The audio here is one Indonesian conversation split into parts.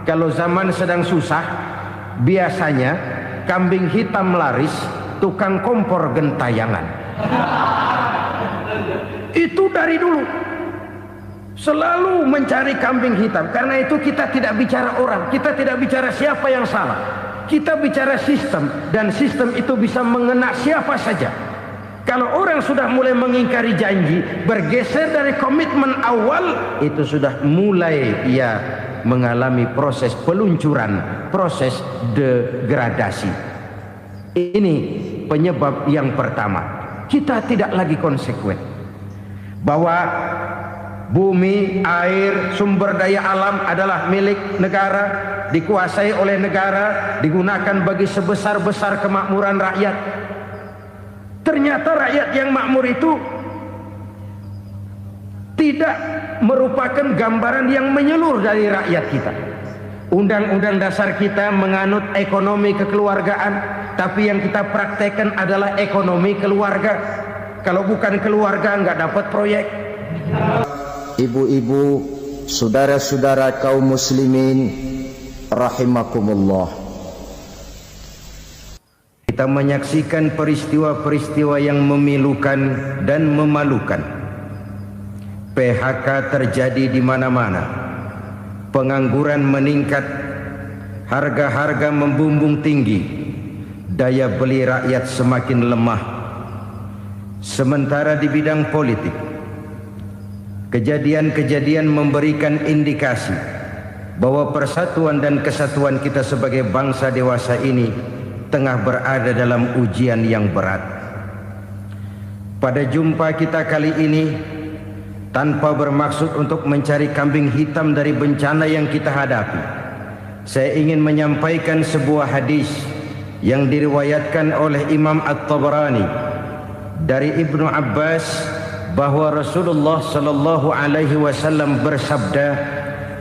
kalau zaman sedang susah, biasanya kambing hitam laris, tukang kompor gentayangan. Itu dari dulu selalu mencari kambing hitam. Karena itu kita tidak bicara orang, kita tidak bicara siapa yang salah, kita bicara sistem, dan sistem itu bisa mengena siapa saja. Kalau orang sudah mulai mengingkari janji, bergeser dari komitmen awal, itu sudah mulai ia mengalami proses peluncuran, proses degradasi. Ini penyebab yang pertama. Kita tidak lagi konsekuen bahwa bumi, air, sumber daya alam adalah milik negara, dikuasai oleh negara, digunakan bagi sebesar-besar kemakmuran rakyat. Ternyata rakyat yang makmur itu tidak merupakan gambaran yang menyeluruh dari rakyat kita. Undang-undang dasar kita menganut ekonomi kekeluargaan, tapi yang kita praktekkan adalah ekonomi keluarga. Kalau bukan keluarga nggak dapat proyek. Ibu-ibu, saudara-saudara kaum muslimin rahimakumullah, kita menyaksikan peristiwa-peristiwa yang memilukan dan memalukan. PHK terjadi di mana-mana, pengangguran meningkat, harga-harga membumbung tinggi, daya beli rakyat semakin lemah. Sementara di bidang politik, kejadian-kejadian memberikan indikasi bahwa persatuan dan kesatuan kita sebagai bangsa dewasa ini tengah berada dalam ujian yang berat. Pada jumpa kita kali ini, tanpa bermaksud untuk mencari kambing hitam dari bencana yang kita hadapi, saya ingin menyampaikan sebuah hadis yang diriwayatkan oleh Imam At-Tabarani dari Ibnu Abbas bahwa Rasulullah sallallahu alaihi wasallam bersabda,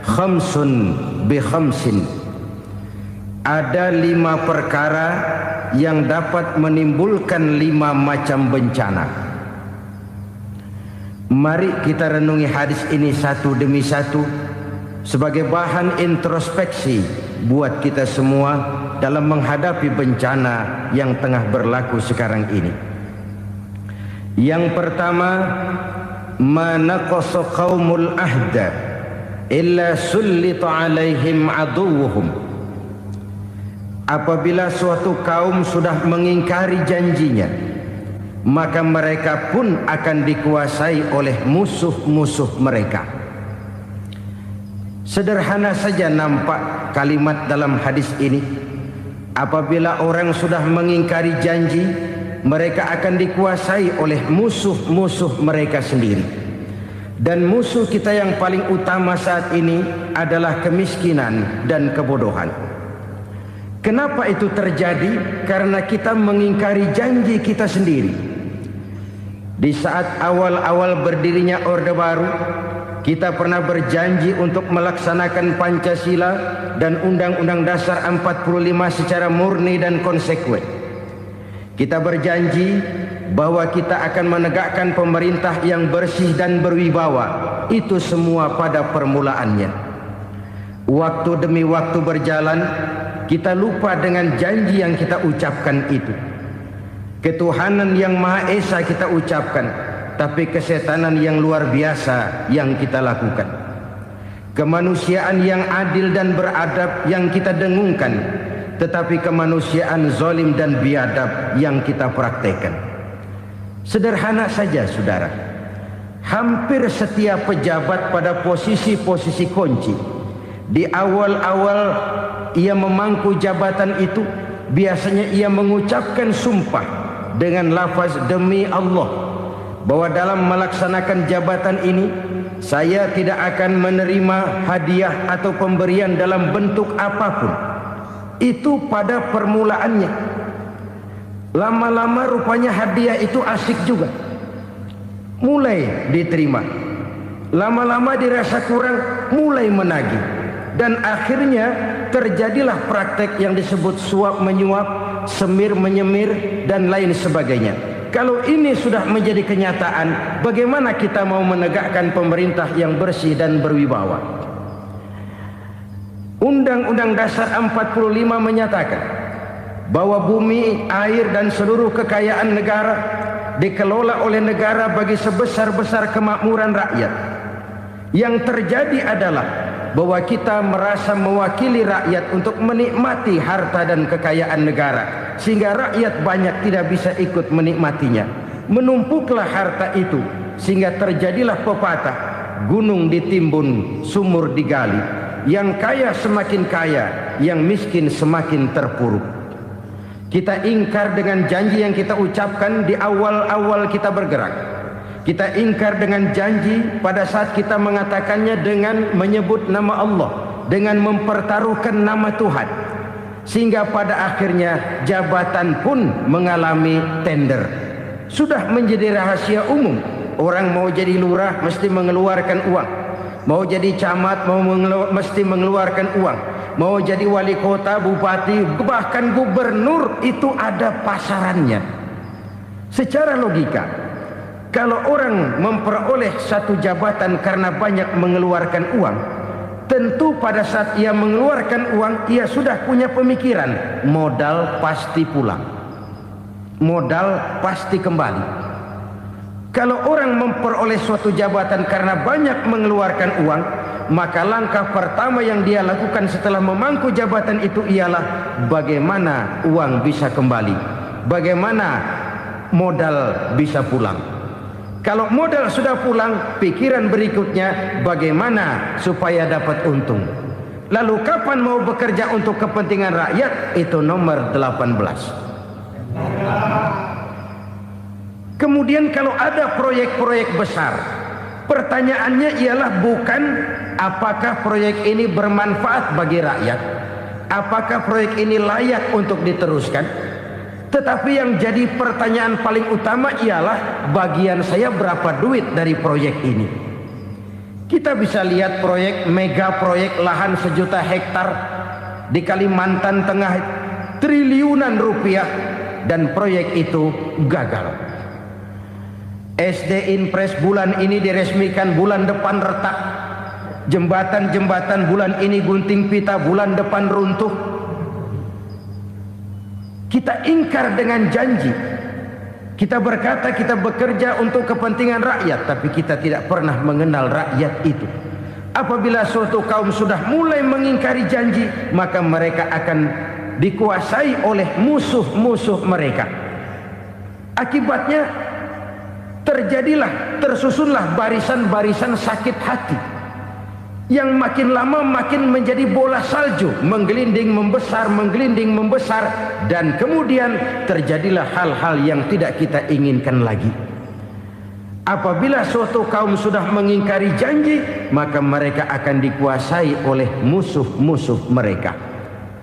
khamsun bi khamsin, ada 5 perkara yang dapat menimbulkan 5 macam bencana. Mari kita renungi hadis ini satu demi satu sebagai bahan introspeksi buat kita semua dalam menghadapi bencana yang tengah berlaku sekarang ini. Yang pertama, manaqasa qaumul ahda illa sullita alaihim aduwwuhum. Apabila suatu kaum sudah mengingkari janjinya, maka mereka pun akan dikuasai oleh musuh-musuh mereka. Sederhana saja nampak kalimat dalam hadis ini. Apabila orang sudah mengingkari janji, mereka akan dikuasai oleh musuh-musuh mereka sendiri. Dan musuh kita yang paling utama saat ini adalah kemiskinan dan kebodohan. Kenapa itu terjadi? Karena kita mengingkari janji kita sendiri. Di saat awal-awal berdirinya Orde Baru, kita pernah berjanji untuk melaksanakan Pancasila dan Undang-Undang Dasar 45 secara murni dan konsekuen. Kita berjanji bahwa kita akan menegakkan pemerintah yang bersih dan berwibawa. Itu semua pada permulaannya. Waktu demi waktu berjalan, kita lupa dengan janji yang kita ucapkan itu. Ketuhanan yang Maha Esa kita ucapkan, tapi kesetanan yang luar biasa yang kita lakukan. Kemanusiaan yang adil dan beradab yang kita dengungkan, tetapi kemanusiaan zalim dan biadab yang kita praktekkan. Sederhana saja saudara, hampir setiap pejabat pada posisi-posisi kunci, di awal-awal ia memangku jabatan itu, biasanya ia mengucapkan sumpah dengan lafaz demi Allah, bahwa dalam melaksanakan jabatan ini saya tidak akan menerima hadiah atau pemberian dalam bentuk apapun. Itu pada permulaannya. Lama-lama rupanya hadiah itu asik juga, mulai diterima. Lama-lama dirasa kurang, mulai menagih. Dan akhirnya terjadilah praktek yang disebut suap menyuap, semir menyemir, dan lain sebagainya. Kalau ini sudah menjadi kenyataan, bagaimana kita mau menegakkan pemerintah yang bersih dan berwibawa? Undang-Undang Dasar 45 menyatakan bahwa bumi, air dan seluruh kekayaan negara dikelola oleh negara bagi sebesar-besar kemakmuran rakyat. Yang terjadi adalah bahwa kita merasa mewakili rakyat untuk menikmati harta dan kekayaan negara, sehingga rakyat banyak tidak bisa ikut menikmatinya. Menumpuklah harta itu sehingga terjadilah pepatah, gunung ditimbun, sumur digali. Yang kaya semakin kaya, yang miskin semakin terpuruk. Kita ingkar dengan janji yang kita ucapkan di awal-awal kita bergerak. Kita ingkar dengan janji pada saat kita mengatakannya dengan menyebut nama Allah, dengan mempertaruhkan nama Tuhan. Sehingga pada akhirnya jabatan pun mengalami tender. Sudah menjadi rahasia umum. Orang mau jadi lurah mesti mengeluarkan uang. Mau jadi camat mesti mengeluarkan uang. Mau jadi wali kota, bupati, bahkan gubernur, itu ada pasarannya. Secara logika, kalau orang memperoleh satu jabatan karena banyak mengeluarkan uang, tentu pada saat ia mengeluarkan uang, ia sudah punya pemikiran, modal pasti pulang, modal pasti kembali. Kalau orang memperoleh suatu jabatan karena banyak mengeluarkan uang, maka langkah pertama yang dia lakukan setelah memangku jabatan itu ialah bagaimana uang bisa kembali, bagaimana modal bisa pulang. Kalau modal sudah pulang, pikiran berikutnya bagaimana supaya dapat untung. Lalu kapan mau bekerja untuk kepentingan rakyat? Itu nomor 18. Kemudian kalau ada proyek-proyek besar, pertanyaannya ialah bukan apakah proyek ini bermanfaat bagi rakyat, apakah proyek ini layak untuk diteruskan, tetapi yang jadi pertanyaan paling utama ialah bagian saya berapa duit dari proyek ini. Kita bisa lihat proyek, mega proyek lahan 1 juta hektar di Kalimantan Tengah, triliunan rupiah, dan proyek itu gagal. SD Inpres bulan ini diresmikan, bulan depan retak. Jembatan-jembatan bulan ini gunting pita, bulan depan runtuh. Kita ingkar dengan janji. Kita berkata kita bekerja untuk kepentingan rakyat, tapi kita tidak pernah mengenal rakyat itu. Apabila suatu kaum sudah mulai mengingkari janji, maka mereka akan dikuasai oleh musuh-musuh mereka. Akibatnya tersusunlah barisan-barisan sakit hati yang makin lama makin menjadi bola salju, menggelinding membesar, dan kemudian terjadilah hal-hal yang tidak kita inginkan lagi. Apabila suatu kaum sudah mengingkari janji, maka mereka akan dikuasai oleh musuh-musuh mereka.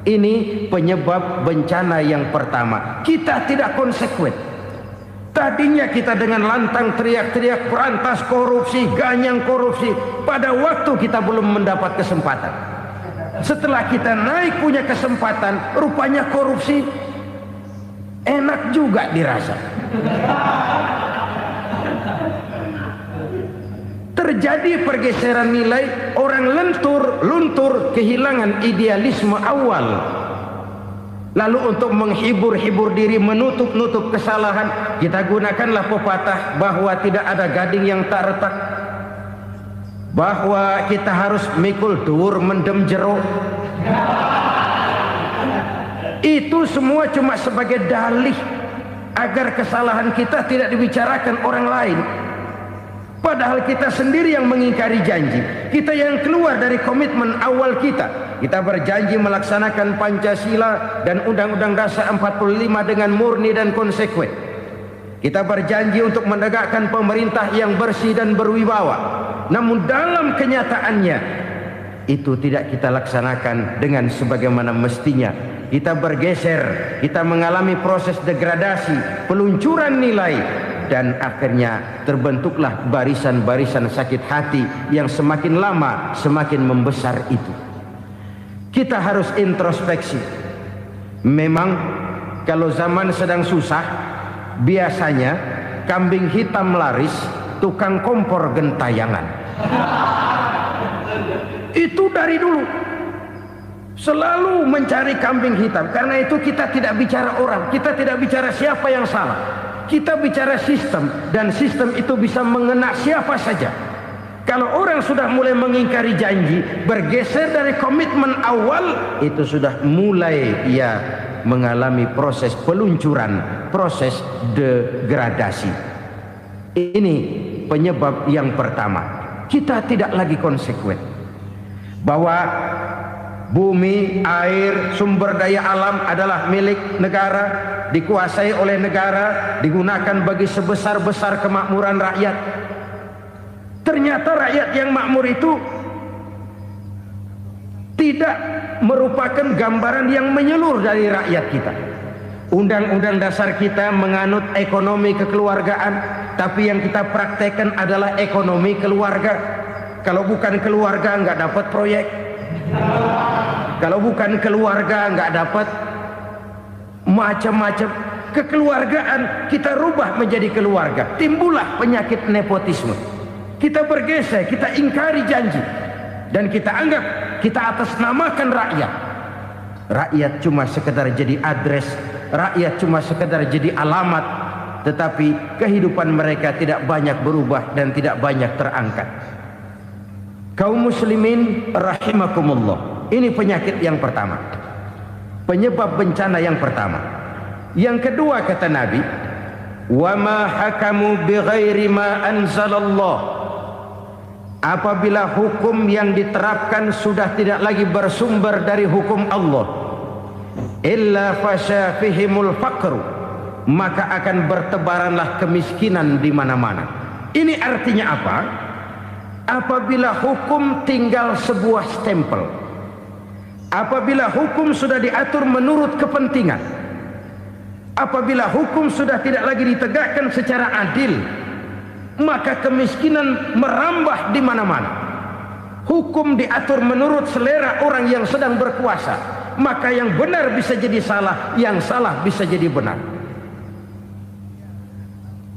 Ini penyebab bencana yang pertama. Kita tidak konsekuen. Tadinya kita dengan lantang teriak-teriak berantas korupsi, ganyang korupsi. Pada waktu kita belum mendapat kesempatan. Setelah kita naik punya kesempatan, rupanya korupsi enak juga dirasa. Terjadi pergeseran nilai, orang luntur, kehilangan idealisme awal. Lalu untuk menghibur diri, menutup kesalahan, kita gunakanlah pepatah bahwa tidak ada gading yang tak retak, bahwa kita harus mikul dur mendem jero. Itu semua cuma sebagai dalih agar kesalahan kita tidak dibicarakan orang lain. Padahal kita sendiri yang mengingkari janji. Kita yang keluar dari komitmen awal kita. Kita berjanji melaksanakan Pancasila dan Undang-Undang Dasar 45 dengan murni dan konsekuen. Kita berjanji untuk menegakkan pemerintah yang bersih dan berwibawa. Namun dalam kenyataannya itu tidak kita laksanakan dengan sebagaimana mestinya. Kita bergeser, kita mengalami proses degradasi, peluncuran nilai, dan akhirnya terbentuklah barisan-barisan sakit hati yang semakin lama semakin membesar itu. Kita harus introspeksi. Memang kalau zaman sedang susah, biasanya kambing hitam laris, tukang kompor gentayangan. Itu dari dulu. Selalu mencari kambing hitam. Karena itu kita tidak bicara orang, kita tidak bicara siapa yang salah. Kita bicara sistem, dan sistem itu bisa mengena siapa saja. Kalau orang sudah mulai mengingkari janji, bergeser dari komitmen awal, itu sudah mulai ia mengalami proses peluncuran, proses degradasi. Ini penyebab yang pertama. Kita tidak lagi konsekuen bahwa bumi, air, sumber daya alam adalah milik negara, dikuasai oleh negara, digunakan bagi sebesar-besar kemakmuran rakyat. Ternyata rakyat yang makmur itu tidak merupakan gambaran yang menyeluruh dari rakyat kita. Undang-undang dasar kita menganut ekonomi kekeluargaan, tapi yang kita praktekkan adalah ekonomi keluarga. Kalau bukan keluarga nggak dapat proyek. Kalau bukan keluarga nggak dapat macam-macam. Kekeluargaan kita rubah menjadi keluarga. Timbullah penyakit nepotisme. Kita bergeser, kita ingkari janji, dan kita anggap kita atasnamakan rakyat. Rakyat cuma sekedar jadi address, rakyat cuma sekedar jadi alamat, tetapi kehidupan mereka tidak banyak berubah dan tidak banyak terangkat. Kaum muslimin rahimakumullah, ini penyakit yang pertama, penyebab bencana yang pertama. Yang kedua, kata Nabi, wa ma hakamu bighairi ma anzalallah. Apabila hukum yang diterapkan sudah tidak lagi bersumber dari hukum Allah, illa fasya fihimul faqru, maka akan bertebaranlah kemiskinan di mana-mana. Ini artinya apa? Apabila hukum tinggal sebuah stempel, apabila hukum sudah diatur menurut kepentingan, apabila hukum sudah tidak lagi ditegakkan secara adil, maka kemiskinan merambah di mana-mana. Hukum diatur menurut selera orang yang sedang berkuasa, maka yang benar bisa jadi salah, yang salah bisa jadi benar.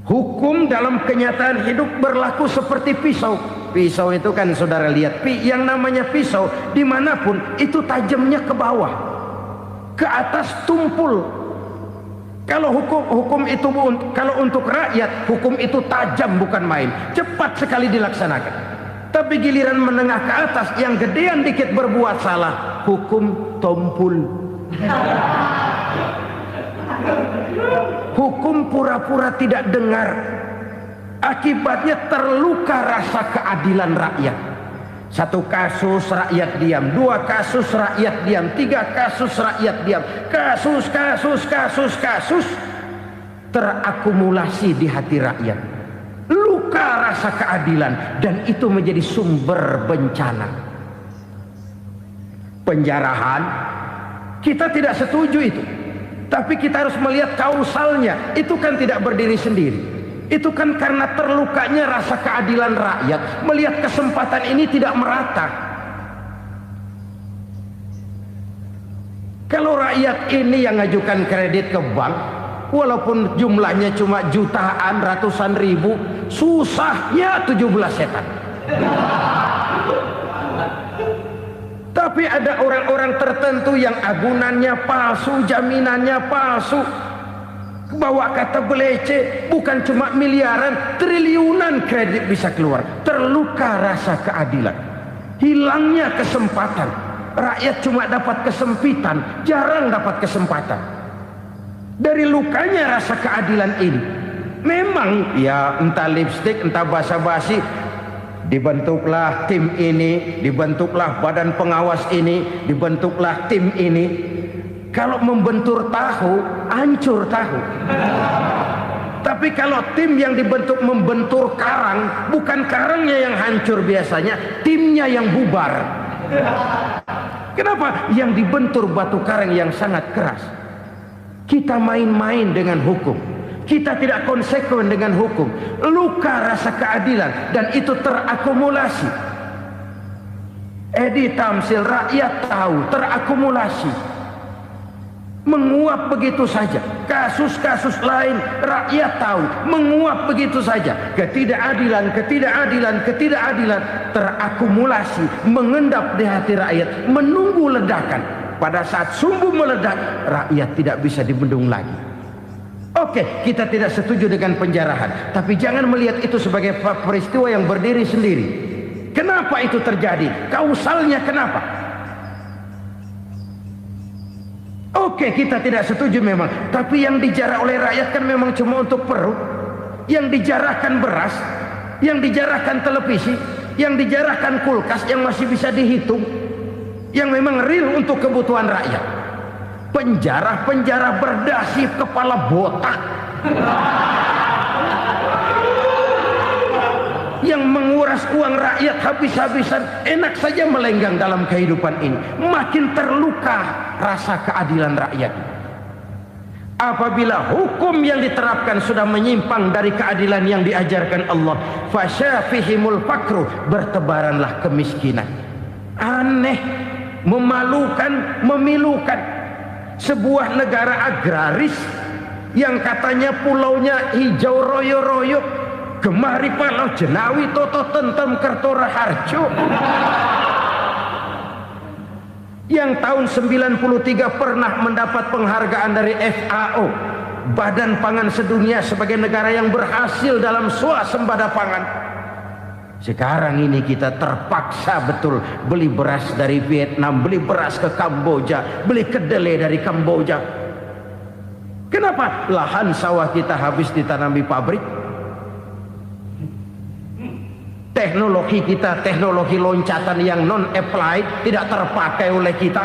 Hukum dalam kenyataan hidup berlaku seperti pisau. Pisau itu kan saudara lihat, yang namanya pisau dimanapun itu tajamnya ke bawah, ke atas tumpul. Kalau hukum itu, kalau untuk rakyat, hukum itu tajam bukan main, cepat sekali dilaksanakan. Tapi giliran menengah ke atas, yang gedean dikit berbuat salah, hukum tompul. Hukum pura-pura tidak dengar. Akibatnya terluka rasa keadilan rakyat. Satu kasus rakyat diam, dua kasus rakyat diam, tiga kasus rakyat diam, kasus terakumulasi di hati rakyat. Luka rasa keadilan, dan itu menjadi sumber bencana. Penjarahan, kita tidak setuju itu, tapi kita harus melihat kausalnya. Itu kan tidak berdiri sendiri. Itu kan karena terlukanya rasa keadilan rakyat, melihat kesempatan ini tidak merata. Kalau rakyat ini yang ngajukan kredit ke bank, walaupun jumlahnya cuma jutaan, ratusan ribu, susahnya 17 setan. Tapi ada orang-orang tertentu yang agunannya palsu, jaminannya palsu, bawa kata belece, bukan cuma miliaran, triliunan kredit bisa keluar. Terluka rasa keadilan, hilangnya kesempatan. Rakyat cuma dapat kesempitan, jarang dapat kesempatan. Dari lukanya rasa keadilan ini, memang ya entah lipstik, entah basa-basi, dibentuklah tim ini, dibentuklah badan pengawas ini, dibentuklah tim ini. Kalau membentur tahu, hancur tahu. Tapi kalau tim yang dibentuk membentur karang, bukan karangnya yang hancur biasanya, timnya yang bubar. Kenapa? Yang dibentur batu karang yang sangat keras. Kita main-main dengan hukum, kita tidak konsekuen dengan hukum. Luka rasa keadilan, dan itu terakumulasi. Edi Tamsil, rakyat tahu, terakumulasi. menguap begitu saja. Kasus-kasus lain rakyat tahu, menguap begitu saja. Ketidakadilan terakumulasi, mengendap di hati rakyat, menunggu ledakan. Pada saat sumbu meledak, rakyat tidak bisa dibendung lagi. Oke, kita tidak setuju dengan penjarahan, tapi jangan melihat itu sebagai peristiwa yang berdiri sendiri. Kenapa itu terjadi? Kausalnya kenapa? Oke, kita tidak setuju memang, tapi yang dijarah oleh rakyat kan memang cuma untuk perut. Yang dijarahkan beras, yang dijarahkan televisi, yang dijarahkan kulkas yang masih bisa dihitung, yang memang real untuk kebutuhan rakyat. Penjara berdasi kepala botak yang menguras uang rakyat habis-habisan, enak saja melenggang dalam kehidupan ini. Makin terluka rasa keadilan rakyat. Apabila hukum yang diterapkan sudah menyimpang dari keadilan yang diajarkan Allah, fasyafihimul fakru, bertebaranlah kemiskinan. Aneh, memalukan, memilukan. Sebuah negara agraris yang katanya pulaunya hijau royo-royo, Gemari Palau Jenawi Toto Tentem Kertora Harjo, yang tahun 93 pernah mendapat penghargaan dari FAO, Badan Pangan Sedunia, sebagai negara yang berhasil dalam swasembada pangan. Sekarang ini kita terpaksa betul beli beras dari Vietnam, beli beras ke Kamboja, beli kedelai dari Kamboja. Kenapa? Lahan sawah kita habis ditanami pabrik. Teknologi kita, teknologi loncatan yang non-applied, tidak terpakai oleh kita.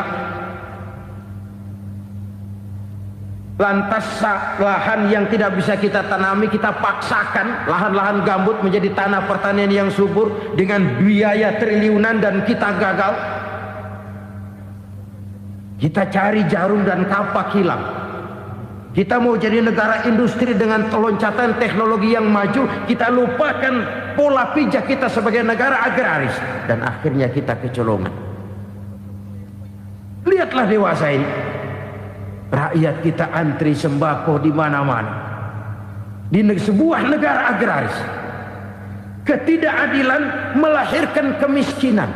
Lantas lahan yang tidak bisa kita tanami, kita paksakan lahan-lahan gambut menjadi tanah pertanian yang subur dengan biaya triliunan, dan kita gagal. Kita cari jarum dan kapak hilang. Kita mau jadi negara industri dengan loncatan teknologi yang maju, kita lupakan pola pijak kita sebagai negara agraris, dan akhirnya kita kecolongan. Lihatlah dewasa ini, rakyat kita antri sembako di mana-mana. Di sebuah negara agraris, ketidakadilan melahirkan kemiskinan.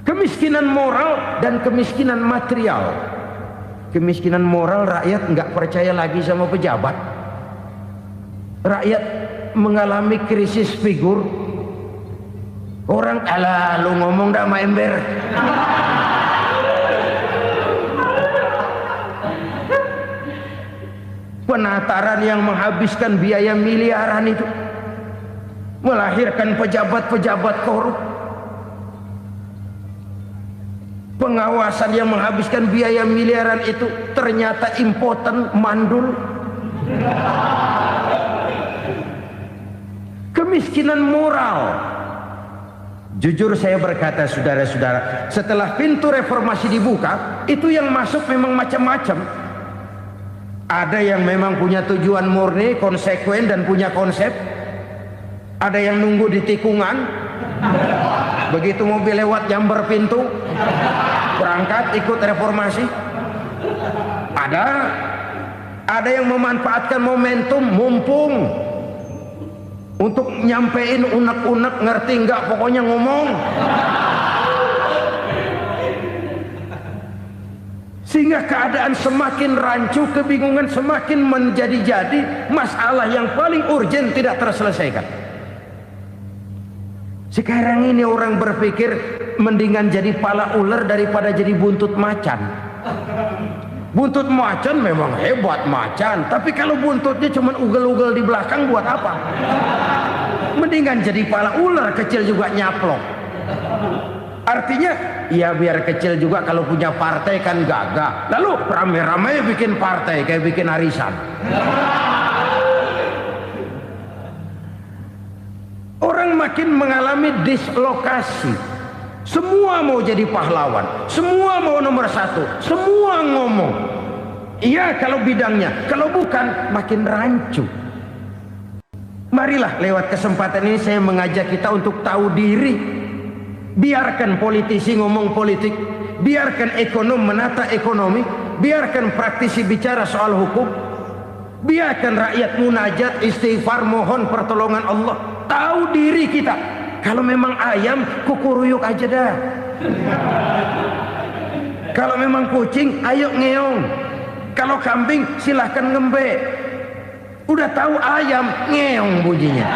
Kemiskinan moral dan kemiskinan material. Kemiskinan moral, rakyat nggak percaya lagi sama pejabat. Rakyat mengalami krisis figur. Orang, alah lu ngomong dah sama ember. Penataran yang menghabiskan biaya miliaran itu melahirkan pejabat-pejabat korup. Pengawasan yang menghabiskan biaya miliaran itu ternyata impoten, mandul. Kemiskinan moral. Jujur saya berkata, saudara-saudara, setelah pintu reformasi dibuka, itu yang masuk memang macam-macam. Ada yang memang punya tujuan murni, konsekuen, dan punya konsep. Ada yang nunggu di tikungan, begitu mobil lewat nyamber pintu, berangkat ikut reformasi. Ada yang memanfaatkan momentum, mumpung, untuk nyampein unek-unek, ngerti nggak, pokoknya ngomong. Sehingga keadaan semakin rancu, kebingungan semakin menjadi-jadi, masalah yang paling urgen tidak terselesaikan. Sekarang ini orang berpikir mendingan jadi pala ular daripada jadi buntut macan. Buntut macan memang hebat macan, tapi kalau buntutnya cuma ugel-ugel di belakang buat apa? Mendingan jadi pala ular, kecil juga nyaplok. Artinya ya biar kecil juga kalau punya partai kan gagah. Lalu rame-rame bikin partai kayak bikin arisan. Orang makin mengalami dislokasi. Semua mau jadi pahlawan, semua mau nomor satu, semua ngomong. Iya kalau bidangnya, kalau bukan makin rancu. Marilah lewat kesempatan ini saya mengajak kita untuk tahu diri. Biarkan politisi ngomong politik, biarkan ekonom menata ekonomi, biarkan praktisi bicara soal hukum, biarkan rakyat munajat, istighfar, mohon pertolongan Allah. Tahu diri kita. Kalau memang ayam, kukuruyuk aja dah. Kalau memang kucing, ayo ngeong. Kalau kambing, silahkan ngembe. Udah tahu ayam, ngeong bunyinya.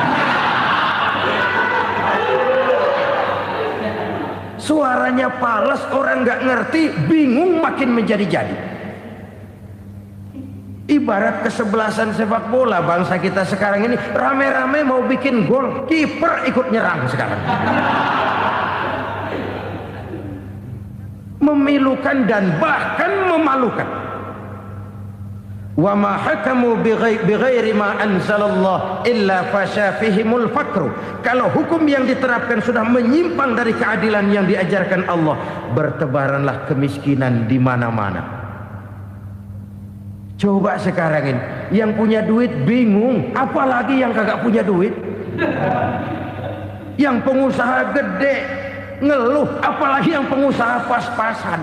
Suaranya palas, orang nggak ngerti, bingung, makin menjadi-jadi. Ibarat kesebelasan sepak bola bangsa kita sekarang ini, rame-rame mau bikin gol, kiper ikut nyerang sekarang. Memilukan dan bahkan memalukan. Wa ma hakamu bighairi ma anzalallah illa fasha fihimul fakru. Kalau hukum yang diterapkan sudah menyimpang dari keadilan yang diajarkan Allah, bertebaranlah kemiskinan di mana-mana. Coba sekarang ini, yang punya duit bingung, apalagi yang kagak punya duit. Yang pengusaha gede ngeluh, apalagi yang pengusaha pas-pasan.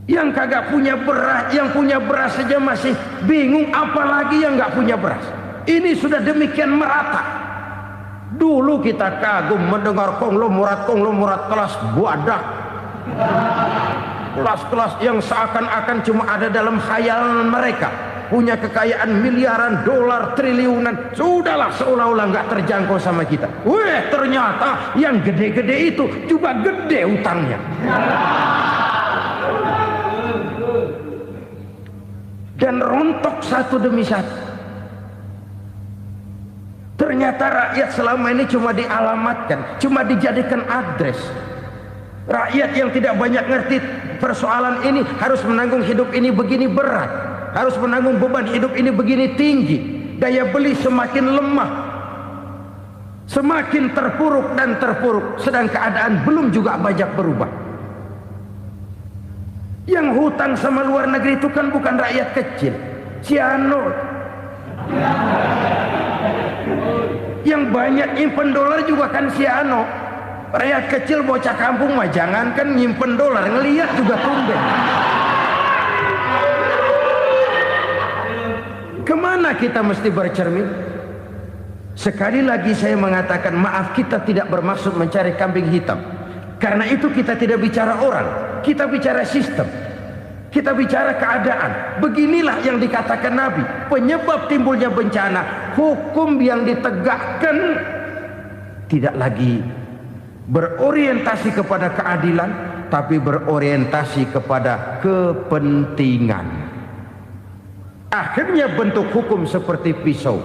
Yang kagak punya beras, yang punya beras saja masih bingung, apalagi yang nggak punya beras. Ini sudah demikian merata. Dulu kita kagum mendengar konglomerat kelas buadak, kelas-kelas yang seakan-akan cuma ada dalam khayalan mereka, punya kekayaan miliaran dolar, triliunan. Sudahlah, seolah-olah nggak terjangkau sama kita. Weh, ternyata yang gede-gede itu juga gede utangnya. Dan rontok satu demi satu. Ternyata rakyat selama ini cuma dialamatkan, cuma dijadikan address. Rakyat yang tidak banyak ngerti persoalan ini harus menanggung hidup ini begini berat, harus menanggung beban hidup ini begini tinggi. Daya beli semakin lemah, semakin terpuruk dan terpuruk, sedang keadaan belum juga banyak berubah. Yang hutang sama luar negeri itu kan bukan rakyat kecil, Ciano. Yang banyak nyimpen dolar juga kan Ciano. Rakyat kecil bocah kampung mah jangankan nyimpen dolar, ngelihat juga tumben. Kemana kita mesti bercermin? Sekali lagi saya mengatakan, maaf, kita tidak bermaksud mencari kambing hitam. Karena itu kita tidak bicara orang, kita bicara sistem, kita bicara keadaan. Beginilah yang dikatakan Nabi, penyebab timbulnya bencana, hukum yang ditegakkan tidak lagi berorientasi kepada keadilan, tapi berorientasi kepada kepentingan. Akhirnya bentuk hukum seperti pisau,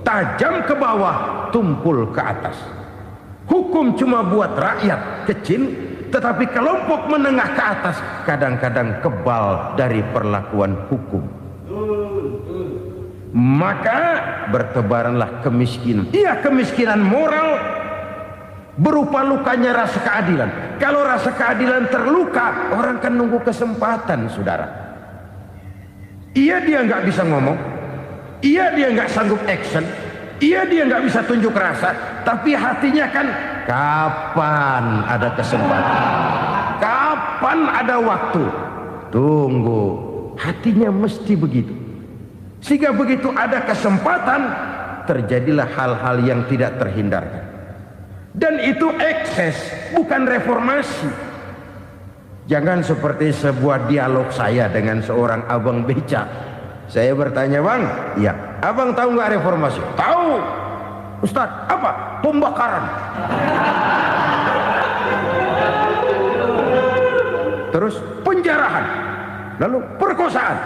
tajam ke bawah, tumpul ke atas. Hukum cuma buat rakyat kecil, tetapi kelompok menengah ke atas kadang-kadang kebal dari perlakuan hukum. Maka bertebaranlah kemiskinan. Iya, kemiskinan moral berupa lukanya rasa keadilan. Kalau rasa keadilan terluka, orang kan nunggu kesempatan, saudara. Iya, dia nggak bisa ngomong. Iya, dia nggak sanggup action. Iya, dia nggak bisa tunjuk rasa, tapi hatinya kan, kapan ada kesempatan, kapan ada waktu, tunggu. Hatinya mesti begitu. Sehingga begitu ada kesempatan, terjadilah hal-hal yang tidak terhindarkan. Dan itu ekses, bukan reformasi. Jangan seperti sebuah dialog saya dengan seorang abang beca. Saya bertanya, bang, ya, abang tahu nggak reformasi? Tahu. Ustaz, apa? Pembakaran. Terus penjarahan. Lalu perkosaan.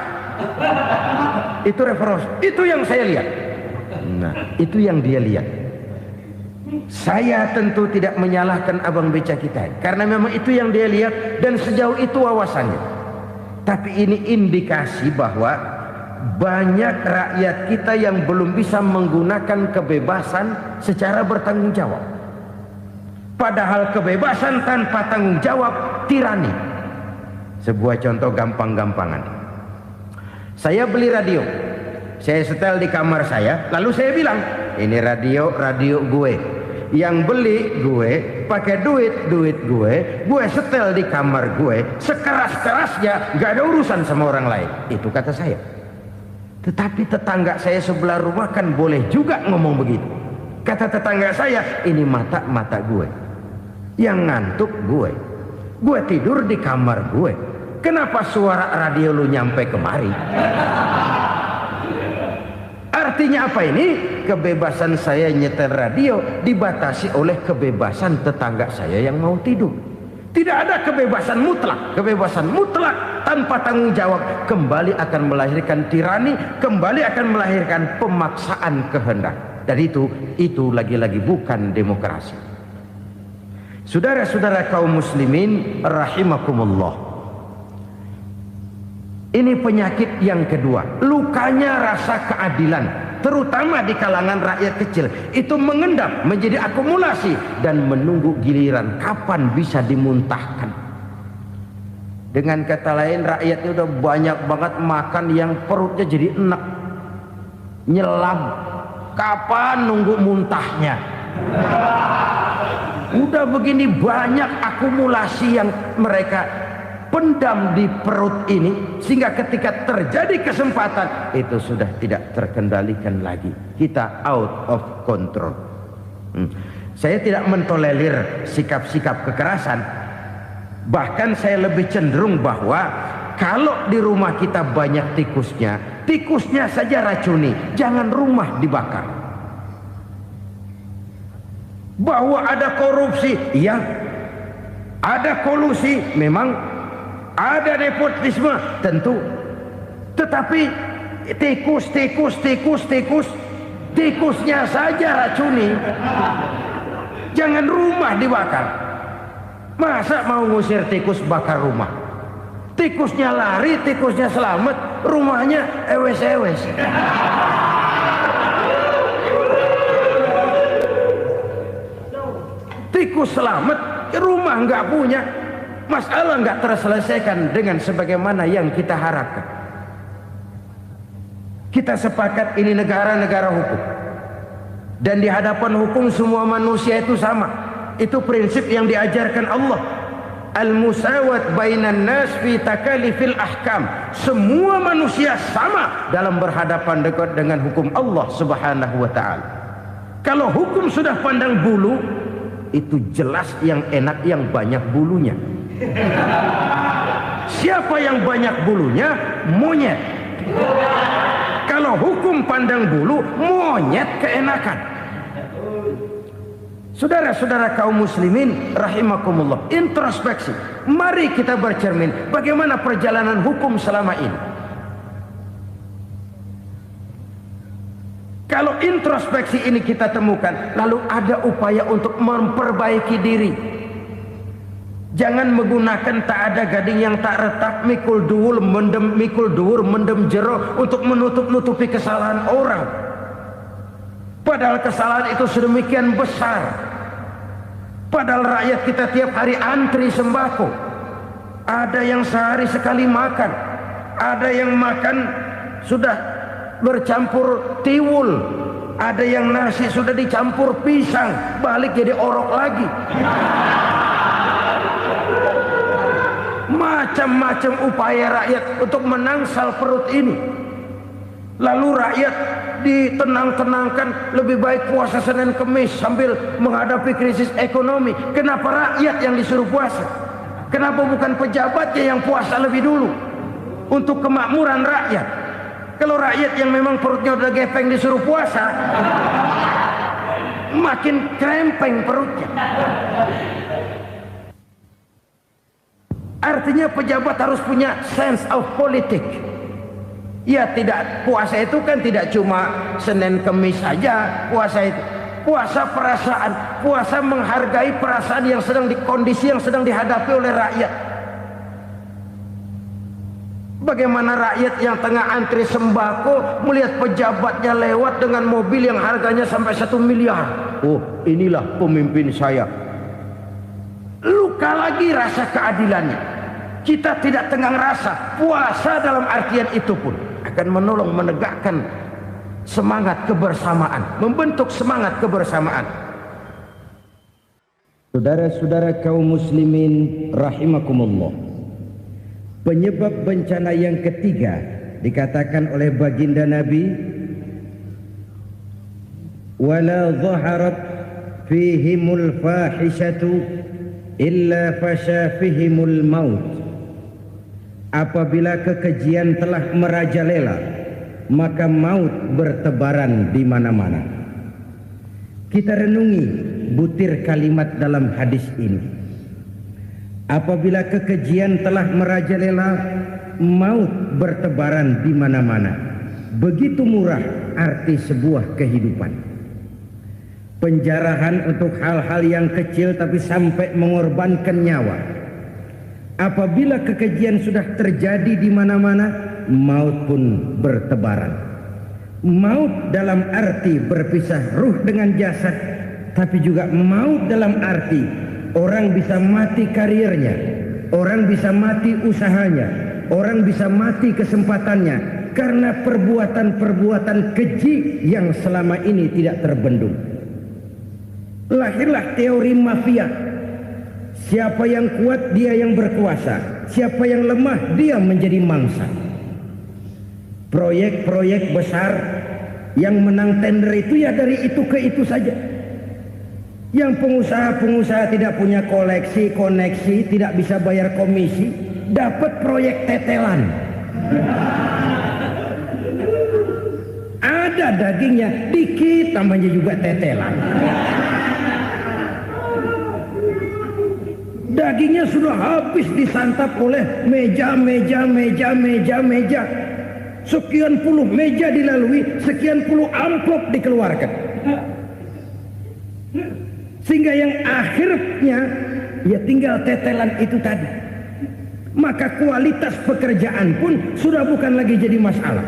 Itu reformasi. Itu yang saya lihat. Nah, itu yang dia lihat. Saya tentu tidak menyalahkan abang beca kita, karena memang itu yang dia lihat dan sejauh itu wawasannya. Tapi ini indikasi bahwa banyak rakyat kita yang belum bisa menggunakan kebebasan secara bertanggung jawab. Padahal kebebasan tanpa tanggung jawab tirani. Sebuah contoh gampang-gampangan. Saya beli radio, saya setel di kamar saya, lalu saya bilang, ini radio gue. Yang beli gue, pakai duit gue setel di kamar gue, sekeras-kerasnya, gak ada urusan sama orang lain. Itu kata saya. Tetapi tetangga saya sebelah rumah kan boleh juga ngomong begitu. Kata tetangga saya, ini mata gue, yang ngantuk gue tidur di kamar gue. Kenapa suara radio lu nyampe kemari? Artinya apa ini? Kebebasan saya nyetel radio dibatasi oleh kebebasan tetangga saya yang mau tidur. Tidak ada kebebasan mutlak. Kebebasan mutlak tanpa tanggung jawab kembali akan melahirkan tirani, kembali akan melahirkan pemaksaan kehendak. Dan itu lagi-lagi bukan demokrasi. Saudara-saudara kaum muslimin rahimakumullah. Ini penyakit yang kedua, lukanya rasa keadilan, terutama di kalangan rakyat kecil. Itu mengendap menjadi akumulasi dan menunggu giliran kapan bisa dimuntahkan. Dengan kata lain, rakyatnya udah banyak banget makan yang perutnya jadi enak, nyelam. Kapan nunggu muntahnya? Udah begini banyak akumulasi yang mereka pendam di perut ini, sehingga ketika terjadi kesempatan itu sudah tidak terkendalikan lagi. Kita out of control. Saya tidak mentolerir sikap-sikap kekerasan. Bahkan saya lebih cenderung bahwa kalau di rumah kita banyak tikusnya saja racuni, jangan rumah dibakar. Bahwa ada korupsi, iya. Ada kolusi, memang. Ada nepotisme, tentu. Tetapi tikusnya saja racuni. Jangan rumah dibakar. Masa mau ngusir tikus bakar rumah? Tikusnya lari, tikusnya selamat, rumahnya ewes-ewes. Tikus selamat, rumah nggak punya. Masalah nggak terselesaikan dengan sebagaimana yang kita harapkan. Kita sepakat ini negara hukum, dan di hadapan hukum semua manusia itu sama. Itu prinsip yang diajarkan Allah. Al-musawat bainan nas fi takalifil ahkam. Semua manusia sama dalam berhadapan dekat dengan hukum Allah Subhanahu wa taala. Kalau hukum sudah pandang bulu, itu jelas yang enak yang banyak bulunya. Siapa yang banyak bulunya? Monyet. Kalau hukum pandang bulu, monyet keenakan. Saudara-saudara kaum muslimin rahimakumullah, introspeksi. Mari kita bercermin bagaimana perjalanan hukum selama ini. Kalau introspeksi ini kita temukan, lalu ada upaya untuk memperbaiki diri. Jangan menggunakan tak ada gading yang tak retak, mikul duwur mendem jero untuk menutup-nutupi kesalahan orang. Padahal kesalahan itu sedemikian besar. Padahal rakyat kita tiap hari antri sembako. Ada yang sehari sekali makan, ada yang makan sudah bercampur tiwul, ada yang nasi sudah dicampur pisang, balik jadi orok lagi. Macam-macam upaya rakyat untuk menangsal perut ini. Lalu rakyat ditenang-tenangkan, lebih baik puasa Senin Kemis sambil menghadapi krisis ekonomi. Kenapa rakyat yang disuruh puasa? Kenapa bukan pejabatnya yang puasa lebih dulu untuk kemakmuran rakyat? Kalau rakyat yang memang perutnya udah gepeng disuruh puasa, makin krempeng perutnya. Artinya pejabat harus punya sense of politik. Ya, tidak, puasa itu kan tidak cuma Senin Kemis saja puasa itu. Puasa perasaan, puasa menghargai perasaan yang sedang kondisi yang sedang dihadapi oleh rakyat. Bagaimana rakyat yang tengah antri sembako melihat pejabatnya lewat dengan mobil yang harganya sampai 1 miliar. Oh, inilah pemimpin saya. Luka lagi rasa keadilannya. Kita tidak tenggang rasa. Puasa dalam artian itu pun akan menolong menegakkan semangat kebersamaan, membentuk semangat kebersamaan. Saudara-saudara kaum muslimin rahimakumullah, penyebab bencana yang ketiga dikatakan oleh baginda Nabi, wala zaharat fihimul fahishatu illa fasha fihimul maut. Apabila kekejian telah merajalela, maka maut bertebaran di mana-mana. Kita renungi butir kalimat dalam hadis ini. Apabila kekejian telah merajalela, maut bertebaran di mana-mana. Begitu murah arti sebuah kehidupan. Penjarahan untuk hal-hal yang kecil tapi sampai mengorbankan nyawa. Apabila kekejian sudah terjadi di mana-mana, maut pun bertebaran. Maut dalam arti berpisah ruh dengan jasad, tapi juga maut dalam arti orang bisa mati karirnya, orang bisa mati usahanya, orang bisa mati kesempatannya karena perbuatan-perbuatan keji yang selama ini tidak terbendung. Lahirlah teori mafia. Siapa yang kuat dia yang berkuasa, siapa yang lemah dia menjadi mangsa. Proyek-proyek besar yang menang tender itu ya dari itu ke itu saja. Yang pengusaha-pengusaha tidak punya koneksi, tidak bisa bayar komisi, dapat proyek tetelan. Ada dagingnya, dikit namanya juga tetelan. Dagingnya sudah habis disantap oleh meja. Sekian puluh meja dilalui, sekian puluh amplop dikeluarkan. Sehingga yang akhirnya ya tinggal tetelan itu tadi. Maka kualitas pekerjaan pun sudah bukan lagi jadi masalah.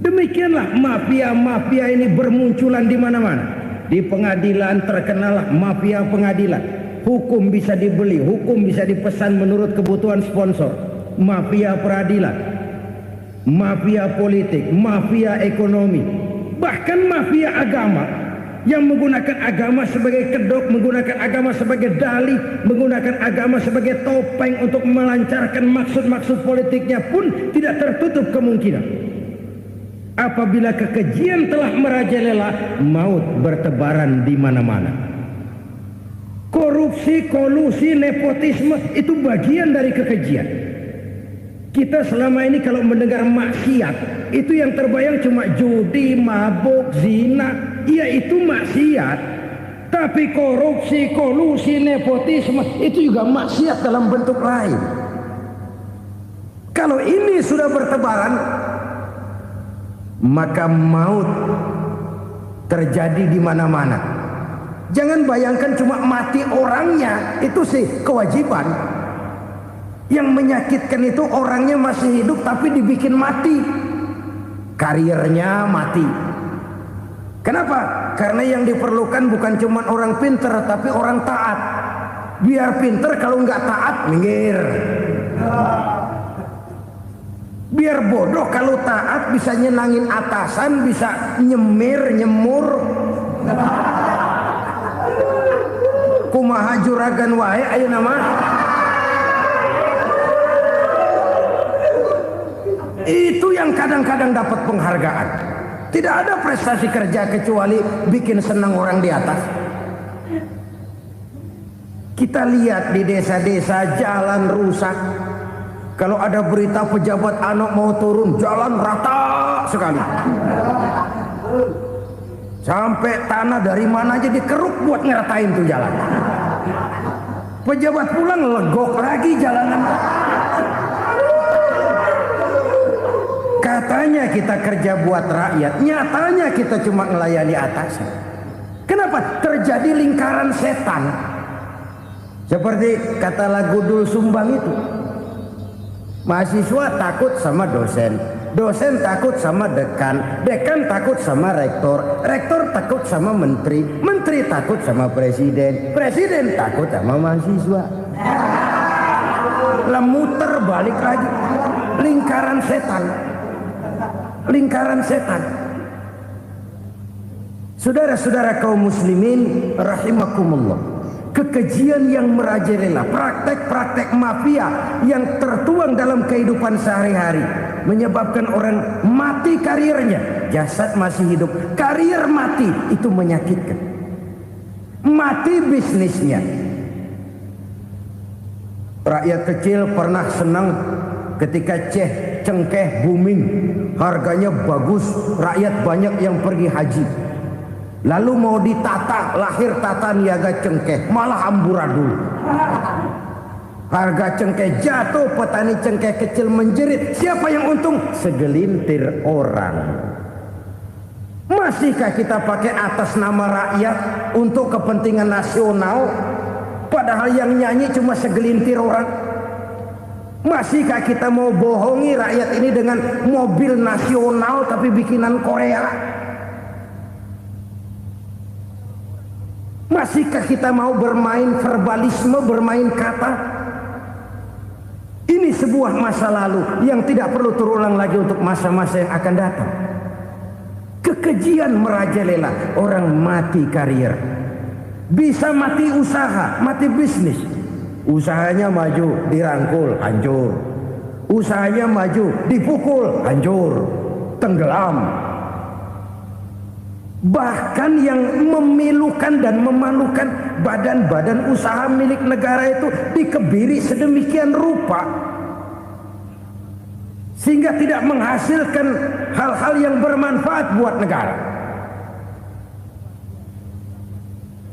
Demikianlah mafia-mafia ini bermunculan di mana-mana. Di pengadilan terkenallah mafia pengadilan. Hukum bisa dibeli, hukum bisa dipesan menurut kebutuhan sponsor. Mafia peradilan, mafia politik, mafia ekonomi, bahkan mafia agama yang menggunakan agama sebagai kedok, menggunakan agama sebagai dalih, menggunakan agama sebagai topeng untuk melancarkan maksud-maksud politiknya pun tidak tertutup kemungkinan. Apabila kekejian telah merajalela, maut bertebaran di mana-mana. Korupsi, kolusi, nepotisme itu bagian dari kekejian. Kita selama ini kalau mendengar maksiat, itu yang terbayang cuma judi, mabuk, zina. Iya itu maksiat. Tapi korupsi, kolusi, nepotisme itu juga maksiat dalam bentuk lain. Kalau ini sudah bertebaran, maka maut terjadi di mana-mana. Jangan bayangkan cuma mati orangnya, itu sih kewajiban. Yang menyakitkan itu orangnya masih hidup tapi dibikin mati. Karirnya mati. Kenapa? Karena yang diperlukan bukan cuma orang pinter tapi orang taat. Biar pinter, kalau nggak taat minggir. Biar bodoh, kalau taat bisa nyenangin atasan, bisa nyemur. Kumaha juragan wae ayo nama. Itu yang kadang-kadang dapat penghargaan. Tidak ada prestasi kerja kecuali bikin senang orang di atas. Kita lihat di desa-desa jalan rusak. Kalau ada berita pejabat anak mau turun, jalan rata sekali. Sampai tanah dari mana aja dikeruk buat ngeratain tuh jalan. Pejabat pulang legok lagi jalanan. Katanya kita kerja buat rakyat, nyatanya kita cuma melayani atasan. Kenapa? Terjadi lingkaran setan. Seperti kata lagu Dul Sumbang itu. Mahasiswa takut sama dosen, dosen takut sama dekan, dekan takut sama rektor, rektor takut sama menteri, menteri takut sama presiden, presiden takut sama mahasiswa. Lah muter balik lagi. Lingkaran setan. Lingkaran setan. Saudara-saudara kaum muslimin rahimakumullah. kekejian yang merajalela, praktek-praktek mafia yang tertuang dalam kehidupan sehari-hari menyebabkan orang mati karirnya, jasad masih hidup, karir mati, itu menyakitkan. Mati bisnisnya. Rakyat kecil pernah senang ketika cengkeh booming, harganya bagus, rakyat banyak yang pergi haji. Lalu mau ditata, lahir tata niaga cengkeh, malah amburadul. Harga cengkeh jatuh, petani cengkeh kecil menjerit. Siapa yang untung? Segelintir orang. Masihkah kita pakai atas nama rakyat untuk kepentingan nasional, padahal yang nyanyi cuma segelintir orang? Masihkah kita mau bohongi rakyat ini dengan mobil nasional tapi bikinan Korea? Masihkah kita mau bermain verbalisme, bermain kata? Ini sebuah masa lalu yang tidak perlu terulang lagi untuk masa-masa yang akan datang. Kekejian merajalela, orang mati karir, bisa mati usaha, mati bisnis. Usahanya maju, dirangkul, hancur. Usahanya maju, dipukul, hancur, tenggelam. Bahkan yang memilukan dan memalukan badan-badan usaha milik negara itu dikebiri sedemikian rupa sehingga tidak menghasilkan hal-hal yang bermanfaat buat negara.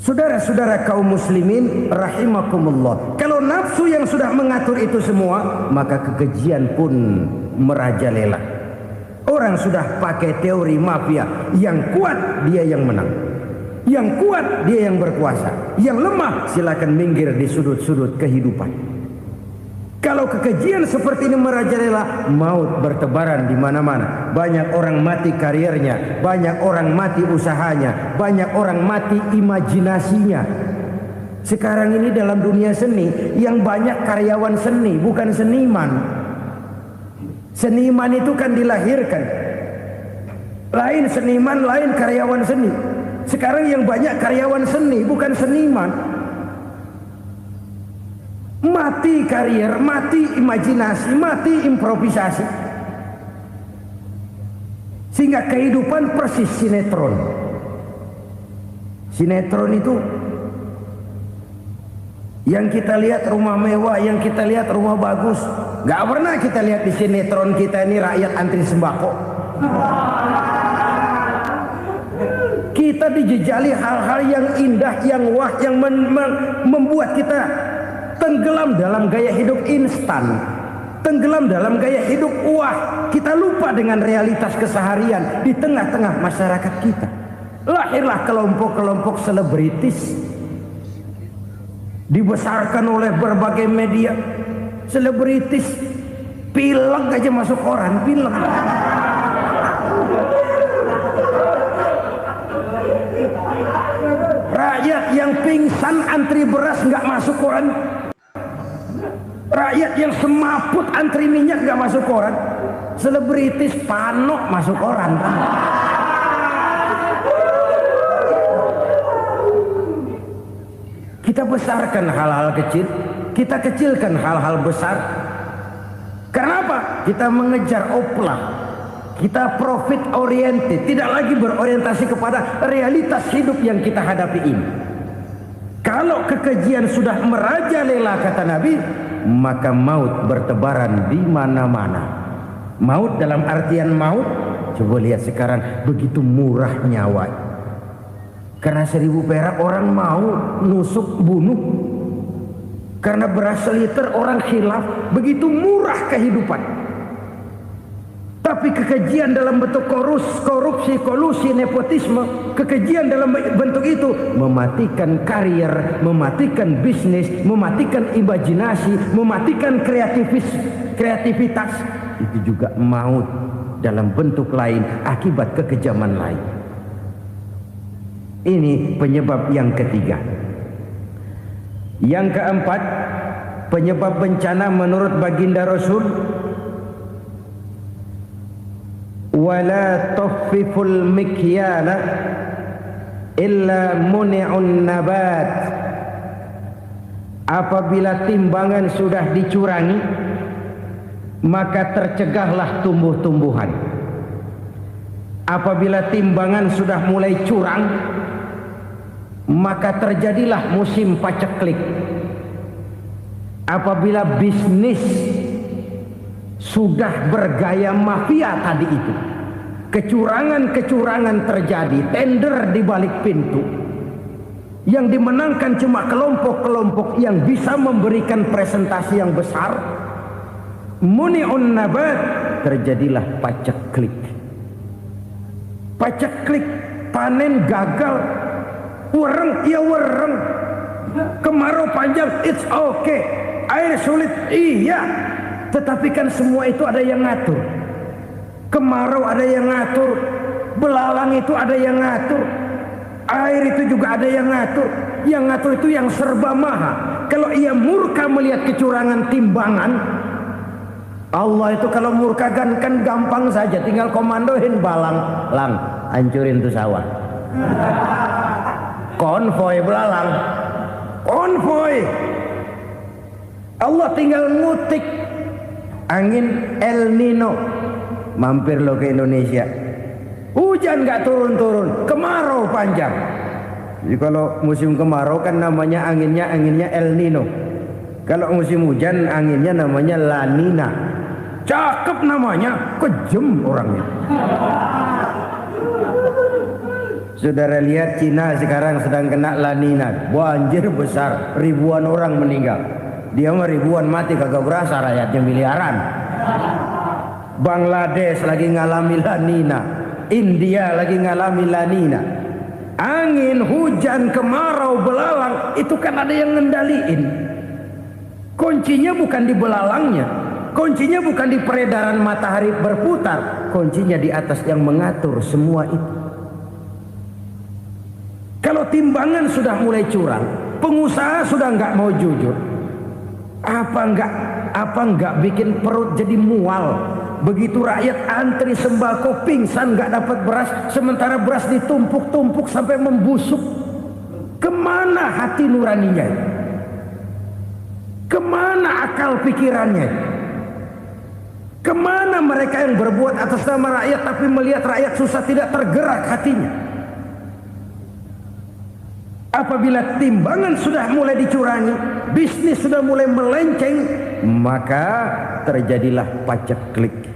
Saudara-saudara kaum muslimin rahimakumullah, kalau nafsu yang sudah mengatur itu semua, maka kekejian pun merajalela. Orang sudah pakai teori mafia, yang kuat dia yang menang, yang kuat dia yang berkuasa, yang lemah silakan minggir di sudut-sudut kehidupan. Kalau kekejian seperti ini merajalela, maut bertebaran di mana-mana. Banyak orang mati karirnya, banyak orang mati usahanya, banyak orang mati imajinasinya. Sekarang ini dalam dunia seni yang banyak karyawan seni, bukan seniman. Seniman itu kan dilahirkan, lain seniman, lain karyawan seni. Sekarang yang banyak karyawan seni, bukan seniman. Mati karir, mati imajinasi, mati improvisasi. Sehingga kehidupan persis sinetron. Sinetron itu yang kita lihat rumah mewah, yang kita lihat rumah bagus. Gak pernah kita lihat di sinetron kita ini rakyat antri sembako. Kita dijejali hal-hal yang indah, yang wah, yang membuat kita tenggelam dalam gaya hidup instan, tenggelam dalam gaya hidup wah. Kita lupa dengan realitas keseharian di tengah-tengah masyarakat kita. Lahirlah kelompok-kelompok selebritis, dibesarkan oleh berbagai media. Selebritis pilek aja masuk koran, pilek. Rakyat yang pingsan antri beras nggak masuk koran. Rakyat yang semaput antri minyak nggak masuk koran. Selebritis panok masuk koran. Kita besarkan hal-hal kecil, kita kecilkan hal-hal besar. Kenapa? Kita mengejar oplah, kita profit oriented, tidak lagi berorientasi kepada realitas hidup yang kita hadapi ini. Kalau kekejian sudah merajalela, kata Nabi, maka maut bertebaran di mana-mana. Maut dalam artian maut, coba lihat sekarang begitu murah nyawa. Karena 1000 perak orang mau nusuk bunuh. Karena beras seliter orang khilaf, begitu murah kehidupan. Tapi kekejian dalam bentuk korupsi, kolusi, nepotisme, kekejian dalam bentuk itu mematikan karier, mematikan bisnis, mematikan imajinasi, mematikan kreativitas. Itu juga maut dalam bentuk lain akibat kekejaman lain. Ini penyebab yang ketiga. Yang keempat, penyebab bencana menurut baginda Rasul, wala tuffiful mikyala illa muni'un nabat Apabila timbangan sudah dicurangi, maka tercegahlah tumbuh-tumbuhan. Apabila timbangan sudah mulai curang, maka terjadilah musim paceklik. Apabila bisnis sudah bergaya mafia tadi itu, kecurangan-kecurangan terjadi, tender di balik pintu, yang dimenangkan cuma kelompok-kelompok yang bisa memberikan presentasi yang besar, muni'un nabat, terjadilah paceklik. Paceklik, panen gagal, wereng, ya wereng, kemarau panjang, it's okay, air sulit, iya, tetapi kan semua itu ada yang ngatur. Kemarau ada yang ngatur, belalang itu ada yang ngatur, air itu juga ada yang ngatur. Yang ngatur itu yang serba maha. Kalau ia murka melihat kecurangan timbangan, Allah itu kalau murka kan gampang saja, tinggal komandoin balang, lang, hancurin tuh sawah. Konvoy belalang, konvoy. Allah tinggal ngutik angin El Nino, mampir lo ke Indonesia. Hujan nggak turun-turun, kemarau panjang. Jadi kalau musim kemarau kan namanya anginnya El Nino. Kalau musim hujan anginnya namanya La Nina. Cakep namanya, kejem orangnya. Saudara lihat Cina sekarang sedang kena La Nina, banjir besar, ribuan orang meninggal. Dia mah ribuan mati kagak berasa, rakyatnya miliaran. Bangladesh lagi ngalami La Nina, India lagi ngalami La Nina. Angin, hujan, kemarau, belalang, itu kan ada yang ngendaliin. Kuncinya bukan di belalangnya, kuncinya bukan di peredaran matahari berputar, kuncinya di atas yang mengatur semua itu. Kalau timbangan sudah mulai curang, pengusaha sudah nggak mau jujur, apa nggak bikin perut jadi mual. Begitu rakyat antri sembako pingsan nggak dapat beras, sementara beras ditumpuk-tumpuk sampai membusuk. Kemana hati nuraninya? Kemana akal pikirannya? Kemana mereka yang berbuat atas nama rakyat tapi melihat rakyat susah tidak tergerak hatinya? Apabila timbangan sudah mulai dicurangi, bisnis sudah mulai melenceng, maka terjadilah paceklik.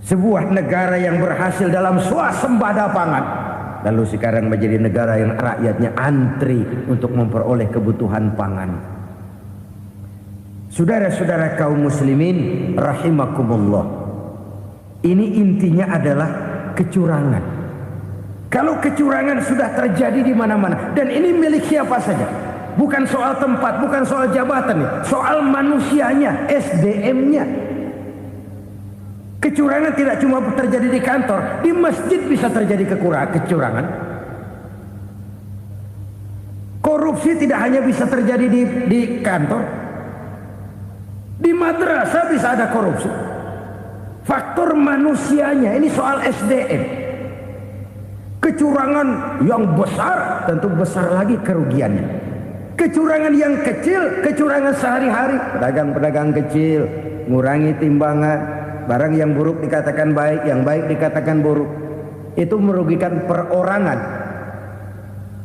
Sebuah negara yang berhasil dalam swasembada pangan, lalu sekarang menjadi negara yang rakyatnya antri untuk memperoleh kebutuhan pangan. Saudara-saudara kaum muslimin rahimakumullah, ini intinya adalah kecurangan. Kalau kecurangan sudah terjadi di mana-mana, dan ini milik siapa saja, bukan soal tempat, bukan soal jabatan, soal manusianya, SDM-nya. Kecurangan tidak cuma terjadi di kantor, di masjid bisa terjadi kecurangan. Korupsi tidak hanya bisa terjadi di kantor, di madrasah bisa ada korupsi. Faktor manusianya, ini soal SDM. Kecurangan yang besar tentu besar lagi kerugiannya. Kecurangan yang kecil, kecurangan sehari-hari, pedagang-pedagang kecil ngurangi timbangan, barang yang buruk dikatakan baik, yang baik dikatakan buruk, itu merugikan perorangan.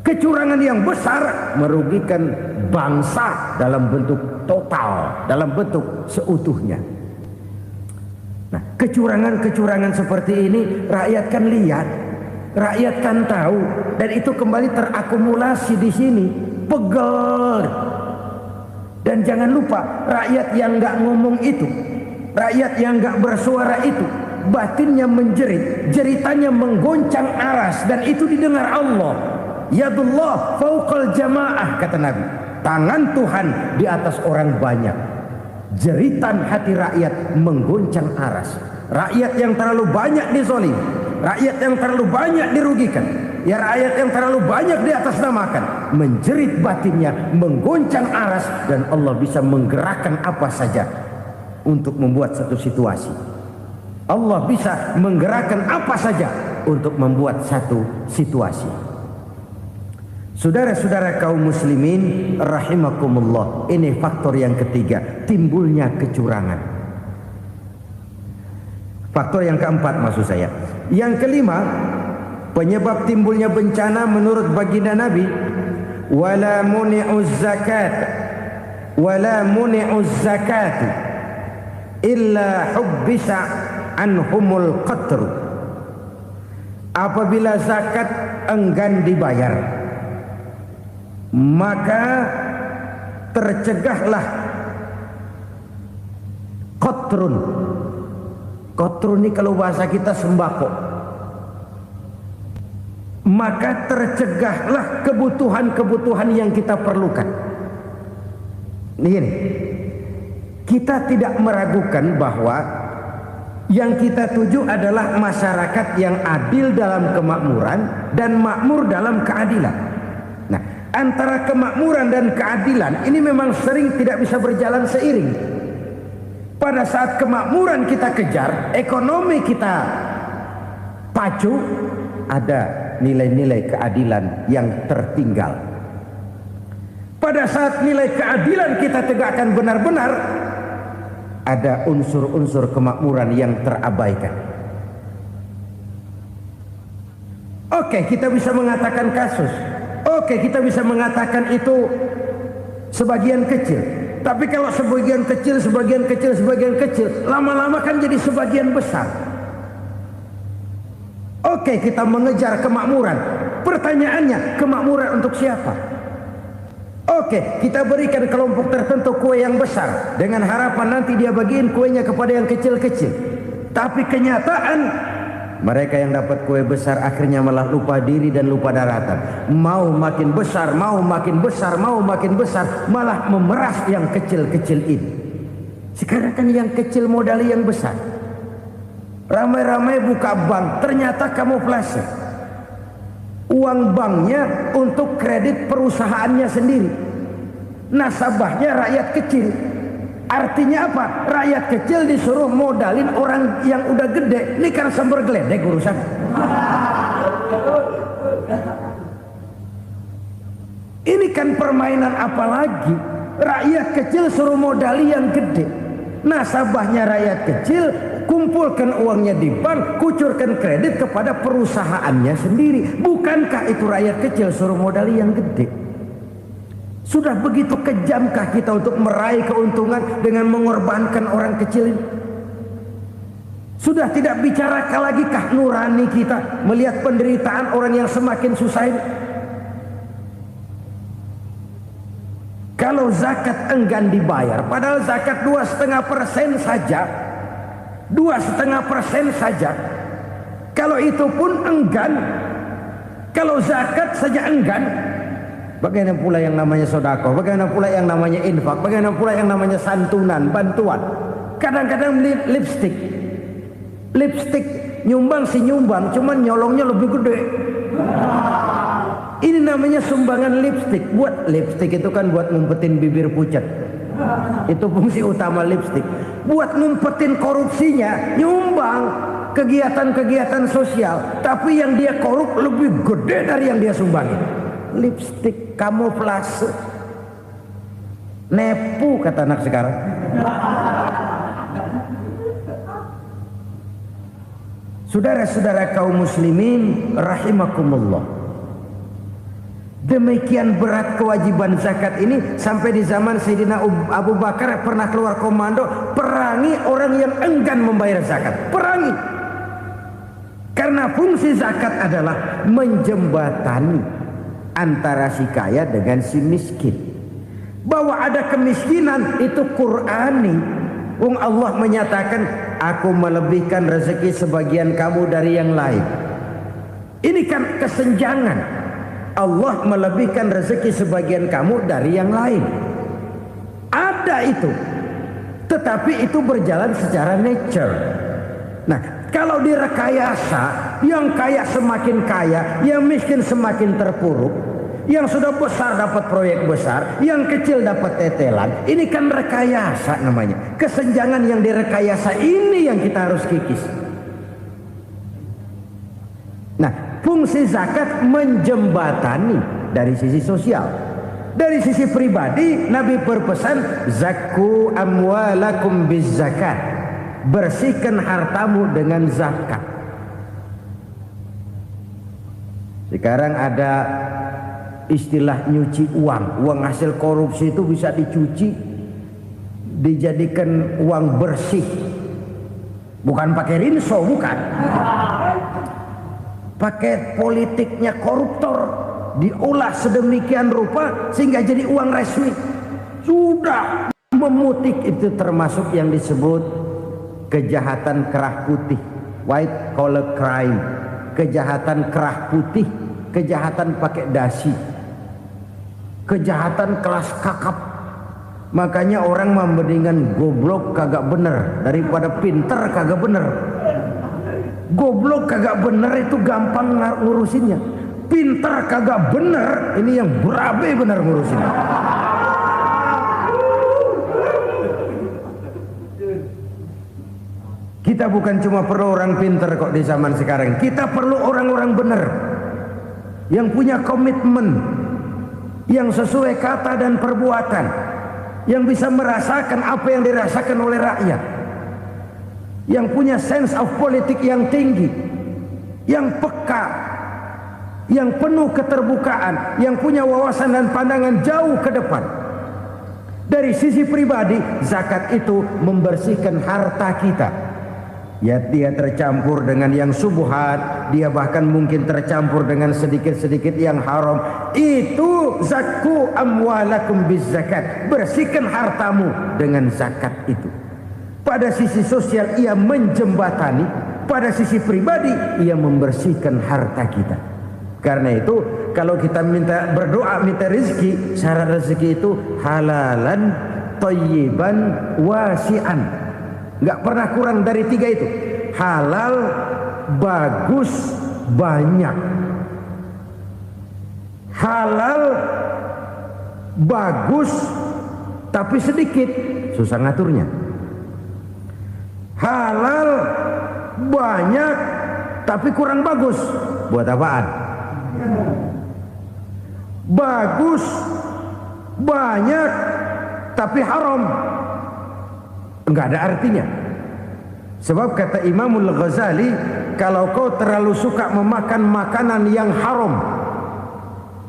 Kecurangan yang besar merugikan bangsa dalam bentuk total, dalam bentuk seutuhnya. Nah, kecurangan-kecurangan seperti ini rakyat kan lihat, rakyat kan tahu, dan itu kembali terakumulasi di sini, pegel. Dan jangan lupa, rakyat yang nggak ngomong itu, rakyat yang nggak bersuara itu, batinnya menjerit, jeritannya menggoncang aras, dan itu didengar Allah. Yadullah fauqal jamaah, kata Nabi, tangan Tuhan di atas orang banyak. Jeritan hati rakyat menggoncang aras. Rakyat yang terlalu banyak dizolim, rakyat yang terlalu banyak dirugikan, ya rakyat yang terlalu banyak diatasnamakan, menjerit batinnya, menggoncang aras, dan Allah bisa menggerakkan apa saja untuk membuat satu situasi. Allah bisa menggerakkan apa saja untuk membuat satu situasi. Saudara-saudara kaum muslimin rahimakumullah, ini faktor yang ketiga, timbulnya kecurangan. Faktor yang keempat maksud saya. Yang kelima, penyebab timbulnya bencana menurut baginda Nabi, wala muni'uz zakat illa hubbisa anhumul qatr. Apabila zakat enggan dibayar, maka tercegahlah qatrun. Qatrun ini kalau bahasa kita sembako. Maka tercegahlah kebutuhan-kebutuhan yang kita perlukan. Ini, kita tidak meragukan bahwa yang kita tuju adalah masyarakat yang adil dalam kemakmuran dan makmur dalam keadilan. Nah, antara kemakmuran dan keadilan ini memang sering tidak bisa berjalan seiring. Pada saat kemakmuran kita kejar, ekonomi kita pacu, ada nilai-nilai keadilan yang tertinggal. Pada saat nilai keadilan kita tegakkan benar-benar, ada unsur-unsur kemakmuran yang terabaikan. Oke, kita bisa mengatakan kasus. Oke, kita bisa mengatakan itu sebagian kecil. Tapi kalau sebagian kecil, lama-lama kan jadi sebagian besar. Oke, kita mengejar kemakmuran. Pertanyaannya, kemakmuran untuk siapa? Oke, kita berikan kelompok tertentu kue yang besar dengan harapan nanti dia bagiin kuenya kepada yang kecil-kecil. Tapi kenyataan, mereka yang dapat kue besar akhirnya malah lupa diri dan lupa daratan. Mau makin besar, malah memeras yang kecil-kecil ini. Sekarang kan yang kecil modali yang besar. Ramai-ramai buka bank, ternyata kamuflase. Uang banknya untuk kredit perusahaannya sendiri. Nasabahnya rakyat kecil. Artinya apa? Rakyat kecil disuruh modalin orang yang udah gede. Ini kan sumber geledek urusan. Ini kan permainan apa lagi? Rakyat kecil suruh modali yang gede. Nasabahnya rakyat kecil, kumpulkan uangnya di bank, kucurkan kredit kepada perusahaannya sendiri. Bukankah itu rakyat kecil suruh modali yang gede? Sudah begitu kejamkah kita untuk meraih keuntungan dengan mengorbankan orang kecil ini? Sudah tidak bicara lagi kah nurani kita melihat penderitaan orang yang semakin susah ini? Kalau zakat enggan dibayar, padahal zakat 2,5% saja, 2,5% saja. Kalau itu pun enggan, kalau zakat saja enggan, bagaimana pula yang namanya sedekah, bagaimana pula yang namanya infak, bagaimana pula yang namanya santunan, bantuan. Kadang-kadang lipstick nyumbang si nyumbang, cuman nyolongnya lebih gede. Ini namanya sumbangan lipstick. Buat lipstick itu kan buat ngumpetin bibir pucat. Itu fungsi utama lipstick. Buat ngumpetin korupsinya, nyumbang kegiatan-kegiatan sosial, tapi yang dia korup lebih gede dari yang dia sumbangin. Lipstick kamuflase, nepu kata anak sekarang. Saudara-saudara kaum muslimin rahimakumullah, demikian berat kewajiban zakat ini sampai di zaman Sayyidina Abu Bakar pernah keluar komando perangi orang yang enggan membayar zakat. Perangi. Karena fungsi zakat adalah menjembatani antara si kaya dengan si miskin. Bahwa ada kemiskinan itu Qur'ani. Allah menyatakan, aku melebihkan rezeki sebagian kamu dari yang lain. Ini kan kesenjangan. Allah melebihkan rezeki sebagian kamu dari yang lain. Ada itu. Tetapi itu berjalan secara nature. Nah, kalau direkayasa, yang kaya semakin kaya, yang miskin semakin terpuruk, yang sudah besar dapat proyek besar, yang kecil dapat tetelan. Ini kan rekayasa namanya. Kesenjangan yang direkayasa ini yang kita harus kikis. Nah, fungsi zakat menjembatani dari sisi sosial. Dari sisi pribadi, Nabi berpesan, zakku amwalakum bizzakat, bersihkan hartamu dengan zakat. Sekarang ada istilah nyuci uang. Uang hasil korupsi itu bisa dicuci, dijadikan uang bersih. Bukan pakai rinso, bukan. Pakai politiknya koruptor, diolah sedemikian rupa sehingga jadi uang resmi. Sudah memutik, itu termasuk yang disebut kejahatan kerah putih, white collar crime, kejahatan kerah putih, kejahatan pakai dasi, kejahatan kelas kakap. Makanya orang mendingan goblok kagak bener daripada pinter kagak bener. Goblok kagak bener itu gampang ngurusinnya. Pinter kagak bener, ini yang berabe bener ngurusinnya. Kita bukan cuma perlu orang pinter kok di zaman sekarang. Kita perlu orang-orang bener yang punya komitmen, yang sesuai kata dan perbuatan, yang bisa merasakan apa yang dirasakan oleh rakyat, yang punya sense of politik yang tinggi, yang peka, yang penuh keterbukaan, yang punya wawasan dan pandangan jauh ke depan. Dari sisi pribadi, zakat itu membersihkan harta kita. Ya, dia tercampur dengan yang subuhat, dia bahkan mungkin tercampur dengan sedikit-sedikit yang haram. Itu zakku amwalakum bizzakat, bersihkan hartamu dengan zakat itu. Pada sisi sosial ia menjembatani, pada sisi pribadi ia membersihkan harta kita. Karena itu kalau kita minta berdoa minta rezeki, syarat rezeki itu halalan thayyiban wasi'an. Enggak pernah kurang dari 3 itu. Halal, bagus, banyak. Halal, bagus, tapi sedikit, susah ngaturnya. Halal, banyak, tapi kurang bagus. Buat apaan? Bagus, banyak, tapi haram, enggak ada artinya. Sebab kata Imamul Ghazali, kalau kau terlalu suka memakan makanan yang haram,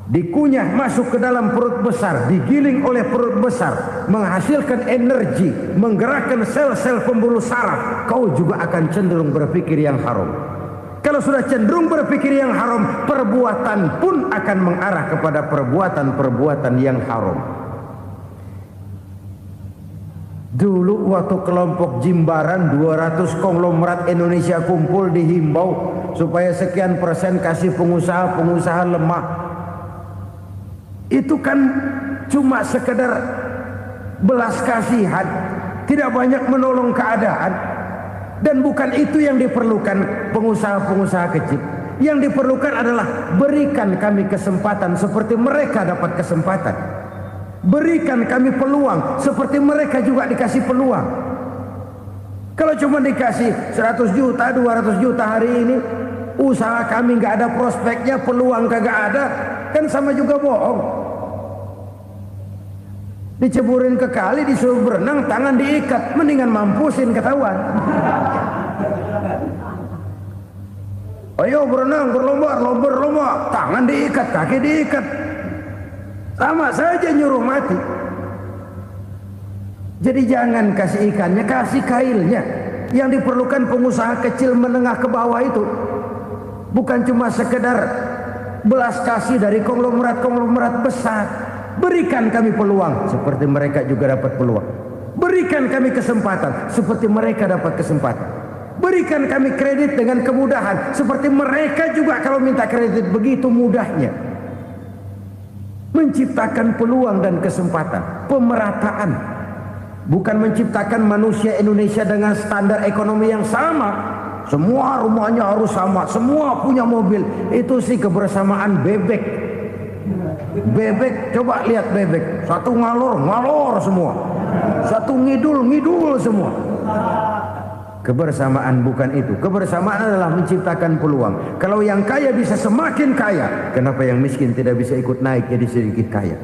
dikunyah masuk ke dalam perut besar, digiling oleh perut besar, menghasilkan energi, menggerakkan sel-sel pembuluh saraf, kau juga akan cenderung berpikir yang haram. Kalau sudah cenderung berpikir yang haram, perbuatan pun akan mengarah kepada perbuatan-perbuatan yang haram. Dulu waktu kelompok Jimbaran 200 konglomerat Indonesia kumpul, dihimbau supaya sekian persen kasih pengusaha-pengusaha lemah. Itu kan cuma sekedar belas kasihan, tidak banyak menolong keadaan. Dan bukan itu yang diperlukan pengusaha-pengusaha kecil. Yang diperlukan adalah berikan kami kesempatan seperti mereka dapat kesempatan. Berikan kami peluang seperti mereka juga dikasih peluang. Kalau cuma dikasih 100 juta, 200 juta hari ini, usaha kami nggak ada prospeknya, peluang kagak ada, kan sama juga bohong. Diceburin ke kali, disuruh berenang, tangan diikat, mendingan mampusin ketahuan. Ayo berenang, berlomba, tangan diikat, kaki diikat, sama saja nyuruh mati. Jadi jangan kasih ikannya, kasih kailnya. Yang diperlukan pengusaha kecil menengah ke bawah itu bukan cuma sekedar belas kasih dari konglomerat-konglomerat besar. Berikan kami peluang seperti mereka juga dapat peluang. Berikan kami kesempatan seperti mereka dapat kesempatan. Berikan kami kredit dengan kemudahan seperti mereka juga kalau minta kredit begitu mudahnya. Menciptakan peluang dan kesempatan, pemerataan. Bukan menciptakan manusia Indonesia dengan standar ekonomi yang sama. Semua rumahnya harus sama, semua punya mobil. Itu sih kebersamaan bebek. Bebek, coba lihat bebek, satu ngalor semua, satu ngidul semua. Kebersamaan bukan itu. Kebersamaan adalah menciptakan peluang. Kalau yang kaya bisa semakin kaya, kenapa yang miskin tidak bisa ikut naik jadi sedikit kaya?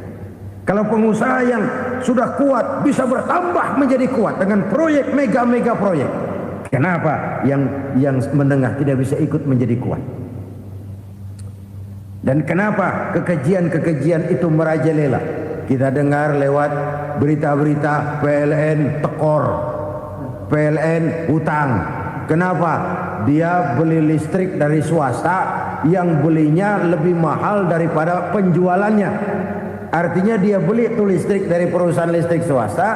Kalau pengusaha yang sudah kuat bisa bertambah menjadi kuat dengan proyek mega proyek, kenapa yang menengah tidak bisa ikut menjadi kuat? Dan kenapa kekejian itu merajalela? Kita dengar lewat berita-berita PLN tekor, PLN hutang. Kenapa? Dia beli listrik dari swasta yang belinya lebih mahal daripada penjualannya. Artinya dia beli itu listrik dari perusahaan listrik swasta,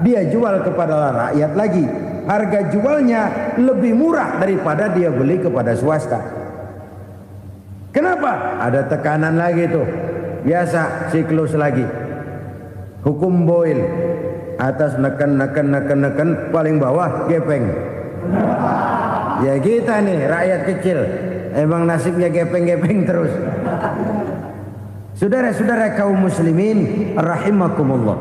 dia jual kepada rakyat lagi. Harga jualnya lebih murah daripada dia beli kepada swasta. Kenapa? Ada tekanan lagi tuh. Biasa siklus lagi. Hukum Boyle. Atas neken, paling bawah gepeng. Ya kita nih rakyat kecil, emang nasibnya gepeng terus. Saudara-saudara kaum muslimin rahimakumullah,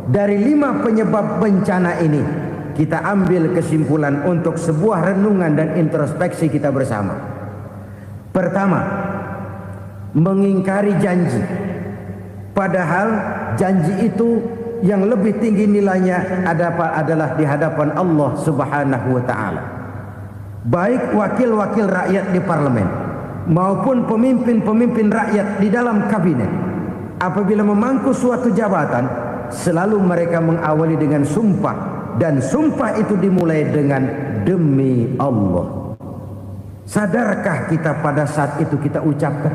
dari 5 penyebab bencana ini kita ambil kesimpulan untuk sebuah renungan dan introspeksi kita bersama. Pertama, mengingkari janji, padahal janji itu yang lebih tinggi nilainya adalah di hadapan Allah Subhanahu wa taala. Baik wakil-wakil rakyat di parlemen maupun pemimpin-pemimpin rakyat di dalam kabinet, apabila memangku suatu jabatan, selalu mereka mengawali dengan sumpah, dan sumpah itu dimulai dengan demi Allah. Sadarkah kita pada saat itu kita ucapkan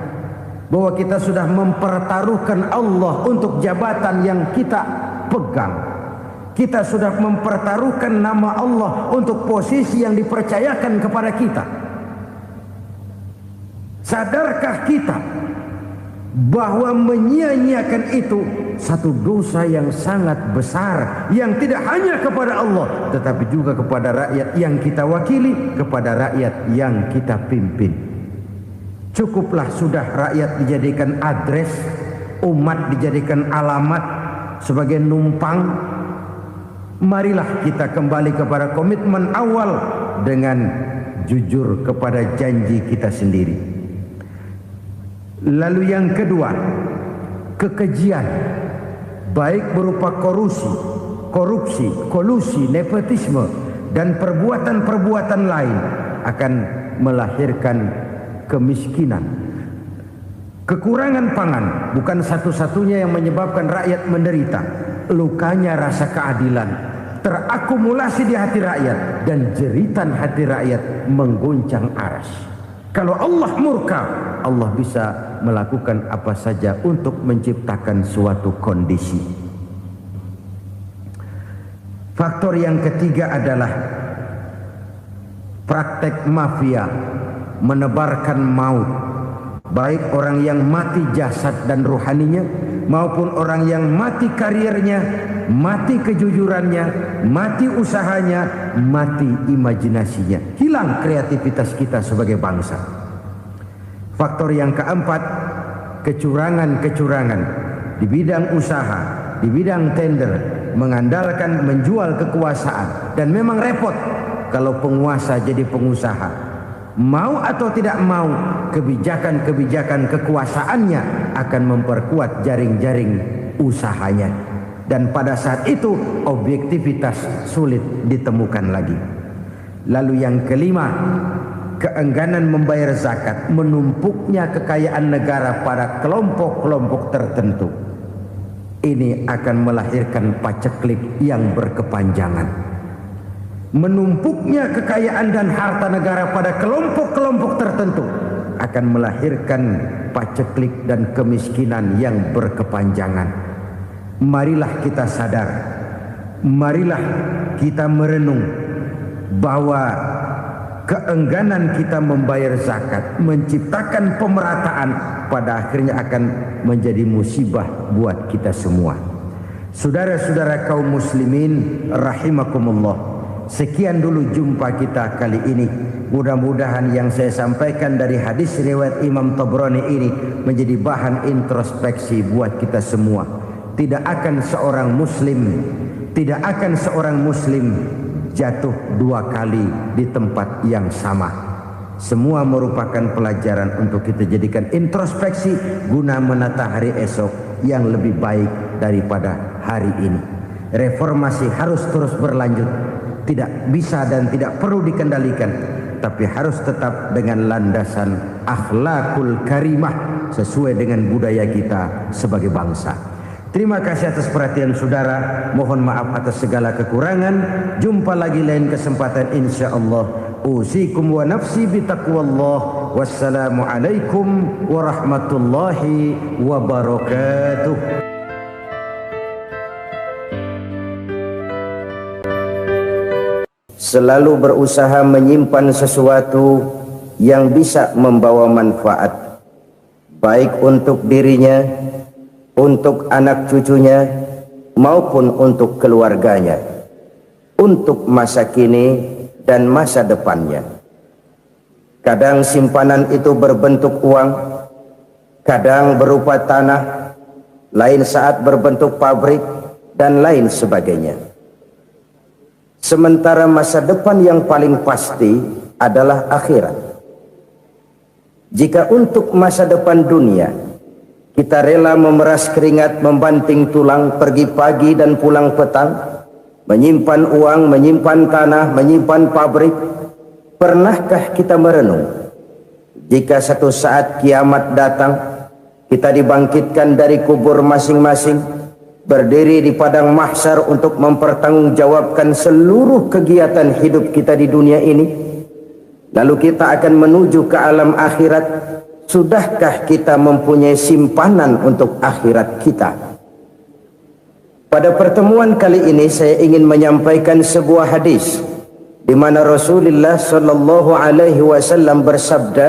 bahwa kita sudah mempertaruhkan Allah untuk jabatan yang kita pegang? Kita sudah mempertaruhkan nama Allah untuk posisi yang dipercayakan kepada kita. Sadarkah kita bahwa menyia-nyiakan itu satu dosa yang sangat besar, yang tidak hanya kepada Allah tetapi juga kepada rakyat yang kita wakili, kepada rakyat yang kita pimpin? Cukuplah sudah rakyat dijadikan adres, umat dijadikan alamat sebagai numpang. Marilah kita kembali kepada komitmen awal dengan jujur kepada janji kita sendiri. Lalu yang kedua, kekejian, baik berupa korupsi, kolusi, nepotisme, dan perbuatan-perbuatan lain akan melahirkan kemiskinan. Kekurangan pangan bukan satu-satunya yang menyebabkan rakyat menderita. Lukanya rasa keadilan terakumulasi di hati rakyat, dan jeritan hati rakyat mengguncang aras. Kalau Allah murka, Allah bisa melakukan apa saja untuk menciptakan suatu kondisi. Faktor yang ketiga adalah praktek mafia menebarkan maut, baik orang yang mati jasad dan rohaninya maupun orang yang mati karirnya, mati kejujurannya, mati usahanya, mati imajinasinya. Hilang kreativitas kita sebagai bangsa. Faktor yang keempat, kecurangan-kecurangan di bidang usaha, di bidang tender, mengandalkan menjual kekuasaan. Dan memang repot kalau penguasa jadi pengusaha. Mau atau tidak mau, kebijakan-kebijakan kekuasaannya akan memperkuat jaring-jaring usahanya. Dan pada saat itu objektivitas sulit ditemukan lagi. Lalu yang kelima, keengganan membayar zakat, menumpuknya kekayaan negara pada kelompok-kelompok tertentu. Ini akan melahirkan paceklik yang berkepanjangan. Menumpuknya kekayaan dan harta negara pada kelompok-kelompok tertentu akan melahirkan paceklik dan kemiskinan yang berkepanjangan. Marilah kita sadar, marilah kita merenung bahwa keengganan kita membayar zakat, menciptakan pemerataan, pada akhirnya akan menjadi musibah buat kita semua. Saudara-saudara kaum muslimin rahimakumullah, sekian dulu jumpa kita kali ini. Mudah-mudahan yang saya sampaikan dari hadis riwayat Imam Tabrani ini menjadi bahan introspeksi buat kita semua. Tidak akan seorang muslim jatuh 2 kali di tempat yang sama. Semua merupakan pelajaran untuk kita jadikan introspeksi guna menata hari esok yang lebih baik daripada hari ini. Reformasi harus terus berlanjut, tidak bisa dan tidak perlu dikendalikan, tapi harus tetap dengan landasan akhlakul karimah sesuai dengan budaya kita sebagai bangsa. Terima kasih atas perhatian saudara. Mohon maaf atas segala kekurangan. Jumpa lagi lain kesempatan insyaallah. Usikum wa nafsi bitaqwallah. Wassalamualaikum warahmatullahi wabarakatuh. Selalu berusaha menyimpan sesuatu yang bisa membawa manfaat, baik untuk dirinya, untuk anak cucunya, maupun untuk keluarganya, untuk masa kini dan masa depannya. Kadang simpanan itu berbentuk uang, kadang berupa tanah, lain saat berbentuk pabrik, dan lain sebagainya. Sementara masa depan yang paling pasti adalah akhirat. Jika untuk masa depan dunia kita rela memeras keringat, membanting tulang, pergi pagi dan pulang petang, menyimpan uang, menyimpan tanah, menyimpan pabrik, pernahkah kita merenung jika satu saat kiamat datang, kita dibangkitkan dari kubur masing-masing, berdiri di padang mahsyar untuk mempertanggungjawabkan seluruh kegiatan hidup kita di dunia ini, lalu kita akan menuju ke alam akhirat. Sudahkah kita mempunyai simpanan untuk akhirat kita? Pada pertemuan kali ini saya ingin menyampaikan sebuah hadis di mana Rasulullah sallallahu alaihi wasallam bersabda,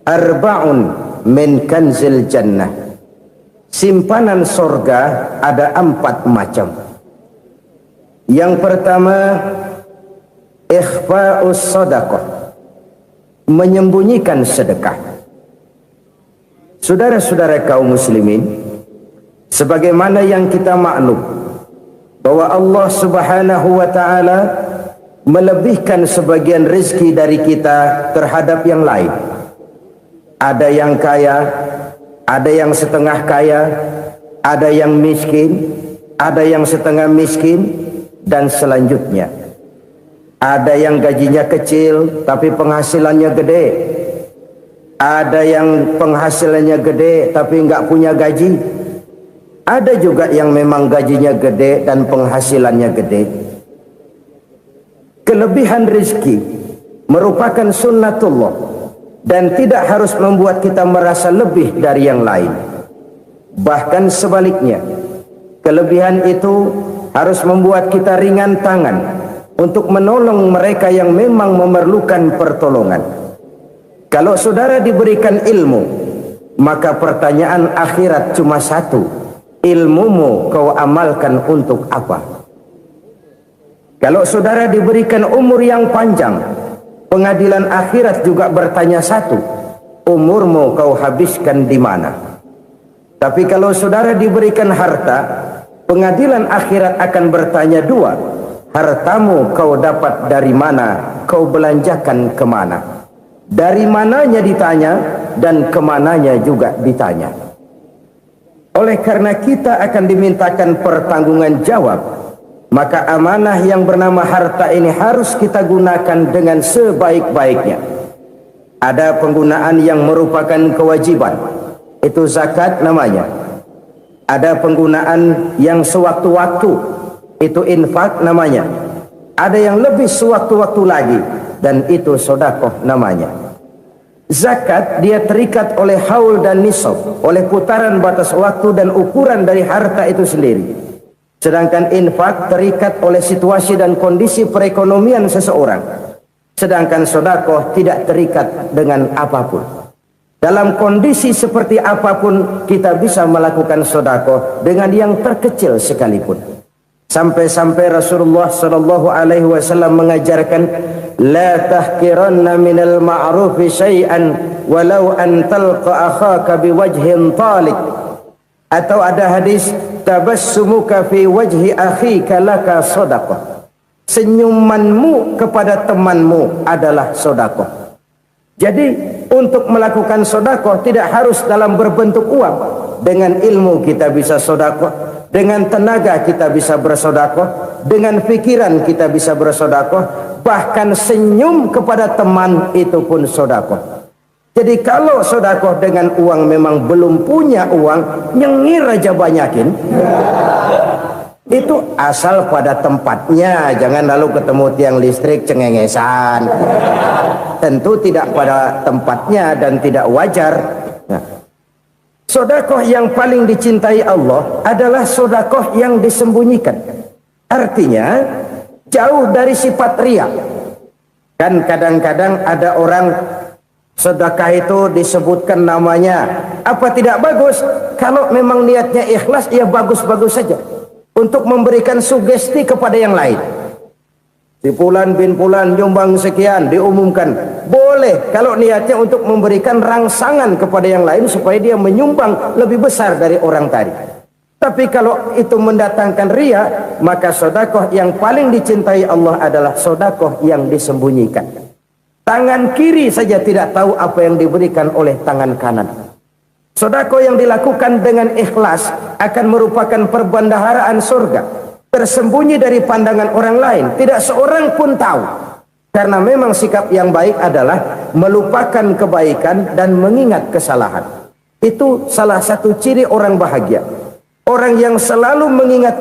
"Arba'un min kanzil jannah." Simpanan sorga ada 4 macam. Yang pertama, ikhfa'us sadaqah, menyembunyikan sedekah. Saudara-saudara kaum muslimin, sebagaimana yang kita maklum bahwa Allah Subhanahu wa taala melebihkan sebagian rezeki dari kita terhadap yang lain. Ada yang kaya, ada yang setengah kaya, ada yang miskin, ada yang setengah miskin, dan selanjutnya. Ada yang gajinya kecil tapi penghasilannya gede. Ada yang penghasilannya gede tapi nggak punya gaji. Ada juga yang memang gajinya gede dan penghasilannya gede. Kelebihan rezeki merupakan sunnatullah dan tidak harus membuat kita merasa lebih dari yang lain. Bahkan sebaliknya, kelebihan itu harus membuat kita ringan tangan untuk menolong mereka yang memang memerlukan pertolongan. Kalau saudara diberikan ilmu, maka pertanyaan akhirat cuma satu: ilmumu kau amalkan untuk apa? Kalau saudara diberikan umur yang panjang, pengadilan akhirat juga bertanya satu: umurmu kau habiskan di mana? Tapi kalau saudara diberikan harta, pengadilan akhirat akan bertanya 2: hartamu kau dapat dari mana? Kau belanjakan kemana? Dari mananya ditanya dan kemananya juga ditanya. Oleh karena kita akan dimintakan pertanggungan jawab, maka amanah yang bernama harta ini harus kita gunakan dengan sebaik-baiknya. Ada penggunaan yang merupakan kewajiban, itu zakat namanya. Ada penggunaan yang sewaktu-waktu, itu infak namanya. Ada yang lebih sewaktu-waktu lagi, dan itu sedekah namanya. Zakat dia terikat oleh haul dan nisab, oleh putaran batas waktu dan ukuran dari harta itu sendiri. Sedangkan infak terikat oleh situasi dan kondisi perekonomian seseorang. Sedangkan sedekah tidak terikat dengan apapun. Dalam kondisi seperti apapun kita bisa melakukan sedekah dengan yang terkecil sekalipun. Sampai-sampai Rasulullah sallallahu alaihi wasallam mengajarkan, la tahqiranna minal ma'rufi syai'an walau an talqa akhaka biwajhin talik. Atau ada hadis, tabassumuka fi wajhi akhika laka sadaqah. senyumanmu kepada temanmu adalah sedekah. Jadi untuk melakukan sedekah tidak harus dalam berbentuk uang. Dengan ilmu kita bisa sedekah, dengan tenaga kita bisa bersedekah, dengan pikiran kita bisa bersedekah, bahkan senyum kepada teman itu pun sedekah. Jadi kalau sedekah dengan uang memang belum punya uang, nyengir aja banyakin. Itu asal pada tempatnya, jangan lalu ketemu tiang listrik cengengesan. Tentu tidak pada tempatnya dan tidak wajar. Nah, sedekah yang paling dicintai Allah adalah sedekah yang disembunyikan. Artinya jauh dari sifat riya. Kan kadang-kadang ada orang sedekah itu disebutkan namanya, apa tidak bagus? Kalau memang niatnya ikhlas, ya bagus-bagus saja. Untuk memberikan sugesti kepada yang lain. Si Fulan bin Fulan nyumbang sekian, diumumkan. Boleh kalau niatnya untuk memberikan rangsangan kepada yang lain supaya dia menyumbang lebih besar dari orang tadi. Tapi kalau itu mendatangkan riya, maka sedekah yang paling dicintai Allah adalah sedekah yang disembunyikan. Tangan kiri saja tidak tahu apa yang diberikan oleh tangan kanan. Sedekah yang dilakukan dengan ikhlas akan merupakan perbendaharaan surga, tersembunyi dari pandangan orang lain, tidak seorang pun tahu. Karena memang sikap yang baik adalah melupakan kebaikan dan mengingat kesalahan. Itu salah satu ciri orang bahagia. Orang yang selalu mengingat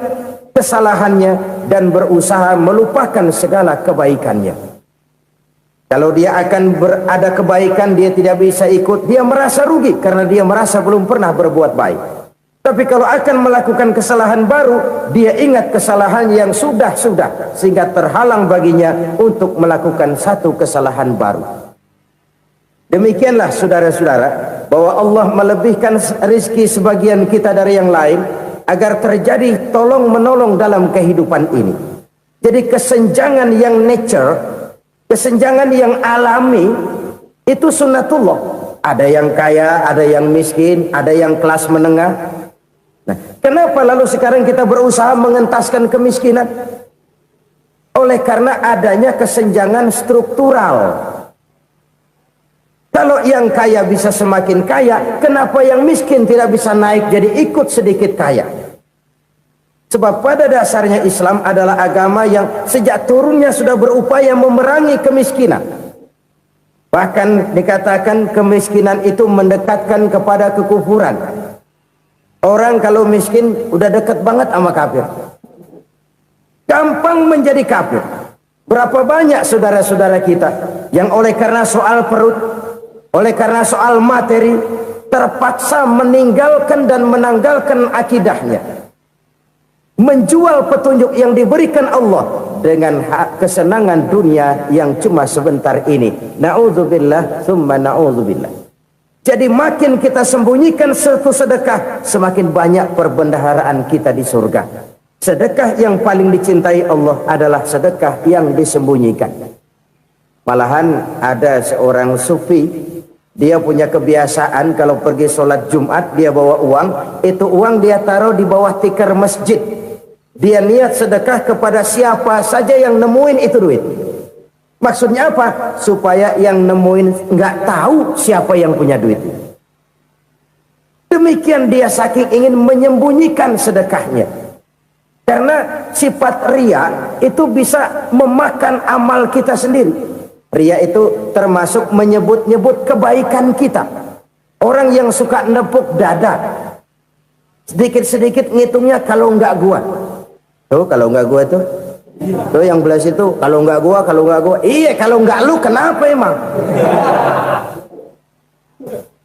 kesalahannya dan berusaha melupakan segala kebaikannya. Kalau dia akan ada kebaikan, dia tidak bisa ikut, dia merasa rugi karena dia merasa belum pernah berbuat baik. Tapi kalau akan melakukan kesalahan baru, dia ingat kesalahan yang sudah-sudah, sehingga terhalang baginya untuk melakukan satu kesalahan baru. Demikianlah saudara-saudara, bahwa Allah melebihkan rizki sebagian kita dari yang lain, agar terjadi tolong-menolong dalam kehidupan ini. Jadi kesenjangan yang nature, kesenjangan yang alami, itu sunnatullah. Ada yang kaya, ada yang miskin, ada yang kelas menengah. Nah, kenapa lalu sekarang kita berusaha mengentaskan kemiskinan? Oleh karena adanya kesenjangan struktural. Kalau yang kaya bisa semakin kaya, kenapa yang miskin tidak bisa naik jadi ikut sedikit kaya? Sebab pada dasarnya Islam adalah agama yang sejak turunnya sudah berupaya memerangi kemiskinan. Bahkan dikatakan kemiskinan itu mendekatkan kepada kekufuran. Orang kalau miskin udah dekat banget sama kafir. Gampang menjadi kafir. Berapa banyak saudara-saudara kita yang oleh karena soal perut, oleh karena soal materi, terpaksa meninggalkan dan menanggalkan akidahnya. Menjual petunjuk yang diberikan Allah dengan kesenangan dunia yang cuma sebentar ini. Na'udzubillah, thumma na'udzubillah. Jadi makin kita sembunyikan satu sedekah, semakin banyak perbendaharaan kita di surga. Sedekah yang paling dicintai Allah adalah sedekah yang disembunyikan. Malahan ada seorang sufi, dia punya kebiasaan kalau pergi sholat Jumat dia bawa uang, itu uang dia taruh di bawah tikar masjid. Dia niat sedekah kepada siapa saja yang nemuin itu duit. Maksudnya apa? Supaya yang nemuin nggak tahu siapa yang punya duit. Demikian dia saking ingin menyembunyikan sedekahnya. Karena sifat riya itu bisa memakan amal kita sendiri. Riya itu termasuk menyebut-nyebut kebaikan kita. Orang yang suka nepuk dada, sedikit-sedikit ngitungnya kalau nggak gua. Tuh kalau nggak gua tuh. Tuh yang belah situ, kalau nggak gua. Iya, kalau nggak lu kenapa emang?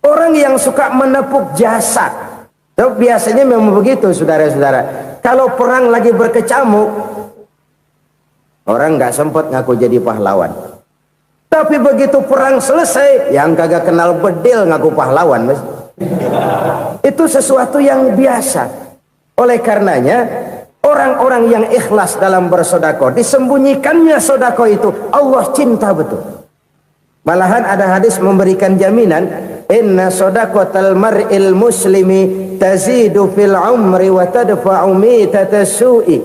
Orang yang suka menepuk jasad, tuh biasanya memang begitu, saudara-saudara. Kalau perang lagi berkecamuk, orang nggak sempat ngaku jadi pahlawan. Tapi begitu perang selesai, yang kagak kenal bedil ngaku pahlawan, mas. Itu sesuatu yang biasa. Oleh karenanya, orang-orang yang ikhlas dalam bersedekah, disembunyikannya sedekah itu, Allah cinta betul. Malahan ada hadis memberikan jaminan, inna sedaqatal mar'il muslimi tazidu fil umri wa tadfa'u mitata su'i.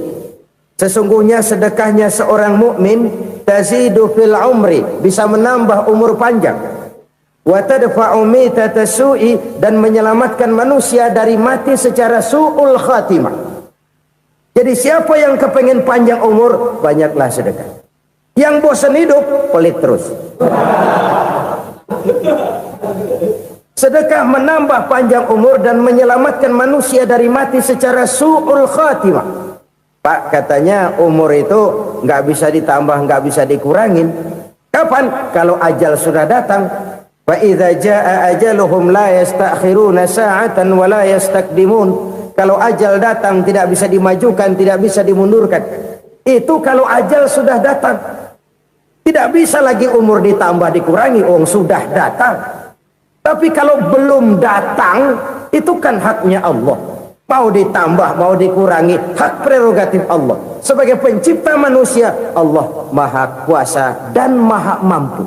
Sesungguhnya sedekahnya seorang mukmin tazidu fil umri, bisa menambah umur panjang. Wa tadfa'u mitata su'i, dan menyelamatkan manusia dari mati secara su'ul khatimah. Jadi siapa yang kepengen panjang umur, banyaklah sedekah. Yang bosan hidup, pelit terus. Sedekah menambah panjang umur dan menyelamatkan manusia dari mati secara su'ul khatimah. Pak, katanya umur itu nggak bisa ditambah, nggak bisa dikurangin. Kapan? Kalau ajal sudah datang. Fa idza jaa ajaluhum la yastakhiruna sa'atan wa la yastakdimun. Kalau ajal datang tidak bisa dimajukan, tidak bisa dimundurkan. Itu kalau ajal sudah datang. Tidak bisa lagi umur ditambah dikurangi, sudah datang. Tapi kalau belum datang, itu kan haknya Allah. Mau ditambah, mau dikurangi, hak prerogatif Allah. Sebagai pencipta manusia, Allah maha kuasa dan maha mampu.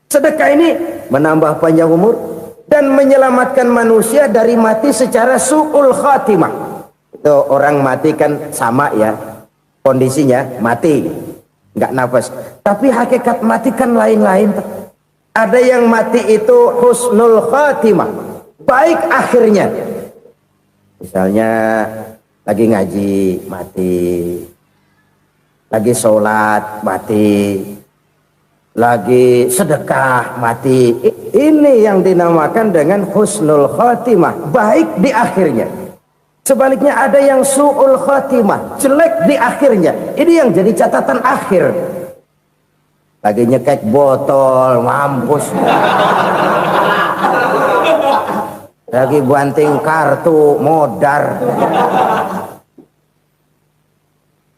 Sedekah ini menambah panjang umur dan menyelamatkan manusia dari mati secara su'ul khatimah. Itu orang mati kan sama ya, kondisinya mati, nggak nafas. Tapi hakikat mati kan lain-lain. Ada yang mati itu husnul khatimah, baik akhirnya. Misalnya lagi ngaji mati, lagi sholat mati, lagi sedekah mati. Ini yang dinamakan dengan husnul khatimah, baik di akhirnya. Sebaliknya ada yang su'ul khatimah, jelek di akhirnya. Ini yang jadi catatan akhir. Lagi nyekek botol, mampus. Lagi banting kartu, modar.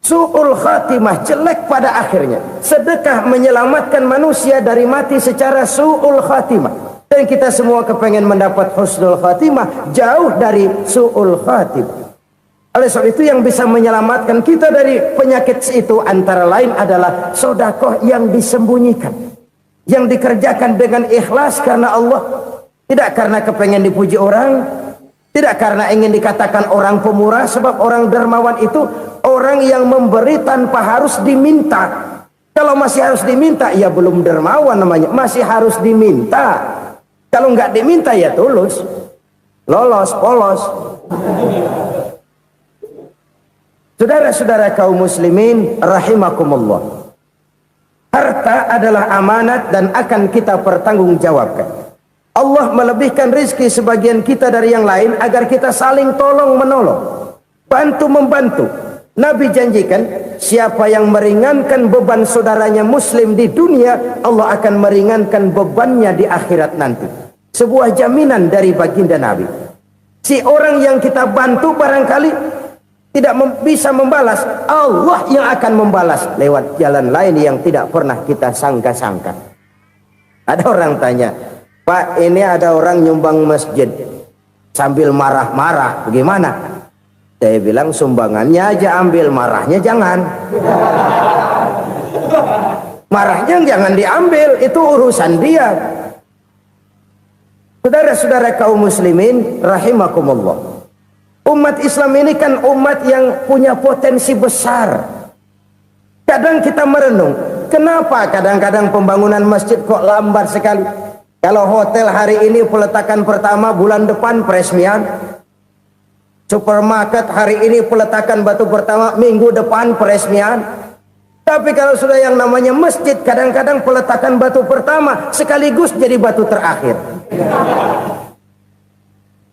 Su'ul khatimah, jelek pada akhirnya. Sedekah menyelamatkan manusia dari mati secara su'ul khatimah. Dan kita semua kepengen mendapat husnul khatimah, jauh dari su'ul khatimah. Oleh sebab itu yang bisa menyelamatkan kita dari penyakit itu antara lain adalah sedekah yang disembunyikan, yang dikerjakan dengan ikhlas karena Allah. Tidak karena kepengen dipuji orang, tidak karena ingin dikatakan orang pemurah, sebab orang dermawan itu orang yang memberi tanpa harus diminta. Kalau masih harus diminta, ya belum dermawan namanya, masih harus diminta. Kalau nggak diminta ya tulus, lolos, polos. Saudara-saudara kaum muslimin rahimakumullah. Harta adalah amanat dan akan kita pertanggungjawabkan. Allah melebihkan rizki sebagian kita dari yang lain agar kita saling tolong menolong, bantu membantu. Nabi janjikan siapa yang meringankan beban saudaranya muslim di dunia, Allah akan meringankan bebannya di akhirat nanti. Sebuah jaminan dari baginda Nabi. Si orang yang kita bantu barangkali tidak bisa membalas, Allah yang akan membalas lewat jalan lain yang tidak pernah kita sangka-sangka. Ada orang tanya, Pak, ini ada orang nyumbang masjid sambil marah-marah, bagaimana? Saya bilang sumbangannya aja ambil, marahnya jangan. Marahnya jangan diambil, itu urusan dia. Saudara-saudara kaum muslimin rahimakumullah. Umat Islam ini kan umat yang punya potensi besar. Kadang kita merenung, kenapa kadang-kadang pembangunan masjid kok lambat sekali? Kalau hotel hari ini peletakan pertama, bulan depan peresmian. Supermarket hari ini peletakan batu pertama, minggu depan peresmian. Tapi kalau sudah yang namanya masjid, kadang-kadang peletakan batu pertama sekaligus jadi batu terakhir.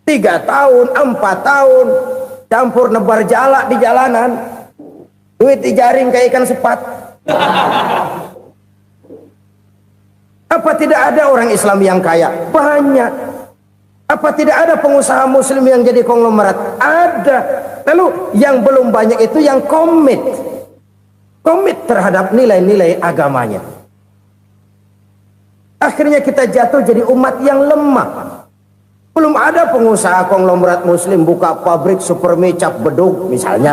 3 tahun, 4 tahun, campur nebar jalak di jalanan, duit dijaring kayak ikan sepat. Apa tidak ada orang Islam yang kaya? Banyak. Apa tidak ada pengusaha muslim yang jadi konglomerat? Ada. Lalu yang belum banyak itu yang komit terhadap nilai-nilai agamanya. Akhirnya kita jatuh jadi umat yang lemah. Belum ada pengusaha konglomerat muslim buka pabrik super mie cap beduk misalnya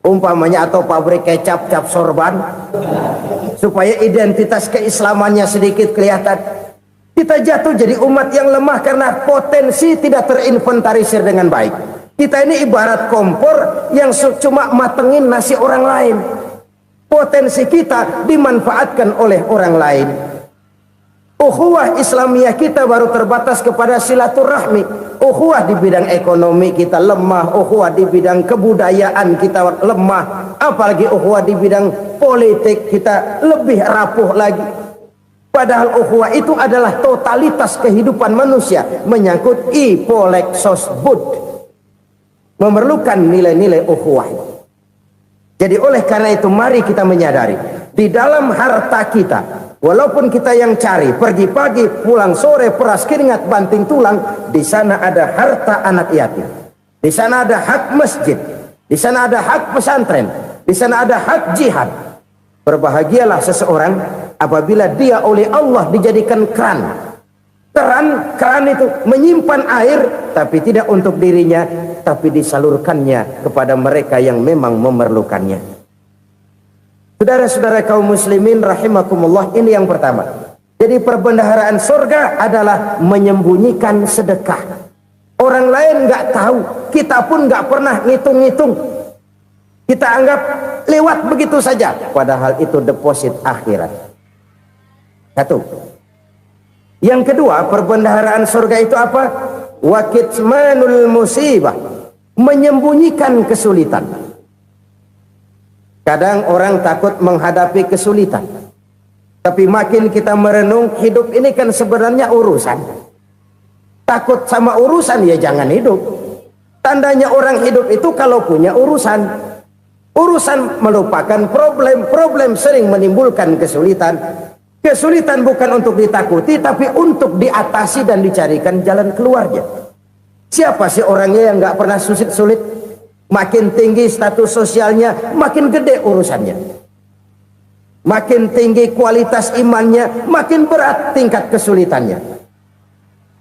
umpamanya atau pabrik kecap cap sorban supaya identitas keislamannya sedikit kelihatan. Kita jatuh jadi umat yang lemah karena potensi tidak terinventarisir dengan baik. Kita ini ibarat kompor yang cuma matengin nasi orang lain. Potensi kita dimanfaatkan oleh orang lain. Ukhuwah Islamiyah kita baru terbatas kepada silaturahmi. Ukhuwah di bidang ekonomi kita lemah, ukhuwah di bidang kebudayaan kita lemah, apalagi ukhuwah di bidang politik kita lebih rapuh lagi. Padahal ukhuwah itu adalah totalitas kehidupan manusia, menyangkut ipoleksos bud, memerlukan nilai-nilai ukhuwah. Jadi oleh karena itu mari kita menyadari di dalam harta kita, walaupun kita yang cari pergi pagi pulang sore peras keringat banting tulang, di sana ada harta anak yatim, di sana ada hak masjid, di sana ada hak pesantren, di sana ada hak jihad. Berbahagialah seseorang apabila dia oleh Allah dijadikan keran itu menyimpan air, tapi tidak untuk dirinya, tapi disalurkannya kepada mereka yang memang memerlukannya. Saudara-saudara kaum muslimin rahimakumullah, ini yang pertama. Jadi perbendaharaan surga adalah menyembunyikan sedekah. Orang lain nggak tahu, kita pun nggak pernah ngitung-ngitung. Kita anggap lewat begitu saja, padahal itu deposit akhirat. Satu. Yang kedua, perbendaharaan surga itu apa? Wa kitmanul musibah, menyembunyikan kesulitan. Kadang orang takut menghadapi kesulitan, tapi makin kita merenung, hidup ini kan sebenarnya urusan. Takut sama urusan ya jangan hidup. Tandanya orang hidup itu kalau punya urusan. Urusan melupakan problem, problem sering menimbulkan kesulitan. Kesulitan bukan untuk ditakuti, tapi untuk diatasi dan dicarikan jalan keluarnya. Siapa sih orangnya yang nggak pernah sulit-sulit? Makin tinggi status sosialnya, makin gede urusannya. Makin tinggi kualitas imannya, makin berat tingkat kesulitannya.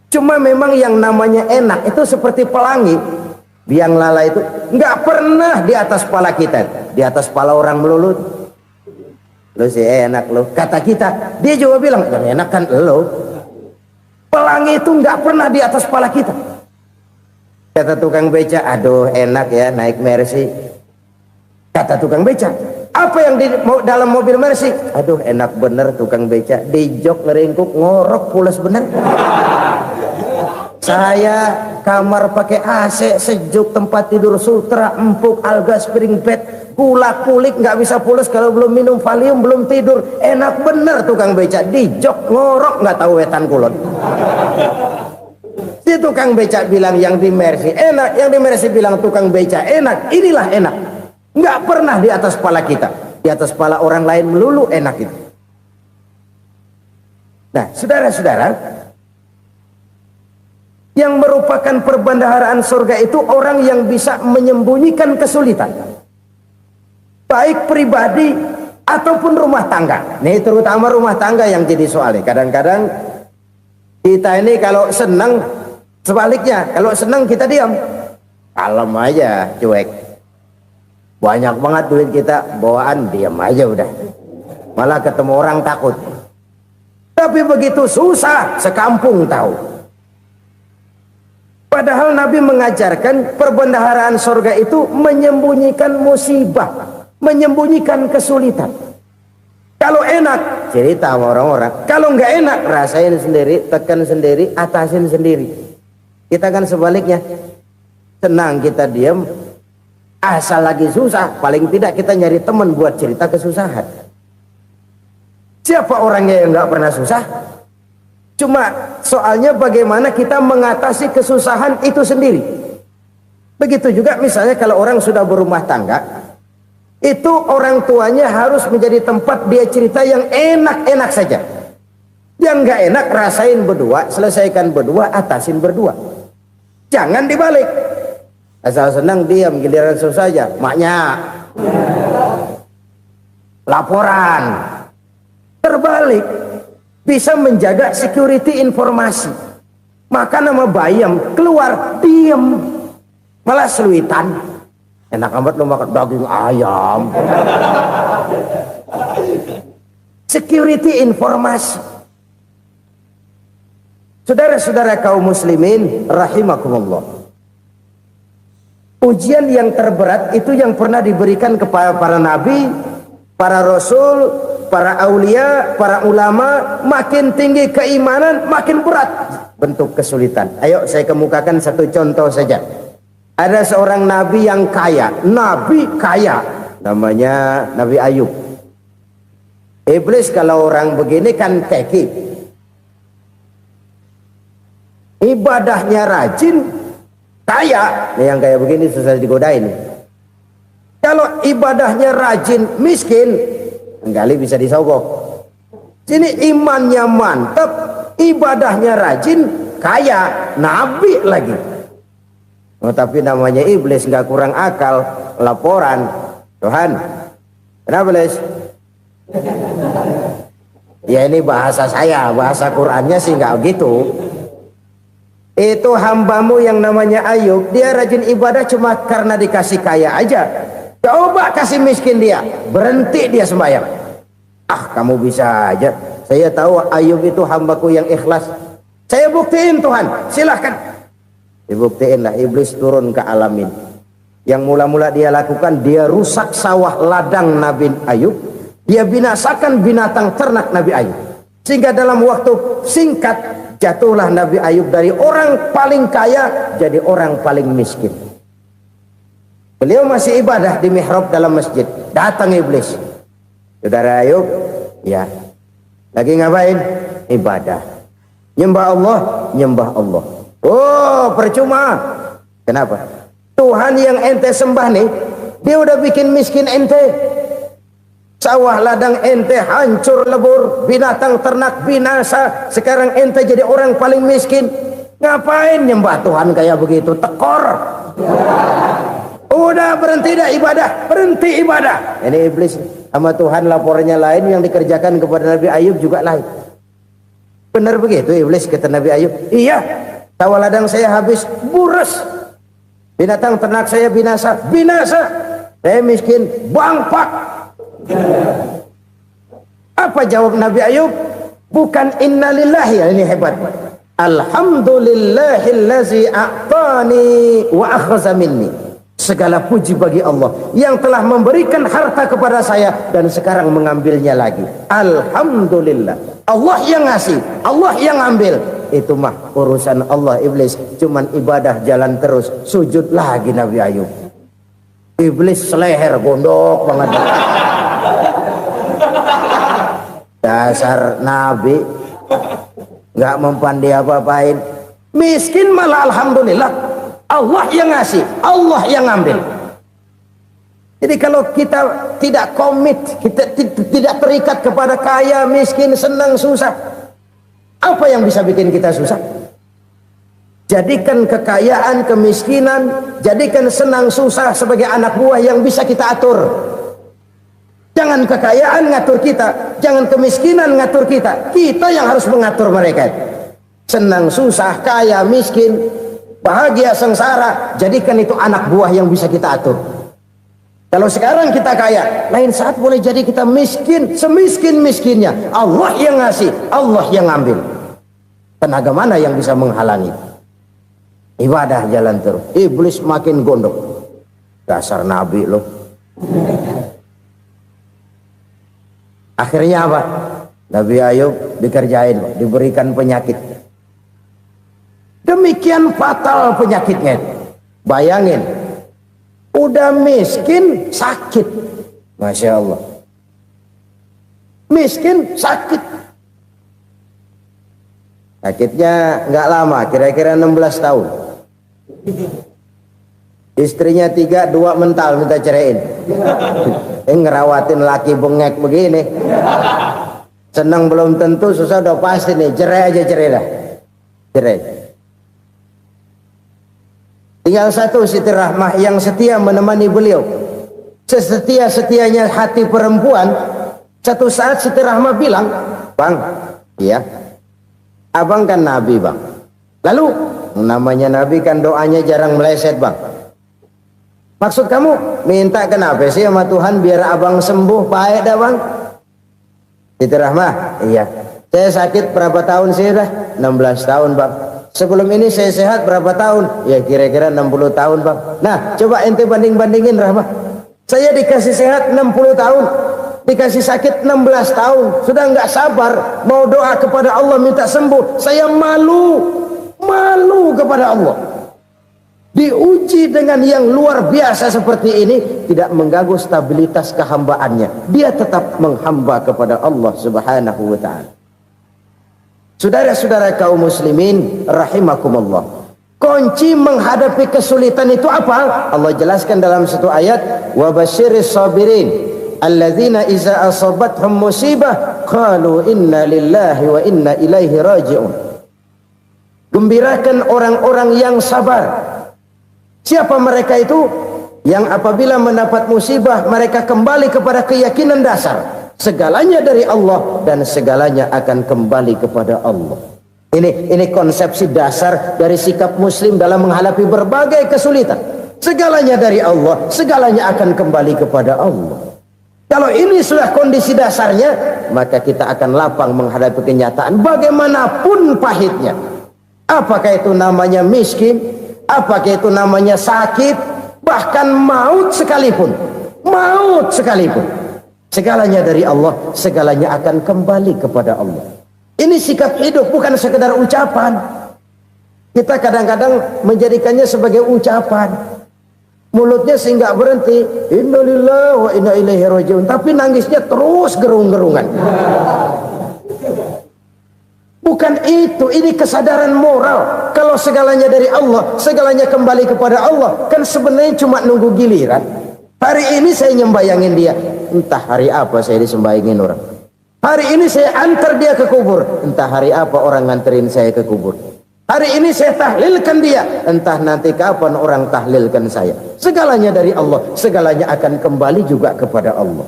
Cuma memang yang namanya enak itu seperti pelangi. Biang lala itu nggak pernah di atas kepala kita, di atas kepala orang melulu. Lo sih enak lo, kata kita. Dia juga bilang yang enak kan lo. Pelangi itu nggak pernah di atas kepala kita. Kata tukang beca, aduh enak ya naik Mercy. Kata tukang beca, apa yang di dalam mobil Mercy? Aduh enak bener tukang beca, di jok ngeringkuk ngorok pulas bener. Saya kamar pakai AC sejuk, tempat tidur sutra empuk, alga spring bed, kulak kulik nggak bisa pulas kalau belum minum Valium, belum tidur. Enak bener tukang beca, di jok ngorok nggak tahu wetan kulon. Si tukang beca bilang yang di Mercy enak, yang di Mercy bilang tukang beca enak. Inilah enak, nggak pernah di atas kepala kita, di atas kepala orang lain melulu enak itu. Nah saudara-saudara, yang merupakan perbendaharaan surga itu orang yang bisa menyembunyikan kesulitan, baik pribadi ataupun rumah tangga. Nih terutama rumah tangga yang jadi soalnya. Kadang-kadang kita ini kalau senang, sebaliknya kalau senang kita diam, kalem aja, cuek. Banyak banget duit kita bawaan, diam aja udah. Malah ketemu orang takut. Tapi begitu susah, sekampung tahu. Padahal Nabi mengajarkan perbendaharaan surga itu menyembunyikan musibah, menyembunyikan kesulitan. Kalau enak, cerita sama orang-orang. Kalau nggak enak, rasain sendiri, tekan sendiri, atasin sendiri. Kita kan sebaliknya, senang kita diam, asal lagi susah, paling tidak kita nyari teman buat cerita kesusahan. Siapa orangnya yang nggak pernah susah? Cuma soalnya bagaimana kita mengatasi kesusahan itu sendiri. Begitu juga misalnya kalau orang sudah berumah tangga, itu orang tuanya harus menjadi tempat dia cerita yang enak-enak saja. Yang nggak enak rasain berdua, selesaikan berdua, atasin berdua. Jangan dibalik. Asal senang diam, giliran susah saja. Maknya laporan. Terbalik. Bisa menjaga security informasi. Makan sama bayam, keluar diem, malah seluitan. Enak amat lo makan daging ayam. Security informasi. Saudara-saudara kaum muslimin rahimakumullah, Ujian yang terberat itu yang pernah diberikan kepada para nabi, para rasul, para aulia, para ulama. Makin tinggi keimanan, makin berat bentuk kesulitan. Ayo saya kemukakan satu contoh saja. Ada seorang nabi yang kaya, nabi kaya, namanya Nabi Ayub. Iblis kalau orang begini kan keki, ibadahnya rajin, kaya. Yang kayak begini susah digodain. Kalau ibadahnya rajin, miskin, kali bisa disogok. Sini imannya mantap, ibadahnya rajin, kaya, nabi lagi. Oh, tapi namanya iblis nggak kurang akal. Laporan, Tuhan, kenapa Les? Ya ini bahasa saya, bahasa Qurannya sih nggak gitu. Itu hambamu yang namanya Ayub, dia rajin ibadah cuma karena dikasih kaya aja. Coba kasih miskin dia, berhenti dia sembahyang. Ah, kamu bisa aja. Saya tahu Ayub itu hambaku yang ikhlas. Saya buktiin Tuhan, silahkan. Dibuktiin lah, iblis turun ke alamin. Yang mula-mula dia lakukan, dia rusak sawah ladang Nabi Ayub. Dia binasakan binatang ternak Nabi Ayub. Sehingga dalam waktu singkat, jatuhlah Nabi Ayub dari orang paling kaya jadi orang paling miskin. Beliau masih ibadah di mihrab dalam masjid. Datang iblis. Saudara Ayub, ya, lagi ngapain? Ibadah. Nyembah Allah, nyembah Allah. Oh, percuma. Kenapa? Tuhan yang ente sembah nih, dia udah bikin miskin ente. Sawah ladang ente hancur lebur, binatang ternak binasa. Sekarang ente jadi orang paling miskin. Ngapain nyembah Tuhan kayak begitu? Tekor. Udah berhenti dah ibadah, berhenti ibadah. Ini iblis sama Tuhan laporannya lain, yang dikerjakan kepada Nabi Ayub juga lain. Benar begitu iblis, kata Nabi Ayub. Iya, sawah ladang saya habis, buras. Binatang ternak saya binasa, binasa. Saya miskin, bangpak. Apa jawab Nabi Ayub? Bukan innalillahi, ini hebat. Alhamdulillahillazi a'tani wa akhza minni. Segala puji bagi Allah yang telah memberikan harta kepada saya dan sekarang mengambilnya lagi. Alhamdulillah. Allah yang ngasih, Allah yang ambil. Itu mah urusan Allah. Iblis cuman ibadah jalan terus, sujud lagi Nabi Ayub. Iblis seleher gondok banget. Dasar nabi nggak mempan dia apa-apain. Miskin malah alhamdulillah. Allah yang ngasih, Allah yang ambil. Jadi kalau kita tidak komit, kita tidak terikat kepada kaya, miskin, senang, susah, apa yang bisa bikin kita susah? Jadikan kekayaan, kemiskinan, jadikan senang susah sebagai anak buah yang bisa kita atur. Jangan kekayaan ngatur kita, jangan kemiskinan ngatur kita. Kita yang harus mengatur mereka. Senang susah, kaya, miskin, bahagia, sengsara, jadikan itu anak buah yang bisa kita atur. Kalau sekarang kita kaya, lain saat boleh jadi kita miskin, semiskin-miskinnya. Allah yang ngasih, Allah yang ambil. Tenaga mana yang bisa menghalangi? Ibadah jalan terus. Iblis makin gondok. Dasar nabi loh. Akhirnya apa? Nabi Ayub dikerjain, diberikan penyakit. Demikian fatal penyakitnya. Bayangin, udah miskin sakit. Masya Allah. Miskin sakit. Sakitnya nggak lama, kira-kira 16 tahun. Istrinya 3, 2 mental minta ceraiin. Ngerawatin laki bengek begini. Senang belum tentu, susah udah pasti nih. Cerai aja, cerai dah. Cerai. Tinggal satu Siti Rahmah yang setia menemani beliau. Sesetia-setianya hati perempuan. Satu saat Siti Rahmah bilang, "Bang, iya, abang kan Nabi, Bang. Lalu, namanya Nabi kan doanya jarang meleset, Bang. Maksud kamu minta kenapa sih sama Tuhan biar abang sembuh, baik dah, Bang?" Siti Rahmah, iya. Saya sakit berapa tahun sih dah? 16 tahun, Bang. Sebelum ini saya sehat berapa tahun? Ya kira-kira 60 tahun bang. Nah coba ente banding-bandingin Rahmat. Saya dikasih sehat 60 tahun, dikasih sakit 16 tahun. Sudah nggak sabar mau doa kepada Allah minta sembuh. Saya malu kepada Allah. Diuji dengan yang luar biasa seperti ini, tidak mengganggu stabilitas kehambaannya. Dia tetap menghamba kepada Allah Subhanahu wa ta'ala. Saudara-saudara kaum muslimin rahimakumullah, kunci menghadapi kesulitan itu apa? Allah jelaskan dalam satu ayat, wa basyiris sabirin alladzina iza asabathum musibah qalu inna lillahi wa inna ilaihi raji'un. Gembirakan orang-orang yang sabar. Siapa mereka itu? Yang apabila mendapat musibah mereka kembali kepada keyakinan dasar, segalanya dari Allah dan segalanya akan kembali kepada Allah. Ini konsepsi dasar dari sikap muslim dalam menghadapi berbagai kesulitan. Segalanya dari Allah, segalanya akan kembali kepada Allah. Kalau ini sudah kondisi dasarnya, maka kita akan lapang menghadapi kenyataan bagaimanapun pahitnya. Apakah itu namanya miskin, apakah itu namanya sakit, bahkan maut sekalipun. Segalanya dari Allah, segalanya akan kembali kepada Allah. Ini sikap hidup, bukan sekedar ucapan. Kita kadang-kadang menjadikannya sebagai ucapan. Mulutnya sih nggak berhenti, innalillahi wa inna ilaihi raji'un, tapi nangisnya terus gerung-gerungan. Bukan itu, ini kesadaran moral. Kalau segalanya dari Allah, segalanya kembali kepada Allah, kan sebenarnya cuma nunggu giliran. Hari ini saya nyembayangin dia, entah hari apa saya disembayangin orang. Hari ini saya antar dia ke kubur, entah hari apa orang nganterin saya ke kubur. Hari ini saya tahlilkan dia, entah nanti kapan orang tahlilkan saya. Segalanya dari Allah, segalanya akan kembali juga kepada Allah.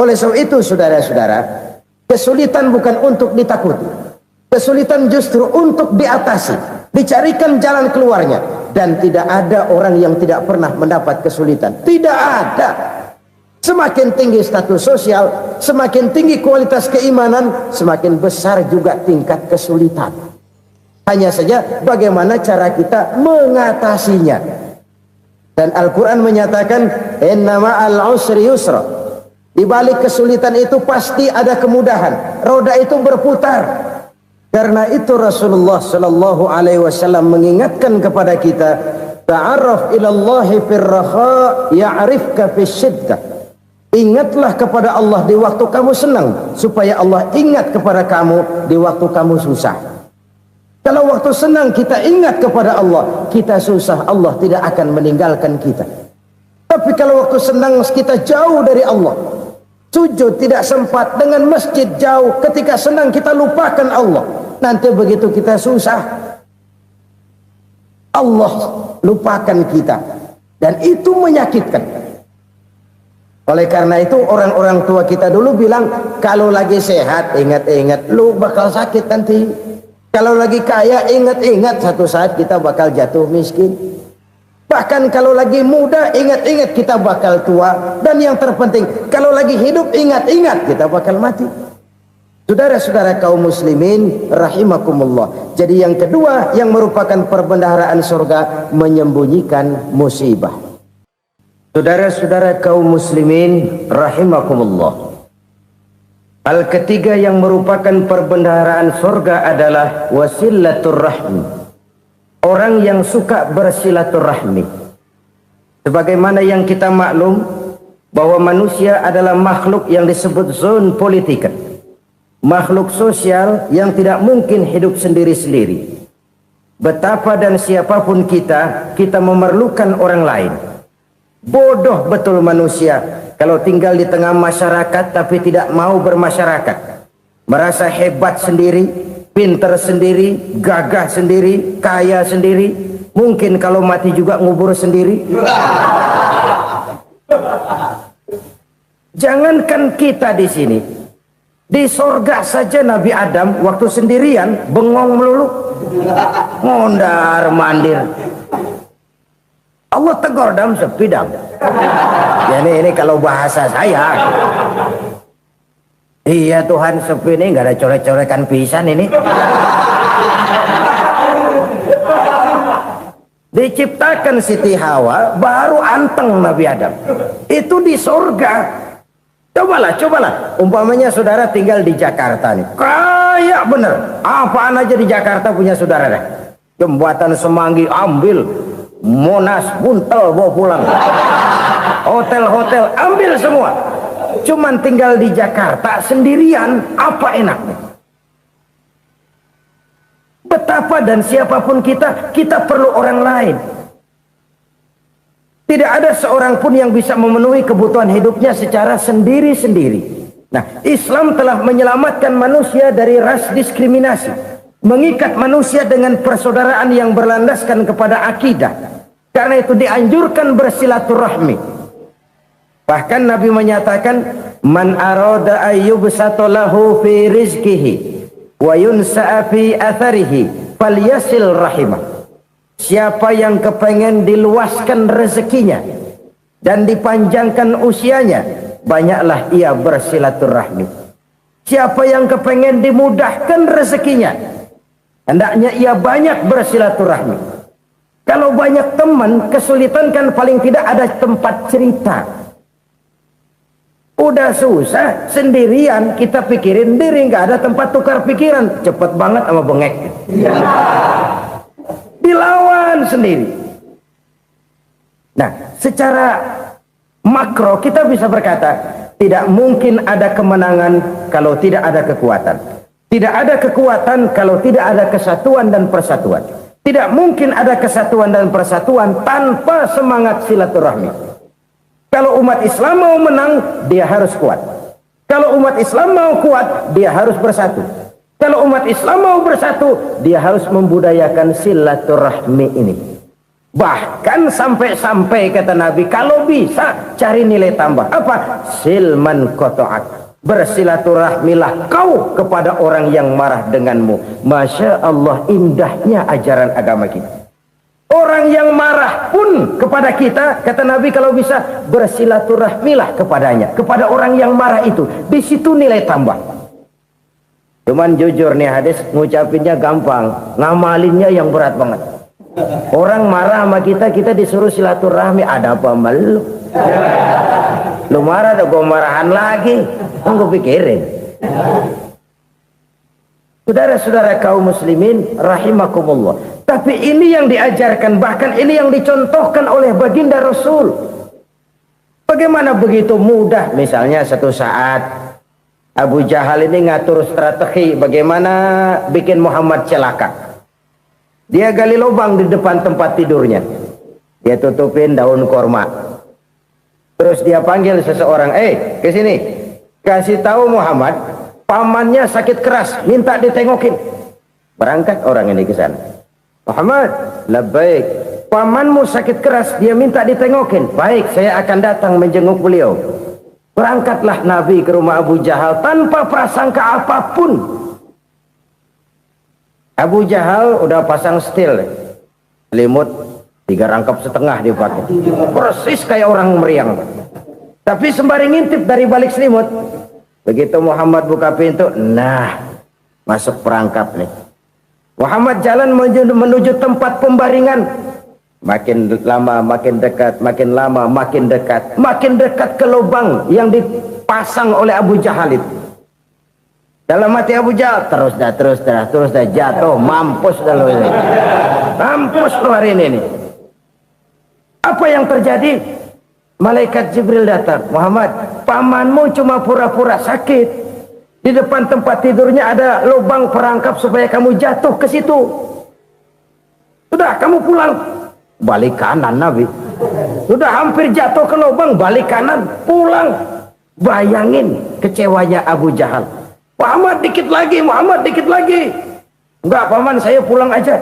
Oleh sebab itu saudara-saudara, kesulitan bukan untuk ditakuti. Kesulitan justru untuk diatasi, dicarikan jalan keluarnya. Dan tidak ada orang yang tidak pernah mendapat kesulitan. Tidak ada. Semakin tinggi status sosial, semakin tinggi kualitas keimanan, semakin besar juga tingkat kesulitan. Hanya saja bagaimana cara kita mengatasinya. Dan Al-Quran menyatakan, inna ma'al usri yusra. Di balik kesulitan itu pasti ada kemudahan. Roda itu berputar. Karena itu Rasulullah sallallahu alaihi wasallam mengingatkan kepada kita, ta'arraf ilallahi fir raha ya'rifka fis syiddah. Ingatlah kepada Allah di waktu kamu senang, supaya Allah ingat kepada kamu di waktu kamu susah. Kalau waktu senang kita ingat kepada Allah, kita susah, Allah tidak akan meninggalkan kita. Tapi kalau waktu senang kita jauh dari Allah, sujud tidak sempat, dengan masjid jauh, ketika senang kita lupakan Allah. Nanti begitu kita susah, Allah lupakan kita. Dan itu menyakitkan. Oleh karena itu orang-orang tua kita dulu bilang, kalau lagi sehat ingat-ingat lu bakal sakit nanti. Kalau lagi kaya ingat-ingat satu saat kita bakal jatuh miskin. Bahkan kalau lagi muda ingat-ingat kita bakal tua. Dan yang terpenting, kalau lagi hidup ingat-ingat kita bakal mati. Saudara-saudara kaum muslimin rahimakumullah. Jadi yang kedua yang merupakan perbendaharaan surga, menyembunyikan musibah. Saudara-saudara kaum muslimin rahimakumullah. Hal ketiga yang merupakan perbendaharaan surga adalah wasilatur rahmi. Orang yang suka bersilaturahmi. Sebagaimana yang kita maklum bahwa manusia adalah makhluk yang disebut zon politika. Makhluk sosial yang tidak mungkin hidup sendiri-sendiri. Betapa dan siapapun kita memerlukan orang lain. Bodoh betul manusia kalau tinggal di tengah masyarakat tapi tidak mau bermasyarakat. Merasa hebat sendiri, pintar sendiri, gagah sendiri, kaya sendiri. Mungkin kalau mati juga ngubur sendiri. Jangankan kita di sini, di sorga saja Nabi Adam waktu sendirian bengong melulu, ngondar mandir. Allah tegur dam sepi dam. Ya ini kalau bahasa saya. Iya Tuhan sepi ini nggak ada coret-coretan pisan ini. Diciptakan Siti Hawa, baru anteng Nabi Adam. Itu di surga. Cobalah. Umpamanya saudara tinggal di Jakarta nih. Kayak bener. Apaan aja di Jakarta punya saudara dah. Jembatan Semanggi ambil. Monas, Buntel bawa pulang. Hotel-hotel ambil semua. Cuman tinggal di Jakarta sendirian, apa enaknya? Betapa dan siapapun kita perlu orang lain. Tidak ada seorang pun yang bisa memenuhi kebutuhan hidupnya secara sendiri-sendiri. Nah, Islam telah menyelamatkan manusia dari ras diskriminasi, mengikat manusia dengan persaudaraan yang berlandaskan kepada akidah. Karena itu dianjurkan bersilaturahmi. Bahkan Nabi menyatakan, man arada ayyubsata lahu fi rizqihi wa yunsa'a fi atharihi falyasil rahimah. Siapa yang kepengen diluaskan rezekinya dan dipanjangkan usianya, banyaklah ia bersilaturahmi. Siapa yang kepengen dimudahkan rezekinya, hendaknya ia banyak bersilaturahmi. Kalau banyak teman, kesulitan kan paling tidak ada tempat cerita. Udah susah sendirian, kita pikirin diri, nggak ada tempat tukar pikiran. Cepet banget sama bengek. Dilawan sendiri. Nah, secara makro kita bisa berkata, tidak mungkin ada kemenangan kalau tidak ada kekuatan. Tidak ada kekuatan kalau tidak ada kesatuan dan persatuan. Tidak mungkin ada kesatuan dan persatuan tanpa semangat silaturahmi. Kalau umat Islam mau menang, dia harus kuat. Kalau umat Islam mau kuat, dia harus bersatu. Kalau umat Islam mau bersatu, dia harus membudayakan silaturahmi ini. Bahkan sampai-sampai kata Nabi, kalau bisa cari nilai tambah. Apa? Silman qata'ak. Bersilaturahmilah kau kepada orang yang marah denganmu. Masya Allah, indahnya ajaran agama kita. Orang yang marah pun kepada kita, kata Nabi, kalau bisa bersilaturahmilah kepadanya, kepada orang yang marah itu. Di situ nilai tambah. Cuman jujur nih hadis, ngucapinnya gampang, ngamalinnya yang berat banget. Orang marah sama kita disuruh silaturahmi, ada apa malu? Lu marah, ada gua marahan lagi. Tunggu pikirin. Saudara-saudara kaum muslimin rahimakumullah. Tapi ini yang diajarkan, bahkan ini yang dicontohkan oleh baginda Rasul. Bagaimana begitu mudah, misalnya satu saat Abu Jahal ini ngatur strategi bagaimana bikin Muhammad celaka. Dia gali lubang di depan tempat tidurnya. Dia tutupin daun korma. Terus dia panggil seseorang, ke sini. Kasih tahu Muhammad, pamannya sakit keras, minta ditengokin. Berangkat orang ini ke sana. Muhammad, labbaik. Pamanmu sakit keras, dia minta ditengokin. Baik, saya akan datang menjenguk beliau. Berangkatlah Nabi ke rumah Abu Jahal tanpa prasangka apapun. Abu Jahal udah pasang setil, selimut 3 rangkap setengah dipakai, persis kayak orang meriang. Tapi sembari ngintip dari balik selimut. Begitu Muhammad buka pintu, nah masuk perangkap nih. Muhammad jalan menuju tempat pembaringan. Makin lama makin dekat, makin lama makin dekat, makin dekat ke lubang yang dipasang oleh Abu Jahal itu. Dalam hati Abu Jahal, terus dah jatuh, mampus dah lo ini. Mampus lo hari ini nih. Apa yang terjadi? Malaikat Jibril datang. Muhammad, pamanmu cuma pura-pura sakit. Di depan tempat tidurnya ada lubang perangkap supaya kamu jatuh ke situ. Sudah, kamu pulang. Balik kanan Nabi. Sudah hampir jatuh ke lubang, balik kanan, pulang. Bayangin kecewanya Abu Jahal. Muhammad dikit lagi, Muhammad dikit lagi. Enggak paman, saya pulang aja.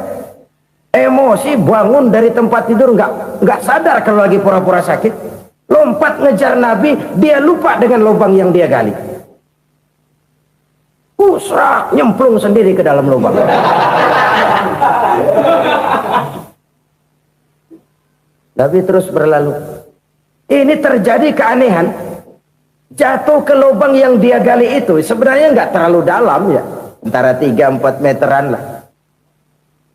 Emosi bangun dari tempat tidur, enggak sadar kalau lagi pura-pura sakit. Lompat ngejar Nabi, dia lupa dengan lubang yang dia gali. Usrak, nyemplung sendiri ke dalam lubang. Nabi terus berlalu. Ini terjadi keanehan. Jatuh ke lubang yang dia gali itu sebenarnya nggak terlalu dalam ya, antara 3-4 meteran lah.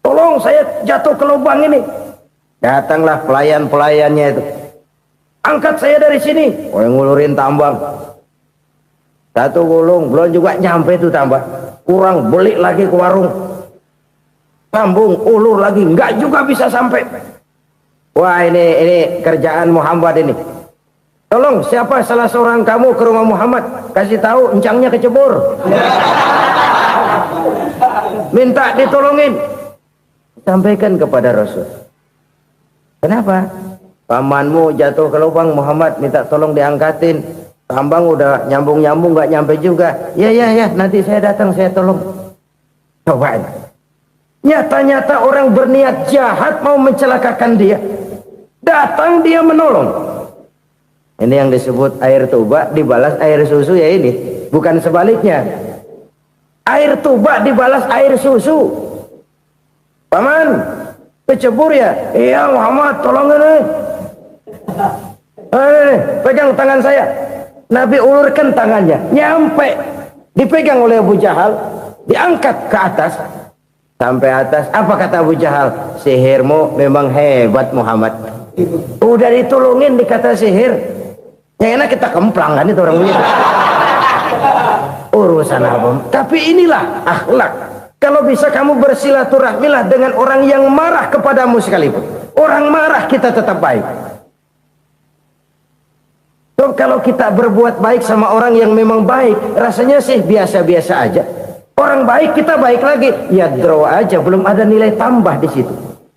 Tolong saya jatuh ke lubang ini. Datanglah pelayan-pelayannya itu. Angkat saya dari sini. Oh, yang ngulurin tambang. Satu gulung, belum juga nyampe itu tambang. Kurang, beli lagi ke warung. Sambung, ulur lagi, enggak juga bisa sampai. Wah, ini kerjaan Muhammad ini. Tolong, siapa salah seorang kamu ke rumah Muhammad? Kasih tahu, encangnya kecebur. Minta ditolongin. Sampaikan kepada Rasul. Kenapa? Pamanmu jatuh ke lubang, Muhammad minta tolong diangkatin. Tambang udah nyambung-nyambung nggak nyampe juga. Ya, nanti saya datang, saya tolong. Coba. Nyata-nyata orang berniat jahat mau mencelakakan dia. Datang dia menolong. Ini yang disebut air tuba dibalas air susu ya ini. Bukan sebaliknya. Air tuba dibalas air susu. Paman, kecebur ya? Iya Muhammad, tolong ini. Pegang tangan saya. Nabi ulurkan tangannya, nyampe. Dipegang oleh Abu Jahal, diangkat ke atas. Sampai atas, apa kata Abu Jahal? Sihirmu memang hebat Muhammad. Udah ditolongin dikata sihir. Yang enak kita kemplang kan itu orang begitu. Urusan apa? Tapi inilah akhlak. Kalau bisa kamu bersilaturahmilah dengan orang yang marah kepadamu sekalipun. Orang marah kita tetap baik. So, kalau kita berbuat baik sama orang yang memang baik, rasanya sih biasa-biasa aja. Orang baik kita baik lagi, ya draw aja, belum ada nilai tambah di situ.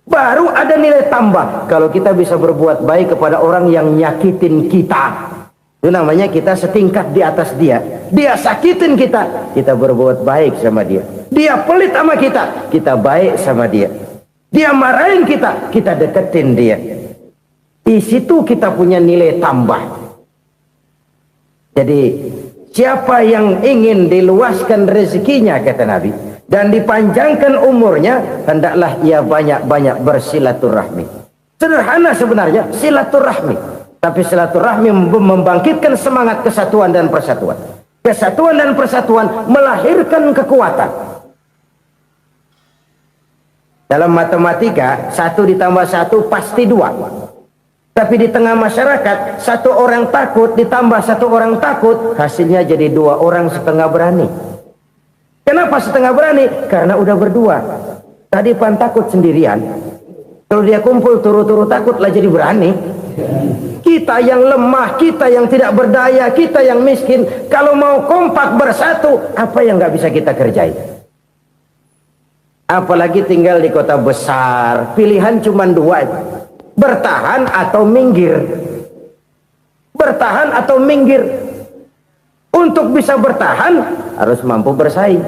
Baru ada nilai tambah kalau kita bisa berbuat baik kepada orang yang nyakitin kita. Itu namanya kita setingkat di atas dia. Dia sakitin kita, kita berbuat baik sama dia. Dia pelit sama kita, kita baik sama dia. Dia marahin kita, kita deketin dia. Di situ kita punya nilai tambah. Jadi siapa yang ingin diluaskan rezekinya kata Nabi dan dipanjangkan umurnya, hendaklah ia banyak-banyak bersilaturahmi. Sederhana sebenarnya silaturahmi. Tapi silaturahmi membangkitkan semangat kesatuan dan persatuan. Kesatuan dan persatuan melahirkan kekuatan. Dalam matematika, 1 ditambah 1 pasti 2. Tapi di tengah masyarakat, 1 orang takut ditambah 1 orang takut, hasilnya jadi 2 orang setengah berani. Kenapa setengah berani? Karena udah berdua. Tadi pan takut sendirian. Kalau dia kumpul turu-turu takutlah jadi berani. Kita yang lemah, kita yang tidak berdaya, kita yang miskin, kalau mau kompak bersatu, apa yang nggak bisa kita kerjain? Apalagi tinggal di kota besar, pilihan cuma 2, bertahan atau minggir. Bertahan atau minggir. Untuk bisa bertahan harus mampu bersaing.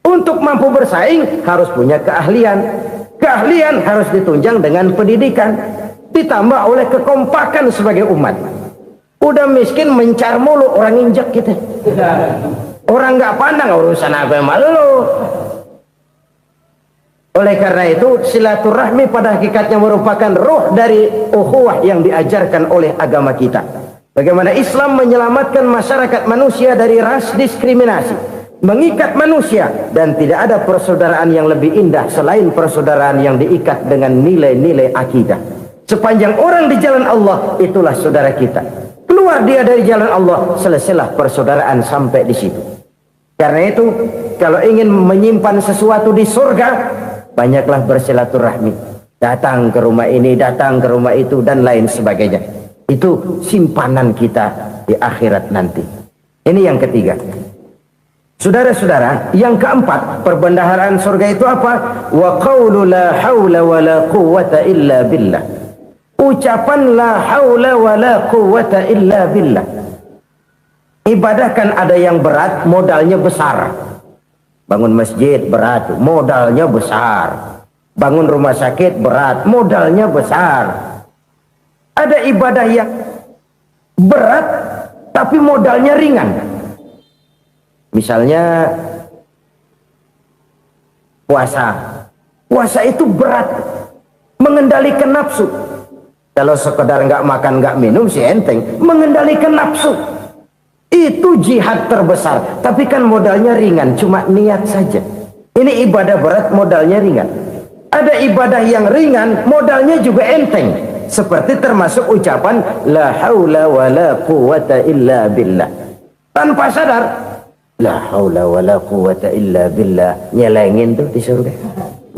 Untuk mampu bersaing harus punya keahlian. Keahlian harus ditunjang dengan pendidikan. Ditambah oleh kekompakan sebagai umat. Udah miskin mencar mulu, orang injak kita. Orang nggak pandang urusan apa yang malu. Oleh karena itu silaturahmi pada hakikatnya merupakan ruh dari ukhuwah yang diajarkan oleh agama kita. Bagaimana Islam menyelamatkan masyarakat manusia dari ras diskriminasi, mengikat manusia, dan tidak ada persaudaraan yang lebih indah selain persaudaraan yang diikat dengan nilai-nilai akidah. Sepanjang orang di jalan Allah, itulah saudara kita. Keluar dia dari jalan Allah, selesailah persaudaraan sampai di situ. Karena itu, kalau ingin menyimpan sesuatu di surga, banyaklah bersilaturahmi. Datang ke rumah ini, datang ke rumah itu, dan lain sebagainya. Itu simpanan kita di akhirat nanti. Ini yang ketiga. Saudara-saudara, yang keempat, perbendaharaan surga itu apa? Wa qawlu la hawla wa la quwwata illa billah. Ucapan la haula wa la quwwata illa billah. Ibadah kan ada yang berat, modalnya besar. Bangun masjid berat, modalnya besar. Bangun rumah sakit berat, modalnya besar. Ada ibadah yang berat tapi modalnya ringan. Misalnya puasa. Puasa itu berat, mengendalikan nafsu. Kalau sekedar nggak makan nggak minum sih enteng, mengendalikan nafsu itu jihad terbesar. Tapi kan modalnya ringan, cuma niat saja. Ini ibadah berat, modalnya ringan. Ada ibadah yang ringan, modalnya juga enteng. Seperti termasuk ucapan la haula wala quwata illa billah. Tanpa sadar, la haula wala quwata illa billah. Nyelengin tuh di surga.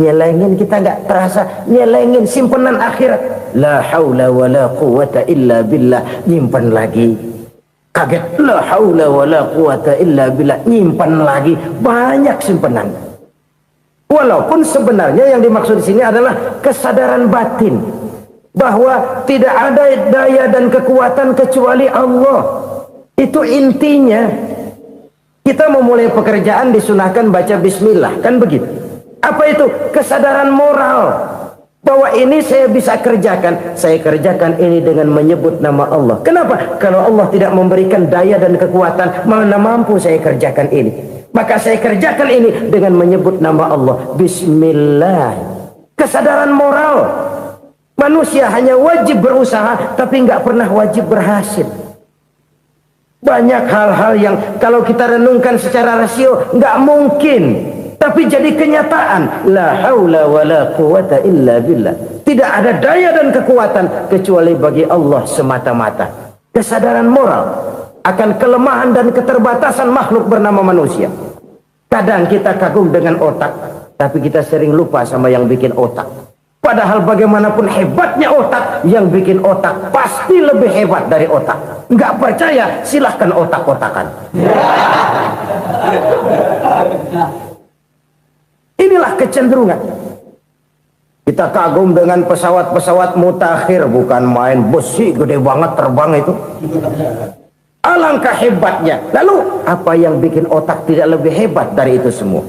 Nyelengin, kita nggak terasa. Nyelengin simpenan akhirat. La haula wala quwata illa billah. Nyimpan lagi. Kaget, la haula wala quwata illa billah. Nyimpan lagi. Banyak simpenan. Walaupun sebenarnya yang dimaksud di sini adalah kesadaran batin bahwa tidak ada daya dan kekuatan kecuali Allah. Itu intinya. Kita memulai pekerjaan disunahkan baca bismillah, kan begitu? Apa itu? Kesadaran moral bahwa ini saya bisa kerjakan. Saya kerjakan ini dengan menyebut nama Allah. Kenapa? Kalau Allah tidak memberikan daya dan kekuatan, mana mampu saya kerjakan ini. Maka saya kerjakan ini dengan menyebut nama Allah. Bismillah. Kesadaran moral. Manusia hanya wajib berusaha, tapi nggak pernah wajib berhasil. Banyak hal-hal yang kalau kita renungkan secara rasio nggak mungkin, tapi jadi kenyataan. La haula wala quwata illa billah. Tidak ada daya dan kekuatan kecuali bagi Allah semata-mata. Kesadaran moral akan kelemahan dan keterbatasan makhluk bernama manusia. Kadang kita kagum dengan otak, tapi kita sering lupa sama yang bikin otak. Padahal bagaimanapun hebatnya otak, yang bikin otak pasti lebih hebat dari otak. Nggak percaya, silahkan otak-otakan. Inilah kecenderungan. Kita kagum dengan pesawat-pesawat mutakhir, bukan main besi gede banget terbang itu. Alangkah hebatnya. Lalu apa yang bikin otak tidak lebih hebat dari itu semua?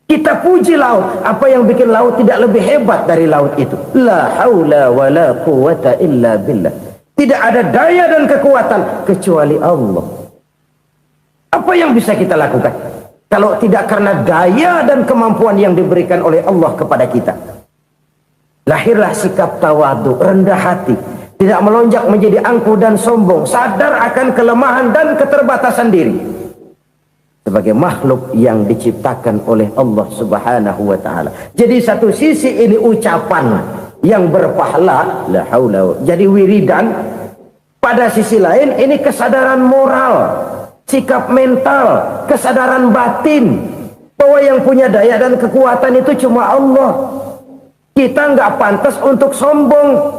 Kita puji laut. Apa yang bikin laut tidak lebih hebat dari laut itu? La haula wala quwata illa billah. Tidak ada daya dan kekuatan kecuali Allah. Apa yang bisa kita lakukan kalau tidak karena daya dan kemampuan yang diberikan oleh Allah kepada kita? Lahirlah sikap tawadu, rendah hati. Tidak melonjak menjadi angkuh dan sombong. Sadar akan kelemahan dan keterbatasan diri. Sebagai makhluk yang diciptakan oleh Allah subhanahu wa ta'ala. Jadi satu sisi ini ucapan yang berpahala. La haula. Jadi wiridan. Pada sisi lain ini kesadaran moral. Sikap mental. Kesadaran batin. Bahwa yang punya daya dan kekuatan itu cuma Allah. Kita nggak pantas untuk sombong.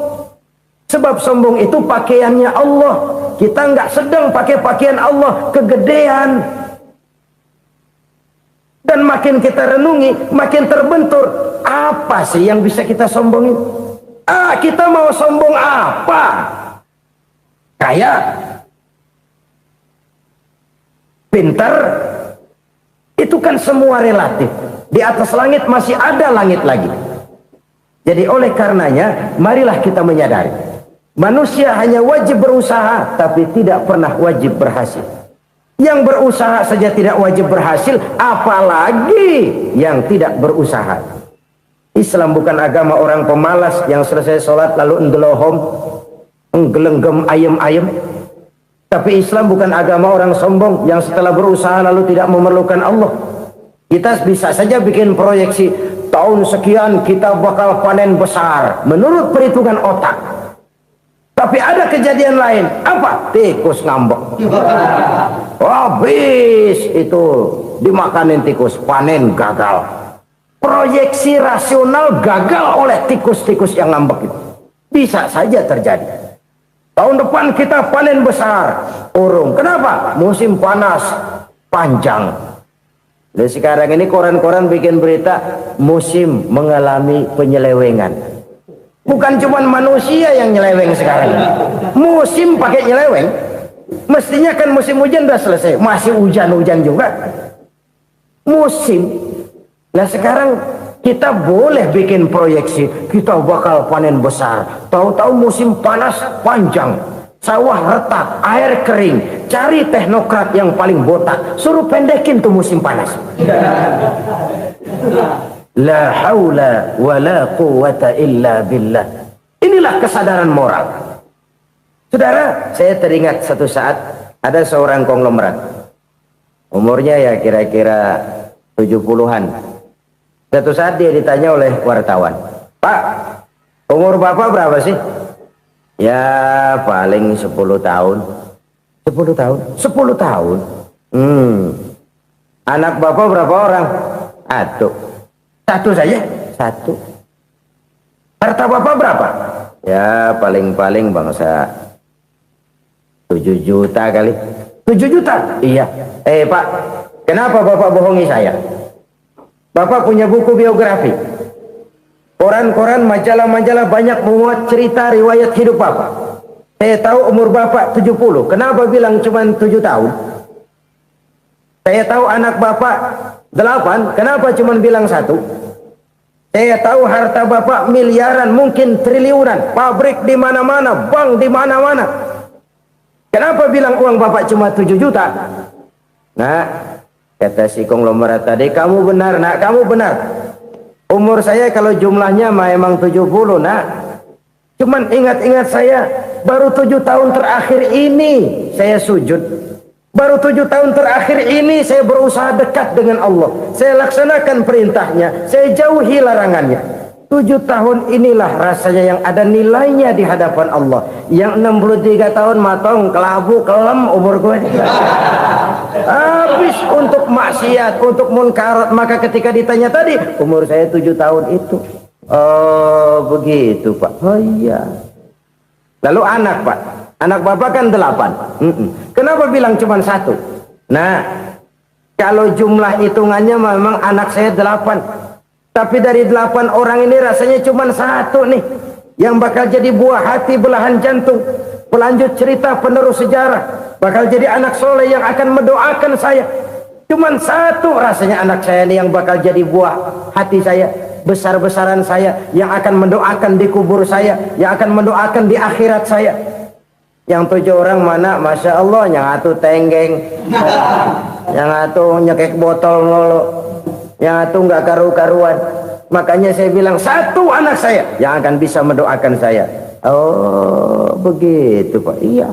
Sebab sombong itu pakaiannya Allah. Kita nggak sedang pakai pakaian Allah, kegedean. Dan makin kita renungi, makin terbentur. Apa sih yang bisa kita sombongin? Kita mau sombong apa? Kaya? Pintar? Itu kan semua relatif. Di atas langit masih ada langit lagi. Jadi oleh karenanya, marilah kita menyadari. Manusia hanya wajib berusaha, tapi tidak pernah wajib berhasil. Yang berusaha saja tidak wajib berhasil, apalagi yang tidak berusaha. Islam bukan agama orang pemalas yang selesai sholat lalu ngelohom, nggelenggem ayem-ayem. Tapi Islam bukan agama orang sombong yang setelah berusaha lalu tidak memerlukan Allah. Kita bisa saja bikin proyeksi, tahun sekian kita bakal panen besar menurut perhitungan otak. Tapi ada kejadian lain. Apa? Tikus ngambek. Habis itu dimakanin tikus, panen gagal. Proyeksi rasional gagal oleh tikus-tikus yang ngambek itu. Bisa saja terjadi. Tahun depan kita panen besar, urung. Kenapa? Musim panas panjang. Dan sekarang ini koran-koran bikin berita musim mengalami penyelewengan. Bukan cuma manusia yang nyeleweng sekarang. Musim pakai nyeleweng. Mestinya kan musim hujan udah selesai. Masih hujan-hujan juga. Musim. Nah sekarang kita boleh bikin proyeksi. Kita bakal panen besar. Tahu-tahu musim panas panjang. Sawah retak, air kering. Cari teknokrat yang paling botak. Suruh pendekin tuh musim panas. La haula wa la quwata illa billah. Inilah kesadaran moral. Saudara, saya teringat satu saat ada seorang konglomerat. Umurnya ya kira-kira 70-an. Suatu saat dia ditanya oleh wartawan, "Pak, umur Bapak berapa sih?" "Ya paling 10 tahun." 10 tahun? 10 tahun? Anak Bapak berapa orang? Satu. Satu saja? Satu. Harta Bapak berapa? Ya paling-paling bangsa 7 juta kali. 7 juta? Iya. Pak, kenapa Bapak bohongi saya? Bapak punya buku biografi, koran-koran, majalah-majalah banyak memuat cerita riwayat hidup Bapak. Saya tahu umur Bapak 70. Kenapa bilang cuma 7 tahun? Saya tahu anak Bapak 8. Kenapa cuma bilang 1? Saya tahu harta Bapak miliaran, mungkin triliunan, pabrik di mana-mana, bank di mana-mana. Kenapa bilang uang Bapak cuma 7 juta? Nah, kata si konglomerat tadi, "Kamu benar, Nak, kamu benar. Umur saya kalau jumlahnya memang 70, Nak. Cuman ingat-ingat saya, baru 7 tahun terakhir ini saya sujud. Baru 7 tahun terakhir ini saya berusaha dekat dengan Allah. Saya laksanakan perintahnya, saya jauhi larangannya. 7 tahun inilah rasanya yang ada nilainya di hadapan Allah. Yang 63 tahun matong, kelabu, kelem umur gue. Habis untuk maksiat, untuk munkarat. Maka ketika ditanya tadi, umur saya 7 tahun itu. Oh begitu Pak. Oh iya. Lalu anak Pak, anak Bapak kan 8. Kenapa bilang cuma 1? Nah, kalau jumlah hitungannya memang anak saya 8. Tapi dari 8 orang ini rasanya cuma 1 nih yang bakal jadi buah hati, belahan jantung, pelanjut cerita, penerus sejarah, bakal jadi anak soleh yang akan mendoakan saya. Cuman 1 rasanya anak saya ini yang bakal jadi buah hati saya, besar-besaran saya, yang akan mendoakan di kubur saya, yang akan mendoakan di akhirat saya. Yang 7 orang mana? Masya Allah, yang 1 tenggeng, yang 1 nyekek botol mulu, yang 1 nggak karu-karuan. Makanya saya bilang 1 anak saya yang akan bisa mendoakan saya. Oh begitu Pak. Iya.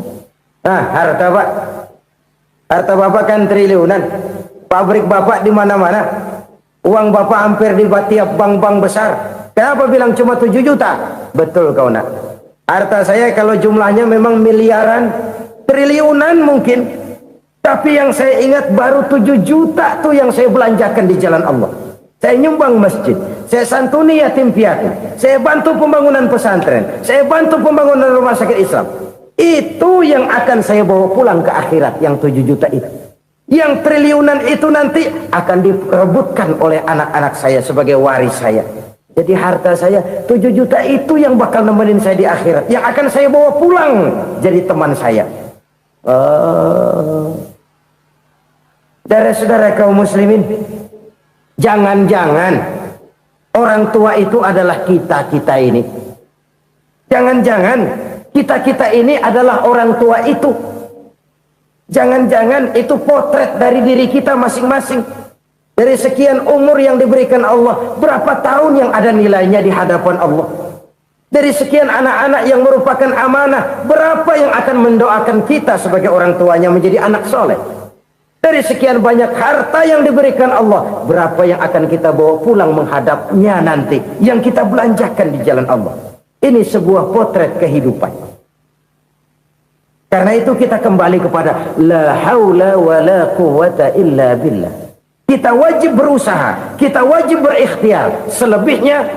Nah, harta Pak, harta Bapak kan triliunan, pabrik Bapak di mana-mana, uang Bapak hampir di tiap bank-bank besar. Kenapa bilang cuma 7 juta? Betul kau Nak. Harta saya kalau jumlahnya memang miliaran, triliunan mungkin. Tapi yang saya ingat baru 7 juta tuh yang saya belanjakan di jalan Allah. Saya nyumbang masjid, saya santuni yatim piatu, saya bantu pembangunan pesantren, saya bantu pembangunan rumah sakit Islam. Itu yang akan saya bawa pulang ke akhirat, yang 7 juta itu. Yang triliunan itu nanti akan diperebutkan oleh anak-anak saya sebagai waris saya. Jadi harta saya 7 juta itu yang bakal nemenin saya di akhirat, yang akan saya bawa pulang jadi teman saya. Saudara-saudara kaum muslimin, jangan-jangan orang tua itu adalah kita-kita ini. Jangan-jangan kita-kita ini adalah orang tua itu. Jangan-jangan itu potret dari diri kita masing-masing. Dari sekian umur yang diberikan Allah, berapa tahun yang ada nilainya di hadapan Allah? Dari sekian anak-anak yang merupakan amanah, berapa yang akan mendoakan kita sebagai orang tuanya menjadi anak soleh? Dari sekian banyak harta yang diberikan Allah, berapa yang akan kita bawa pulang menghadapnya nanti, yang kita belanjakan di jalan Allah? Ini sebuah potret kehidupan. Karena itu kita kembali kepada la haula wa la quwwata illa billah. Kita wajib berusaha, kita wajib berikhtiar. Selebihnya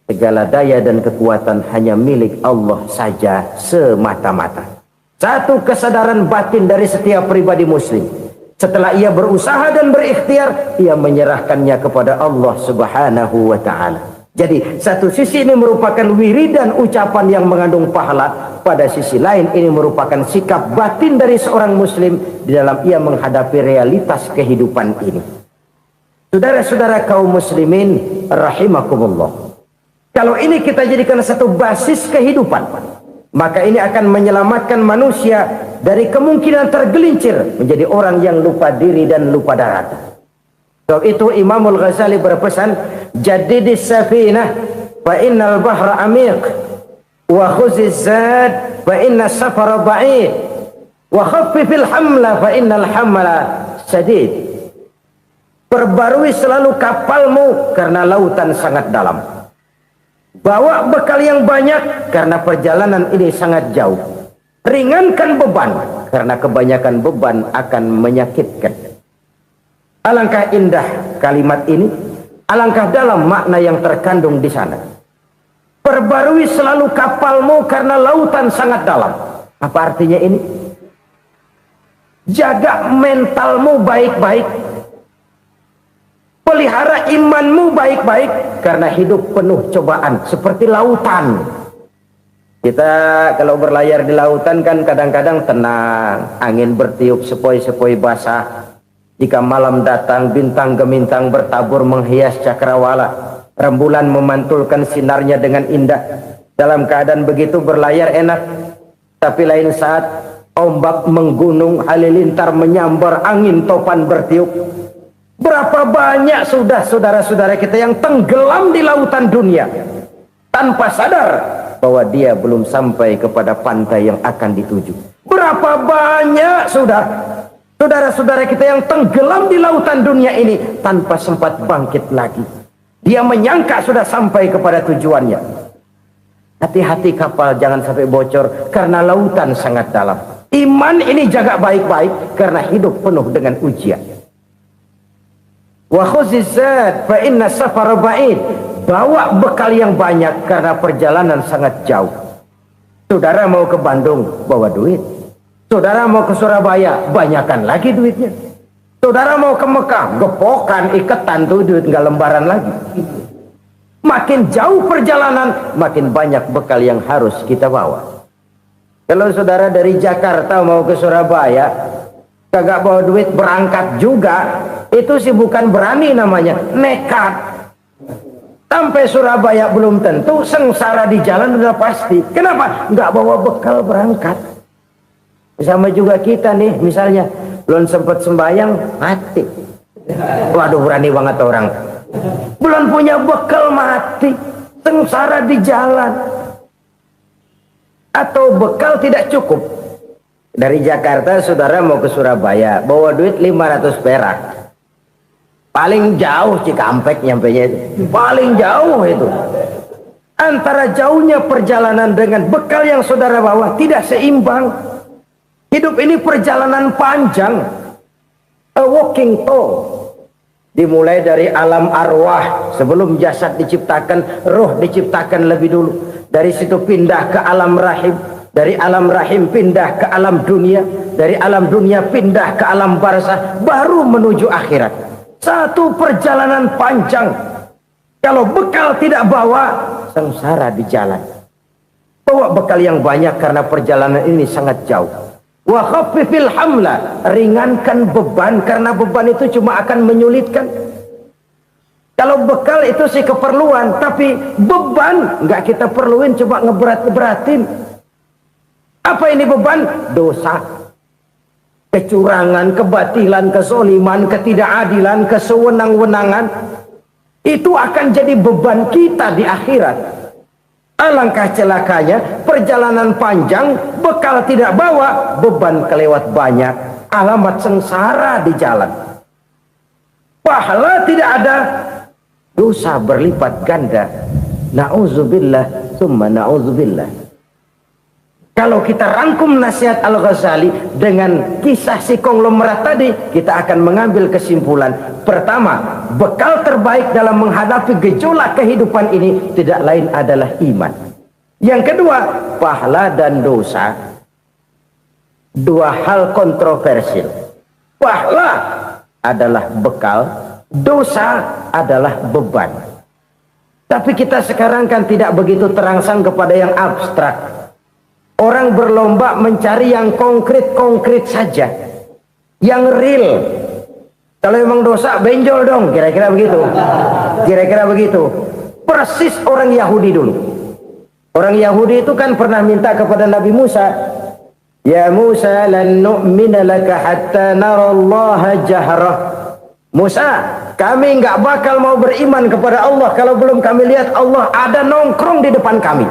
segala daya dan kekuatan hanya milik Allah saja semata-mata. Satu kesadaran batin dari setiap pribadi muslim. Setelah ia berusaha dan berikhtiar, ia menyerahkannya kepada Allah Subhanahu wa ta'ala. Jadi satu sisi ini merupakan wiridan ucapan yang mengandung pahala, pada sisi lain ini merupakan sikap batin dari seorang muslim di dalam ia menghadapi realitas kehidupan ini. Saudara-saudara kaum muslimin rahimakumullah, kalau ini kita jadikan satu basis kehidupan, maka ini akan menyelamatkan manusia dari kemungkinan tergelincir menjadi orang yang lupa diri dan lupa darat. Sebab itu Imamul Ghazali berpesan, jadidis safinah fa innal bahra amiq, wa khuziz zad fa inna safara ba'id, wa khaffifil hamla fa innal hamla sadid. Perbarui selalu kapalmu karena lautan sangat dalam. Bawa bekal yang banyak karena perjalanan ini sangat jauh. Ringankan beban karena kebanyakan beban akan menyakitkan. Alangkah indah kalimat ini, alangkah dalam makna yang terkandung di sana. Perbarui selalu kapalmu karena lautan sangat dalam. Apa artinya ini? Jaga mentalmu baik-baik. Pelihara imanmu baik-baik karena hidup penuh cobaan seperti lautan. Kita kalau berlayar di lautan kan kadang-kadang tenang, angin bertiup sepoi-sepoi basah. Jika malam datang, bintang gemintang bertabur menghias cakrawala. Rembulan memantulkan sinarnya dengan indah. Dalam keadaan begitu berlayar enak. Tapi lain saat ombak menggunung, halilintar menyambar, angin topan bertiup. Berapa banyak sudah saudara-saudara kita yang tenggelam di lautan dunia tanpa sadar bahwa dia belum sampai kepada pantai yang akan dituju. Berapa banyak sudah saudara-saudara kita yang tenggelam di lautan dunia ini tanpa sempat bangkit lagi. Dia menyangka sudah sampai kepada tujuannya. Hati-hati kapal jangan sampai bocor karena lautan sangat dalam. Iman ini jaga baik-baik karena hidup penuh dengan ujian. Wa khuzizat fa inna safara ba'id. Bawa bekal yang banyak karena perjalanan sangat jauh. Saudara mau ke Bandung, bawa duit. Saudara mau ke Surabaya, banyakan lagi duitnya. Saudara mau ke Mekah, gepokan, iketan tuh duit nggak lembaran lagi. Makin jauh perjalanan, makin banyak bekal yang harus kita bawa. Kalau saudara dari Jakarta mau ke Surabaya, kagak bawa duit berangkat juga, itu sih bukan berani namanya, nekat. Sampai Surabaya belum tentu, sengsara di jalan udah pasti. Kenapa? Nggak bawa bekal berangkat. Sama juga kita nih, misalnya belum sempat sembahyang, mati. Waduh, berani banget orang. Belum punya bekal, mati. Sengsara di jalan. Atau bekal tidak cukup. Dari Jakarta saudara mau ke Surabaya, bawa duit 500 perak. Paling jauh Cikampek nyampenya itu. Paling jauh itu. Antara jauhnya perjalanan dengan bekal yang saudara bawa tidak seimbang. Hidup ini perjalanan panjang. A walking tour. Dimulai dari alam arwah. Sebelum jasad diciptakan, roh diciptakan lebih dulu. Dari situ pindah ke alam rahim. Dari alam rahim pindah ke alam dunia. Dari alam dunia pindah ke alam barzah. Baru menuju akhirat. Satu perjalanan panjang. Kalau bekal tidak bawa, sengsara di jalan. Bawa bekal yang banyak karena perjalanan ini sangat jauh. Wa khaffifil hamla, ringankan beban karena beban itu cuma akan menyulitkan. Kalau bekal itu sih keperluan, tapi beban nggak kita perluin, coba ngeberat-beratin. Apa ini beban? Dosa. Kecurangan, kebatilan, kezoliman, ketidakadilan, kesewenang-wenangan. Itu akan jadi beban kita di akhirat. Alangkah celakanya, perjalanan panjang, bekal tidak bawa, beban kelewat banyak. Alamat sengsara di jalan. Pahala tidak ada, dosa berlipat ganda. Na'udzubillah, summa na'udzubillah. Kalau kita rangkum nasihat Al-Ghazali dengan kisah si konglomerat tadi, kita akan mengambil kesimpulan. Pertama, bekal terbaik dalam menghadapi gejolak kehidupan ini tidak lain adalah iman. Yang kedua, pahala dan dosa. Dua hal kontroversial. Pahala adalah bekal, dosa adalah beban. Tapi kita sekarang kan tidak begitu terangsang kepada yang abstrak. Orang berlomba mencari yang konkret-konkret saja. Yang real. Kalau memang dosa, benjol dong. Kira-kira begitu. Kira-kira begitu. Persis orang Yahudi dulu. Orang Yahudi itu kan pernah minta kepada Nabi Musa. Ya Musa, lan nu'mina laka hatta narallaha jahrah. Musa, kami nggak bakal mau beriman kepada Allah kalau belum kami lihat Allah ada nongkrong di depan kami.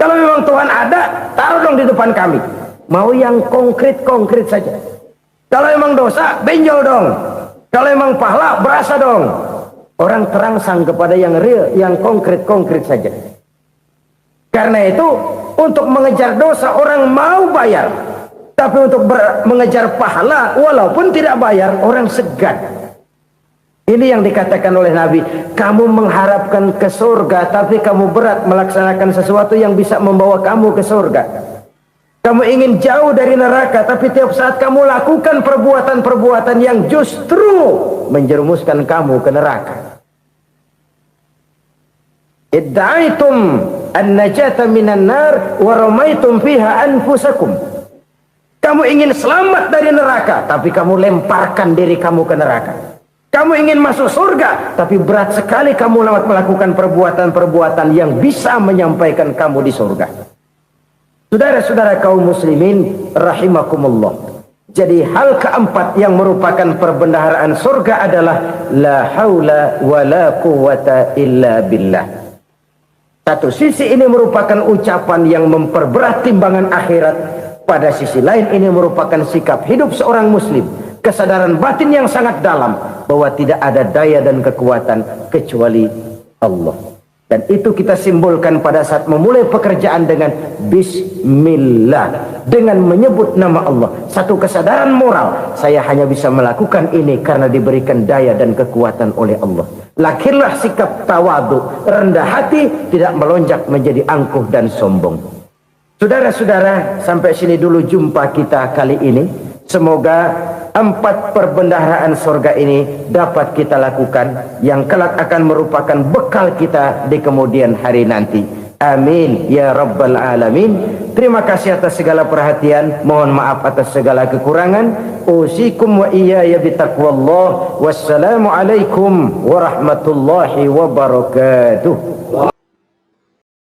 Kalau memang Tuhan ada, taruh dong di depan kami. Mau yang konkret-konkret saja. Kalau memang dosa, benjol dong. Kalau emang pahala, berasa dong. Orang terangsang kepada yang real, yang konkret-konkret saja. Karena itu, untuk mengejar dosa orang mau bayar. Tapi untuk mengejar pahala, walaupun tidak bayar, orang segan. Ini yang dikatakan oleh Nabi. Kamu mengharapkan ke surga, tapi kamu berat melaksanakan sesuatu yang bisa membawa kamu ke surga. Kamu ingin jauh dari neraka, tapi tiap saat kamu lakukan perbuatan-perbuatan yang justru menjerumuskan kamu ke neraka. Idda'aitum an-najata minan nar wa ramaitum fiha anfusakum. Kamu ingin selamat dari neraka, tapi kamu lemparkan diri kamu ke neraka. Kamu ingin masuk surga, tapi berat sekali kamu melakukan perbuatan-perbuatan yang bisa menyampaikan kamu di surga. Saudara-saudara kaum muslimin rahimakumullah. Jadi hal keempat yang merupakan perbendaharaan surga adalah la haula wa la quwwata illa billah. Satu sisi ini merupakan ucapan yang memperberat timbangan akhirat. Pada sisi lain ini merupakan sikap hidup seorang muslim. Kesadaran batin yang sangat dalam bahwa tidak ada daya dan kekuatan kecuali Allah. Dan itu kita simbolkan pada saat memulai pekerjaan dengan Bismillah. Dengan menyebut nama Allah. Satu kesadaran moral. Saya hanya bisa melakukan ini karena diberikan daya dan kekuatan oleh Allah. Lahirlah sikap tawadu, rendah hati, tidak melonjak menjadi angkuh dan sombong. Saudara-saudara, sampai sini dulu jumpa kita kali ini. Semoga 4 perbendaharaan surga ini dapat kita lakukan, yang kelak akan merupakan bekal kita di kemudian hari nanti. Amin ya rabbal alamin. Terima kasih atas segala perhatian. Mohon maaf atas segala kekurangan. Usikum wa iyaya bitaqwallah. Wassalamu alaikum warahmatullahi wabarakatuh.